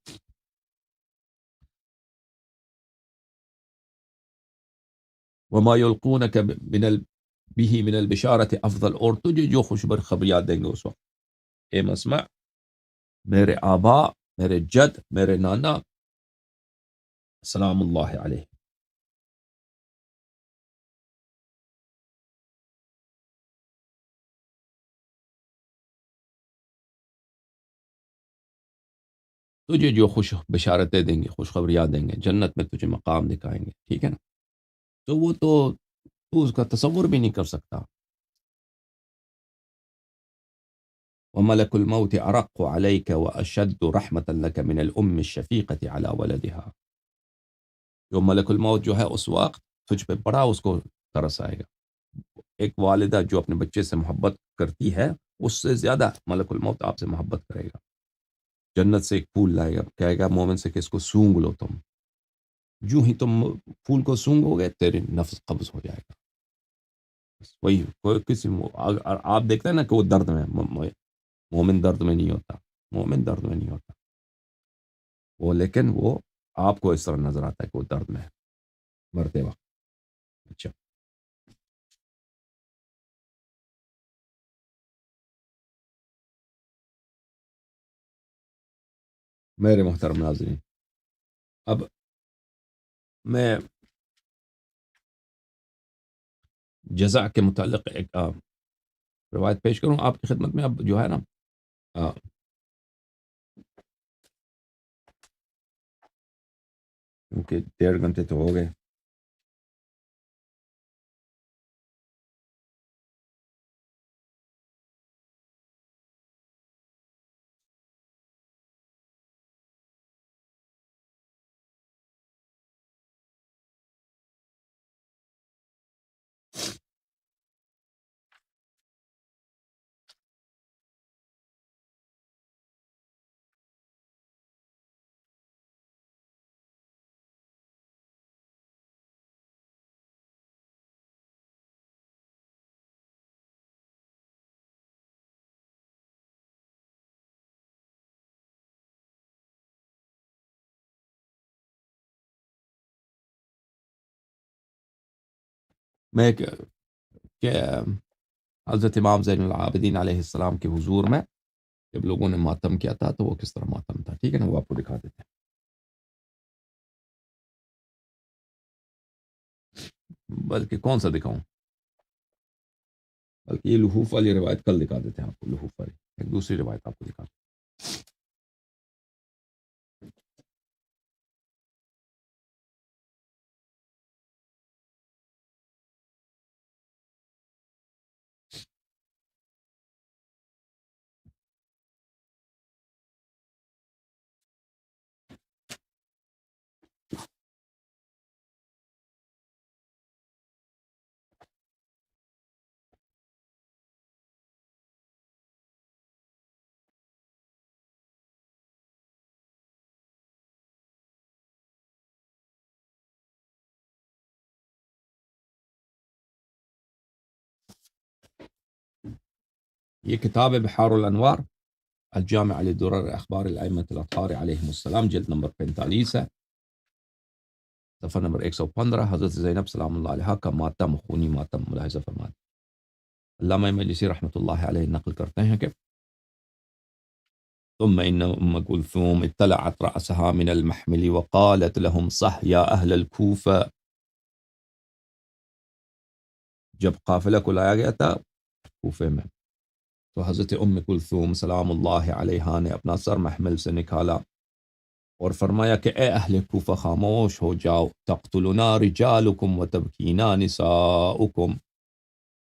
وما یلقونک به من البشارت افضل، اور تجھے جو خوشبر خبریات دیں گے اس وقت، اے مسمع، میرے آبا، میرے جد، میرے نانا سلام اللہ علیہ، تجھے جو خوش بشارتیں دیں گے، خوشخبریاں دیں گے، جنت میں تجھے مقام دکھائیں گے، ٹھیک ہے نا؟ تو وہ تو اس کا تصور بھی نہیں کر سکتا۔ وملك الموت أرق عليك وأشد رحمة لك من الأم الشفيقة على ولدها، جو ملک الموت جو ہے اس وقت تجھ پہ بڑا اس کو ترس آئے گا۔ ایک والدہ جو اپنے بچے سے محبت کرتی ہے، اس سے زیادہ ملک الموت آپ سے محبت کرے گا۔ جنت سے ایک پھول لائے گا، کہے گا مومن سے کہ اس کو سونگ لو تم، جو ہی تم پھول کو سونگو گے تیرے نفس قبض ہو جائے گا۔ بس وہی کوئی کسی آپ دیکھتے ہیں نا کہ وہ درد میں، مومن درد میں نہیں ہوتا، مومن درد میں نہیں ہوتا وہ، لیکن وہ آپ کو اس طرح نظر آتا ہے کہ وہ درد میں ہے مرتے وقت۔ اچھا، میرے محترم ناظرین، اب میں جزا کے متعلق ایک روایت پیش کروں آپ کی خدمت میں، اب جو ہے نا، آ، کیونکہ 1.5 گھنٹے تو ہو گئے۔ میں کہ حضرت امام زین العابدین علیہ السلام کے حضور میں جب لوگوں نے ماتم کیا تھا تو وہ کس طرح ماتم تھا، ٹھیک ہے نا، وہ آپ کو دکھا دیتے ہیں، بلکہ کون سا دکھاؤں، بلکہ یہ لحوف والی روایت کل دکھا دیتے ہیں آپ کو، لحوف والی ایک دوسری روایت آپ کو دکھا یہ کتاب ہے بحار الانوار الجامع لدرر اخبار الائمۃ الاطہار علیہم السلام، جلد نمبر 45 ہے، صفحہ نمبر 115۔ حضرت زینب سلام اللہ علیہ کا ماتم، خونی ماتم ملاحظہ فرماتے ہیں۔ علامہ مجلسی رحمۃ اللہ علیہ نقل کرتے ہیں کہ ثم ان ام کلثوم اطلعت رأسها من المحمل وقالت لهم صح یا اہل الکوفہ۔ جب قافلہ کو لایا گیا تھا کوفے میں تو حضرت ام کلثوم سلام اللہ علیہا نے اپنا سر محمل سے نکالا اور فرمایا کہ اے اہل کوفہ خاموش ہو جاؤ، تقتلنا رجالکم وتبکینا نساؤکم،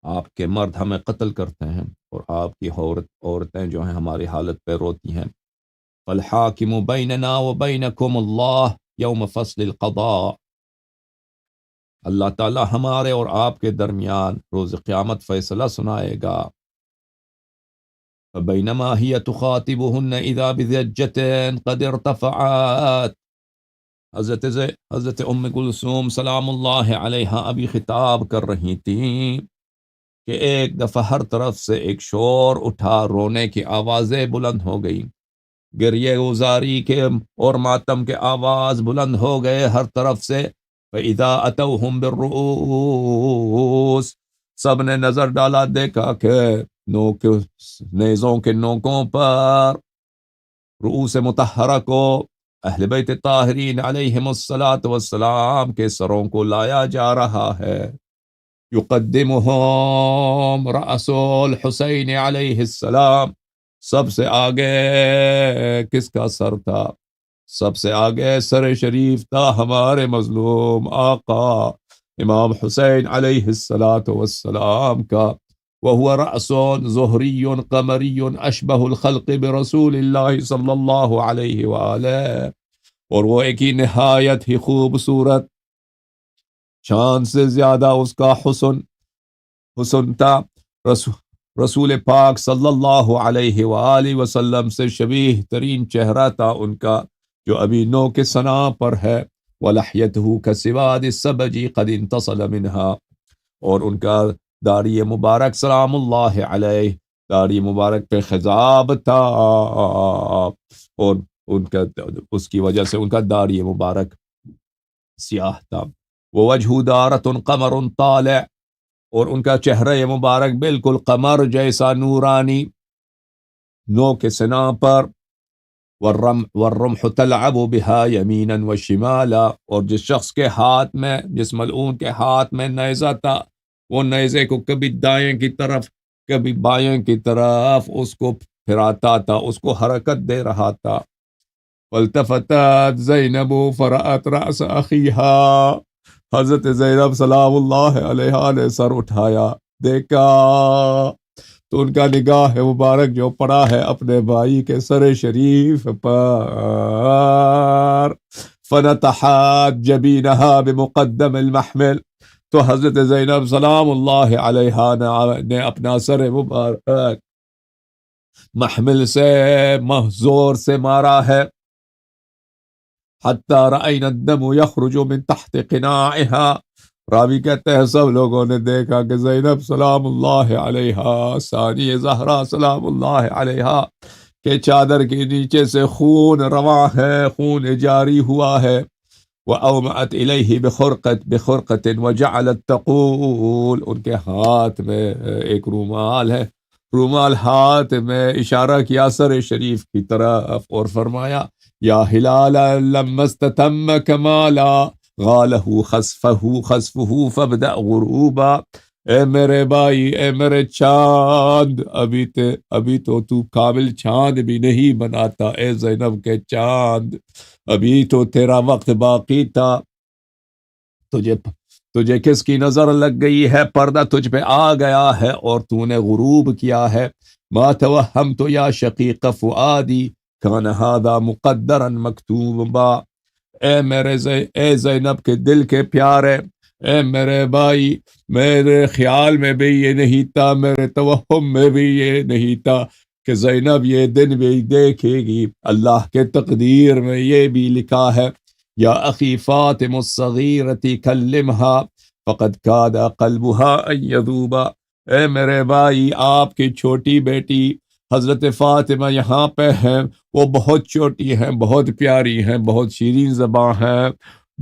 آپ کے مرد ہمیں قتل کرتے ہیں اور آپ کی عورتیں جو ہیں ہماری حالت پہ روتی ہیں۔ فالحاکم بیننا وبینکم اللہ یوم فصل القضاء، اللہ تعالی ہمارے اور آپ کے درمیان روز قیامت فیصلہ سنائے گا۔ فبینما ہی تخاطبہن اذا بزجة قد ارتفعت، حضرت ام کلثوم سلام اللہ علیہا ابھی خطاب کر رہی تھیں کہ ایک دفعہ ہر طرف سے ایک شور اٹھا، رونے کی آوازیں بلند ہو گئی، گریہ گزاری کے اور ماتم کے آواز بلند ہو گئے ہر طرف سے۔ فَإِذَا أَتَوْهُمْ بِالرُّؤُوسِ، سب نے نظر ڈالا، دیکھا کہ نیزوں کے نوکوں پر، رؤوس مطہرہ کو، اہل بیت طاہرین علیہم السلام کے سروں کو لایا جا رہا ہے۔ یقدمہم رأس الحسین علیہ السلام، سب سے آگے کس کا سر تھا؟ سب سے آگے سر شریف تھا ہمارے مظلوم آقا امام حسین علیہ السلام کا، وهو رأس زہری قمری اشبہ الخلق برسول اللہ صلی اللہ علیہ وآلہ، اور وہ ایک ہی نہایت ہی خوبصورت، چاند سے زیادہ اس کا حسن تھا، رسول پاک صلی اللہ علیہ وآلہ وسلم سے شبیہ ترین چہرہ تھا ان کا، جو ابھی نو کے سنا پر ہے۔ وَلَحْيَتُهُ كَسِوَادِ السَّبَجِ قَدْ انْتَصَلَ مِنْهَا، اور ان کا داڑھی مبارک سلام اللہ علیہ، داڑھی مبارک پہ خضاب تھا، اور ان کا اس کی وجہ سے ان کا داڑھی مبارک سیاہ تھا۔ وَوَجْهُ دَارَةٌ قَمَرٌ طَالِعٌ، اور ان کا چہرہ مبارک بالکل قمر جیسا نورانی، نو کے سنا پر۔ والرمح تلعب بها یمینا وشمالا، اور جس شخص کے ہاتھ میں، جس ملعون کے ہاتھ میں نیزہ تھا، وہ نیزے کو کبھی دائیں کی طرف کبھی بائیں کی طرف اس کو پھراتا تھا، اس کو حرکت دے رہا تھا۔ فالتفتت زینب فرأت رأس اخیها، حضرت زینب سلام اللہ علیہا نے سر اٹھایا، دیکھا تو ان کا نگاہ مبارک جو پڑا ہے اپنے بھائی کے سر شریف پر۔ فنتحت جبینہا بمقدم المحمل، تو حضرت زینب سلام اللہ علیہا نے اپنا سر مبارک محمل سے زور سے مارا ہے، حتی رأینا الدم یخرج من تحت قناعها، راوی کہتے ہیں سب لوگوں نے دیکھا کہ زینب سلام اللہ علیہا، ثانی زہرا سلام اللہ علیہا کے چادر کے نیچے سے خون رواں ہے، خون جاری ہوا ہے۔ وَأَوْمَأَتْ إِلَيْهِ بِخُرْقَةٍ وَجَعَلَتْ تَقُولُ، ان کے ہاتھ میں ایک رومال ہے، رومال ہاتھ میں اشارہ کیا سر شریف کی طرف اور فرمایا یا ہلال لما استتم کمالا غالہ خسفہ فابدأ غروبا، اے میرے بھائی، اے میرے چاند، ابھی تو کامل چاند بھی نہیں بناتا، اے زینب کے چاند، ابھی تو تیرا وقت باقی تھا، تجھے کس کی نظر لگ گئی ہے، پردہ تجھ پہ آ گیا ہے اور تو نے غروب کیا ہے۔ ما توہمت یا شقیق فؤادی کان ھذا مقدرا مکتوبا، اے زینب کے دل کے پیارے، اے میرے بھائی، میرے خیال میں بھی یہ نہیں تھا، میرے توہم میں بھی یہ نہیں تھا کہ زینب یہ دن بھی دیکھے گی، اللہ کے تقدیر میں یہ بھی لکھا ہے یا اخی فاطم الصغیرۃ کلمھا فقد کاد قلبھا ان یذوبا، اے میرے بھائی، آپ کی چھوٹی بیٹی حضرت فاطمہ یہاں پہ ہیں، وہ بہت چھوٹی ہیں، بہت پیاری ہیں، بہت شیرین زباں ہیں،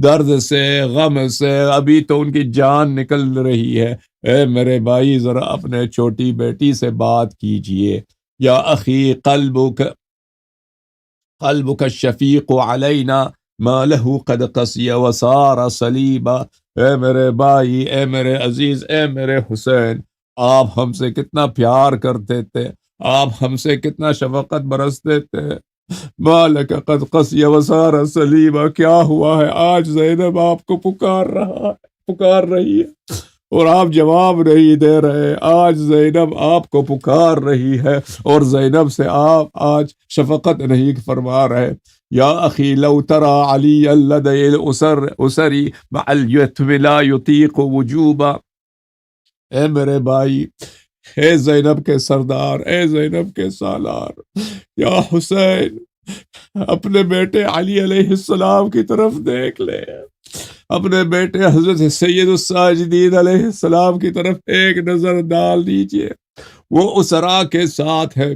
درد سے غم سے ابھی تو ان کی جان نکل رہی ہے۔ اے میرے بھائی، ذرا اپنے چھوٹی بیٹی سے بات کیجئے۔ یا اخی قلبك الشفیق علینا ما له قد قسی وصار صلیبا۔ اے میرے بھائی، اے میرے عزیز، اے میرے حسین، آپ ہم سے کتنا پیار کرتے تھے، آپ ہم سے کتنا شفقت برستے تھے۔ مالک قد قسی وصار صلیبا، کیا ہوا ہے آج زینب آپ کو پکار رہی ہے اور آپ جواب نہیں دے رہے؟ آج زینب آپ کو پکار رہی ہے اور زینب سے آپ آج شفقت نہیں فرما رہے۔ یا اخی لو ترى علی لدی الاسری مع الیتم لا یطیق وجوبا۔ اے میرے بھائی، اے زینب کے سردار، اے زینب کے سالار، یا حسین، اپنے بیٹے علی علیہ السلام کی طرف دیکھ لے، اپنے بیٹے حضرت سید الساجدین علیہ السلام کی طرف ایک نظر ڈال دیجئے۔ وہ اسرا کے ساتھ ہے،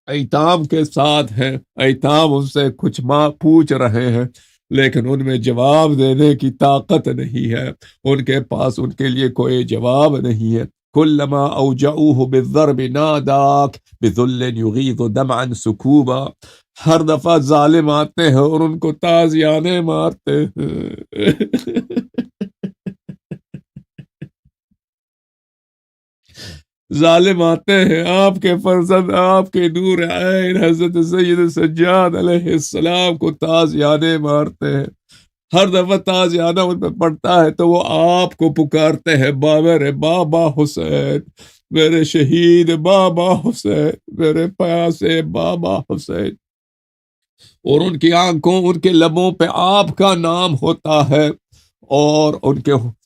ایتام کے ساتھ ہیں، ایتام ان سے کچھ پوچھ رہے ہیں لیکن ان میں جواب دینے کی طاقت نہیں ہے، ان کے پاس ان کے لیے کوئی جواب نہیں ہے۔ کلما اوجعوه بالضرب ناداک بذل یغیظ دمعا سکوبا۔ ہر دفعہ ظالم آتے ہیں اور ان کو تازیانے مارتے ہیں۔ ظالم آتے ہیں، آپ کے فرزند، آپ کے نور عین حضرت سید سجاد علیہ السلام کو تازیانے مارتے ہیں۔ ہر دفعہ تازیانہ ان پہ پڑتا ہے تو وہ آپ کو پکارتے ہیں، میرے بابا حسین، میرے شہید بابا حسین، میرے پیاسے بابا حسین۔ اور ان کی آنکھوں، ان کے لبوں پہ آپ کا نام ہوتا ہے اور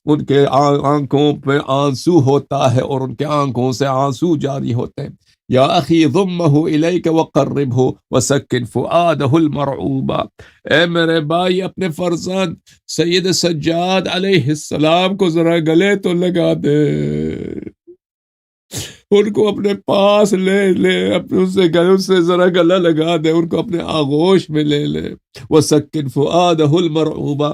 ان کے آنکھوں پہ آنسو ہوتا ہے اور ان کے آنکھوں سے آنسو جاری ہوتے ہیں۔ یا اخی ضمہ الیک وقربہ وسکن فؤادہ المرعوبا۔ اے میرے بھائی، اپنے فرزند سید سجاد علیہ السلام کو ذرا گلے تو لگا دے، ان کو اپنے پاس لے اپنے ان سے ذرا گلا لگا دے، ان کو اپنے آغوش میں لے لے۔ وسکن فؤادہ المرعوبا۔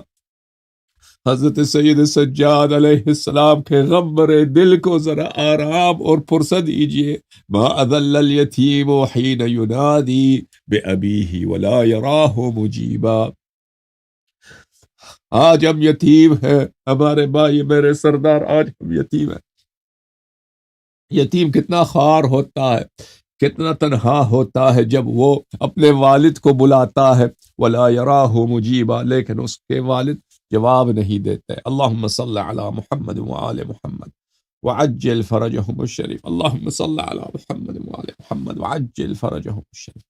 حضرت سید سجاد علیہ السلام کے غمبر دل کو ذرا آرام اور فرصت دیجئے۔ ما اذل الیتیم حین ینادی بأبیہ ولا یراہ مجیبا۔ آج ہم یتیم ہیں، ہمارے بھائی، میرے سردار، آج ہم یتیم ہیں۔ یتیم کتنا خوار ہوتا ہے، کتنا تنہا ہوتا ہے جب وہ اپنے والد کو بلاتا ہے، ولا یراہ مجیبا، لیکن اس کے والد جواب نہیں دیتے۔ اللہم صل علی محمد وآل محمد وعجل فرجہم الشریف۔ اللہم صل علی محمد وآل محمد وعجل فرجہم الشریف۔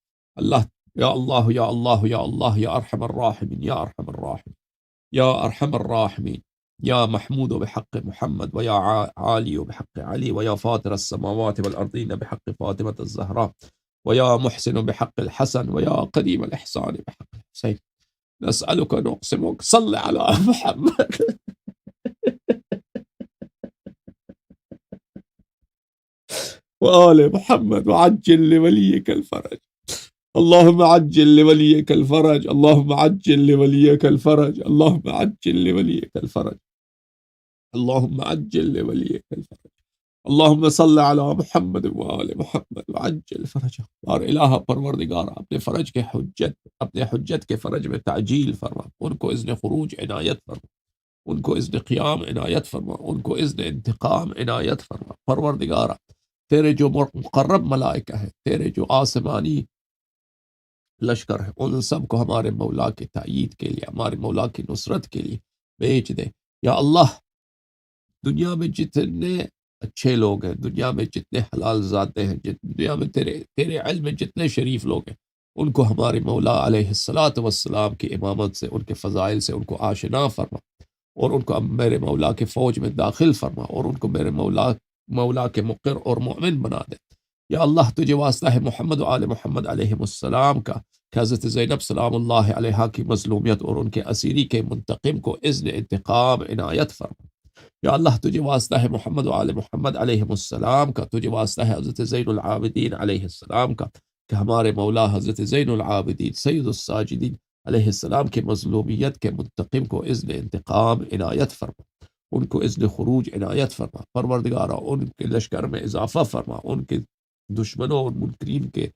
یا اللہ یا اللہ یا اللہ یا ارحم الراحمین یا ارحم الراحمین یا ارحم الراحمین یا محمود بحق محمد ویا عالی بحق علی ویا فاطر السماوات والارضین بحق فاطمة الزہراء ویا محسن بحق الحسن ویا قدیم الاحسان بحق الحسین نسألك نقسمك صل على محمد وآل محمد وعجل لوليك الفرج۔ اللهم عجل لوليك الفرج، اللهم عجل لوليك الفرج، اللهم عجل لوليك الفرج، اللهم عجل لوليك الفرج، اللهم صل على محمد وآل محمد وعجل فرجه۔ اور الہ پروردگار اپنے فرج کے اپنے حجت کے فرج میں تعجیل فرما، ان کو اذن خروج عنایت فرما، ان کو اذن قیام عنایت فرما، ان کو اذن انتقام عنایت فرما۔ پروردگارا، تیرے جو مقرب ملائکہ ہیں، تیرے جو آسمانی لشکر ہے، ان سب کو ہمارے مولا کے تائید کے لیے، ہمارے مولا کی نصرت کے لیے بھیج دے۔ یا اللہ، دنیا میں جتنے اچھے لوگ ہیں، دنیا میں جتنے حلال ذاتے ہیں، دنیا میں تیرے علم میں جتنے شریف لوگ ہیں، ان کو ہمارے مولا علیہ الصلاۃ والسلام کی امامت سے، ان کے فضائل سے ان کو آشنا فرما، اور ان کو میرے مولا کے فوج میں داخل فرما، اور ان کو میرے مولا کے مقر اور مؤمن بنا دے۔ یا اللہ، تجھے واسطہ ہے محمد و آل محمد علیہ السلام کا کہ حضرت زینب سلام اللہ علیہا کی مظلومیت اور ان کے اسیری کے منتقم کو اذن انتقام عنایت فرما۔ یا اللہ تجھے واسطہ ہے محمد و آل محمد علیہ السلام کا، تجھے واسطہ ہے حضرت زین العابدین علیہ السلام کا کہ ہمارے مولا حضرت زین العابدین سید الساجدین علیہ السلام کی مظلومیت کے منتقم کو اذن انتقام عنایت فرما، ان کو اذن خروج عنایت فرما، پروردگارہ ان کے لشکر میں اضافہ فرما، ان کے دشمنوں اور منکرین کے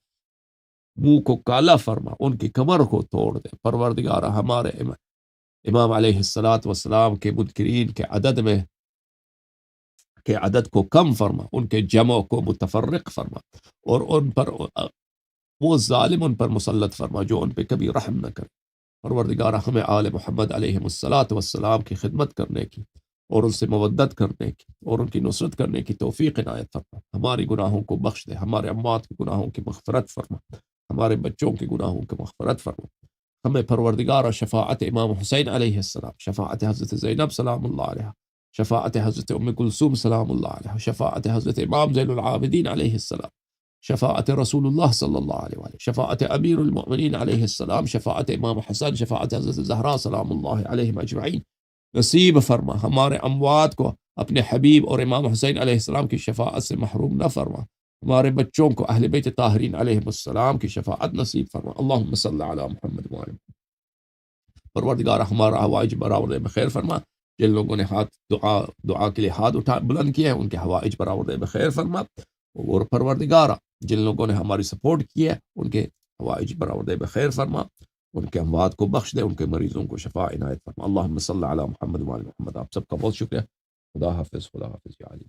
منہ کو کالا فرما، ان کی کمر کو توڑ دے، پروردگارہ ہمارے امام علیہ الصلاۃ والسلام کے منکرین کے عدد کو کم فرما، ان کے جمع کو متفرق فرما، اور ان پر وہ ظالم ان پر مسلط فرما جو ان پہ کبھی رحم نہ کرے۔ پروردگارہ ہمیں آل محمد علیہ الصلاۃ والسلام کی خدمت کرنے کی اور ان سے مودت کرنے کی اور ان کی نصرت کرنے کی توفیق عنایت فرما، ہماری گناہوں کو بخش دے، ہمارے اموات کے گناہوں کی مغفرت فرما، ہمارے بچوں کے گناہوں کی مغفرت فرما، ہمیں پروردگارہ شفاعت امام حسین علیہ السلام، شفاعت حضرت زینب سلام اللہ علیہ، شفاعت حضرت ام کلثوم سلام اللہ علیہ، شفاعت حضرت امام زین العابدین علیہ السلام، شفاعت رسول اللہ صلی اللہ علیہ وآلہ، شفاعت امیر المؤمنین علیہ السلام، شفاعت امام حسن، شفاعت حضرت زہرا سلام اللہ علیہ اجمعین نصیب فرما، ہمارے اموات کو اپنے حبیب اور امام حسین علیہ السلام کی شفاعت سے محروم نہ فرما، ہمارے بچوں کو اہل بیت طاہرین علیہ السلام کی شفاعت نصیب فرما، اللہم صلی علی محمد وآل محمد۔ پروردگار ہمارا حوائج برآورد بخیر فرما، جن لوگوں نے دعا کے لیے ہاتھ بلند کیے ہیں ان کے حوائج برآورد بخیر فرما، اور پروردگارہ جن لوگوں نے ہماری سپورٹ کی ہے ان کے حوائج برآورد بخیر فرما، ان کے اموات کو بخش دے، ان کے مریضوں کو شفا عنایت فرما، اللہم صلی علی محمد وآل محمد۔ آپ سب کا بہت شکریہ، خدا حافظ، خدا حافظ یا علی۔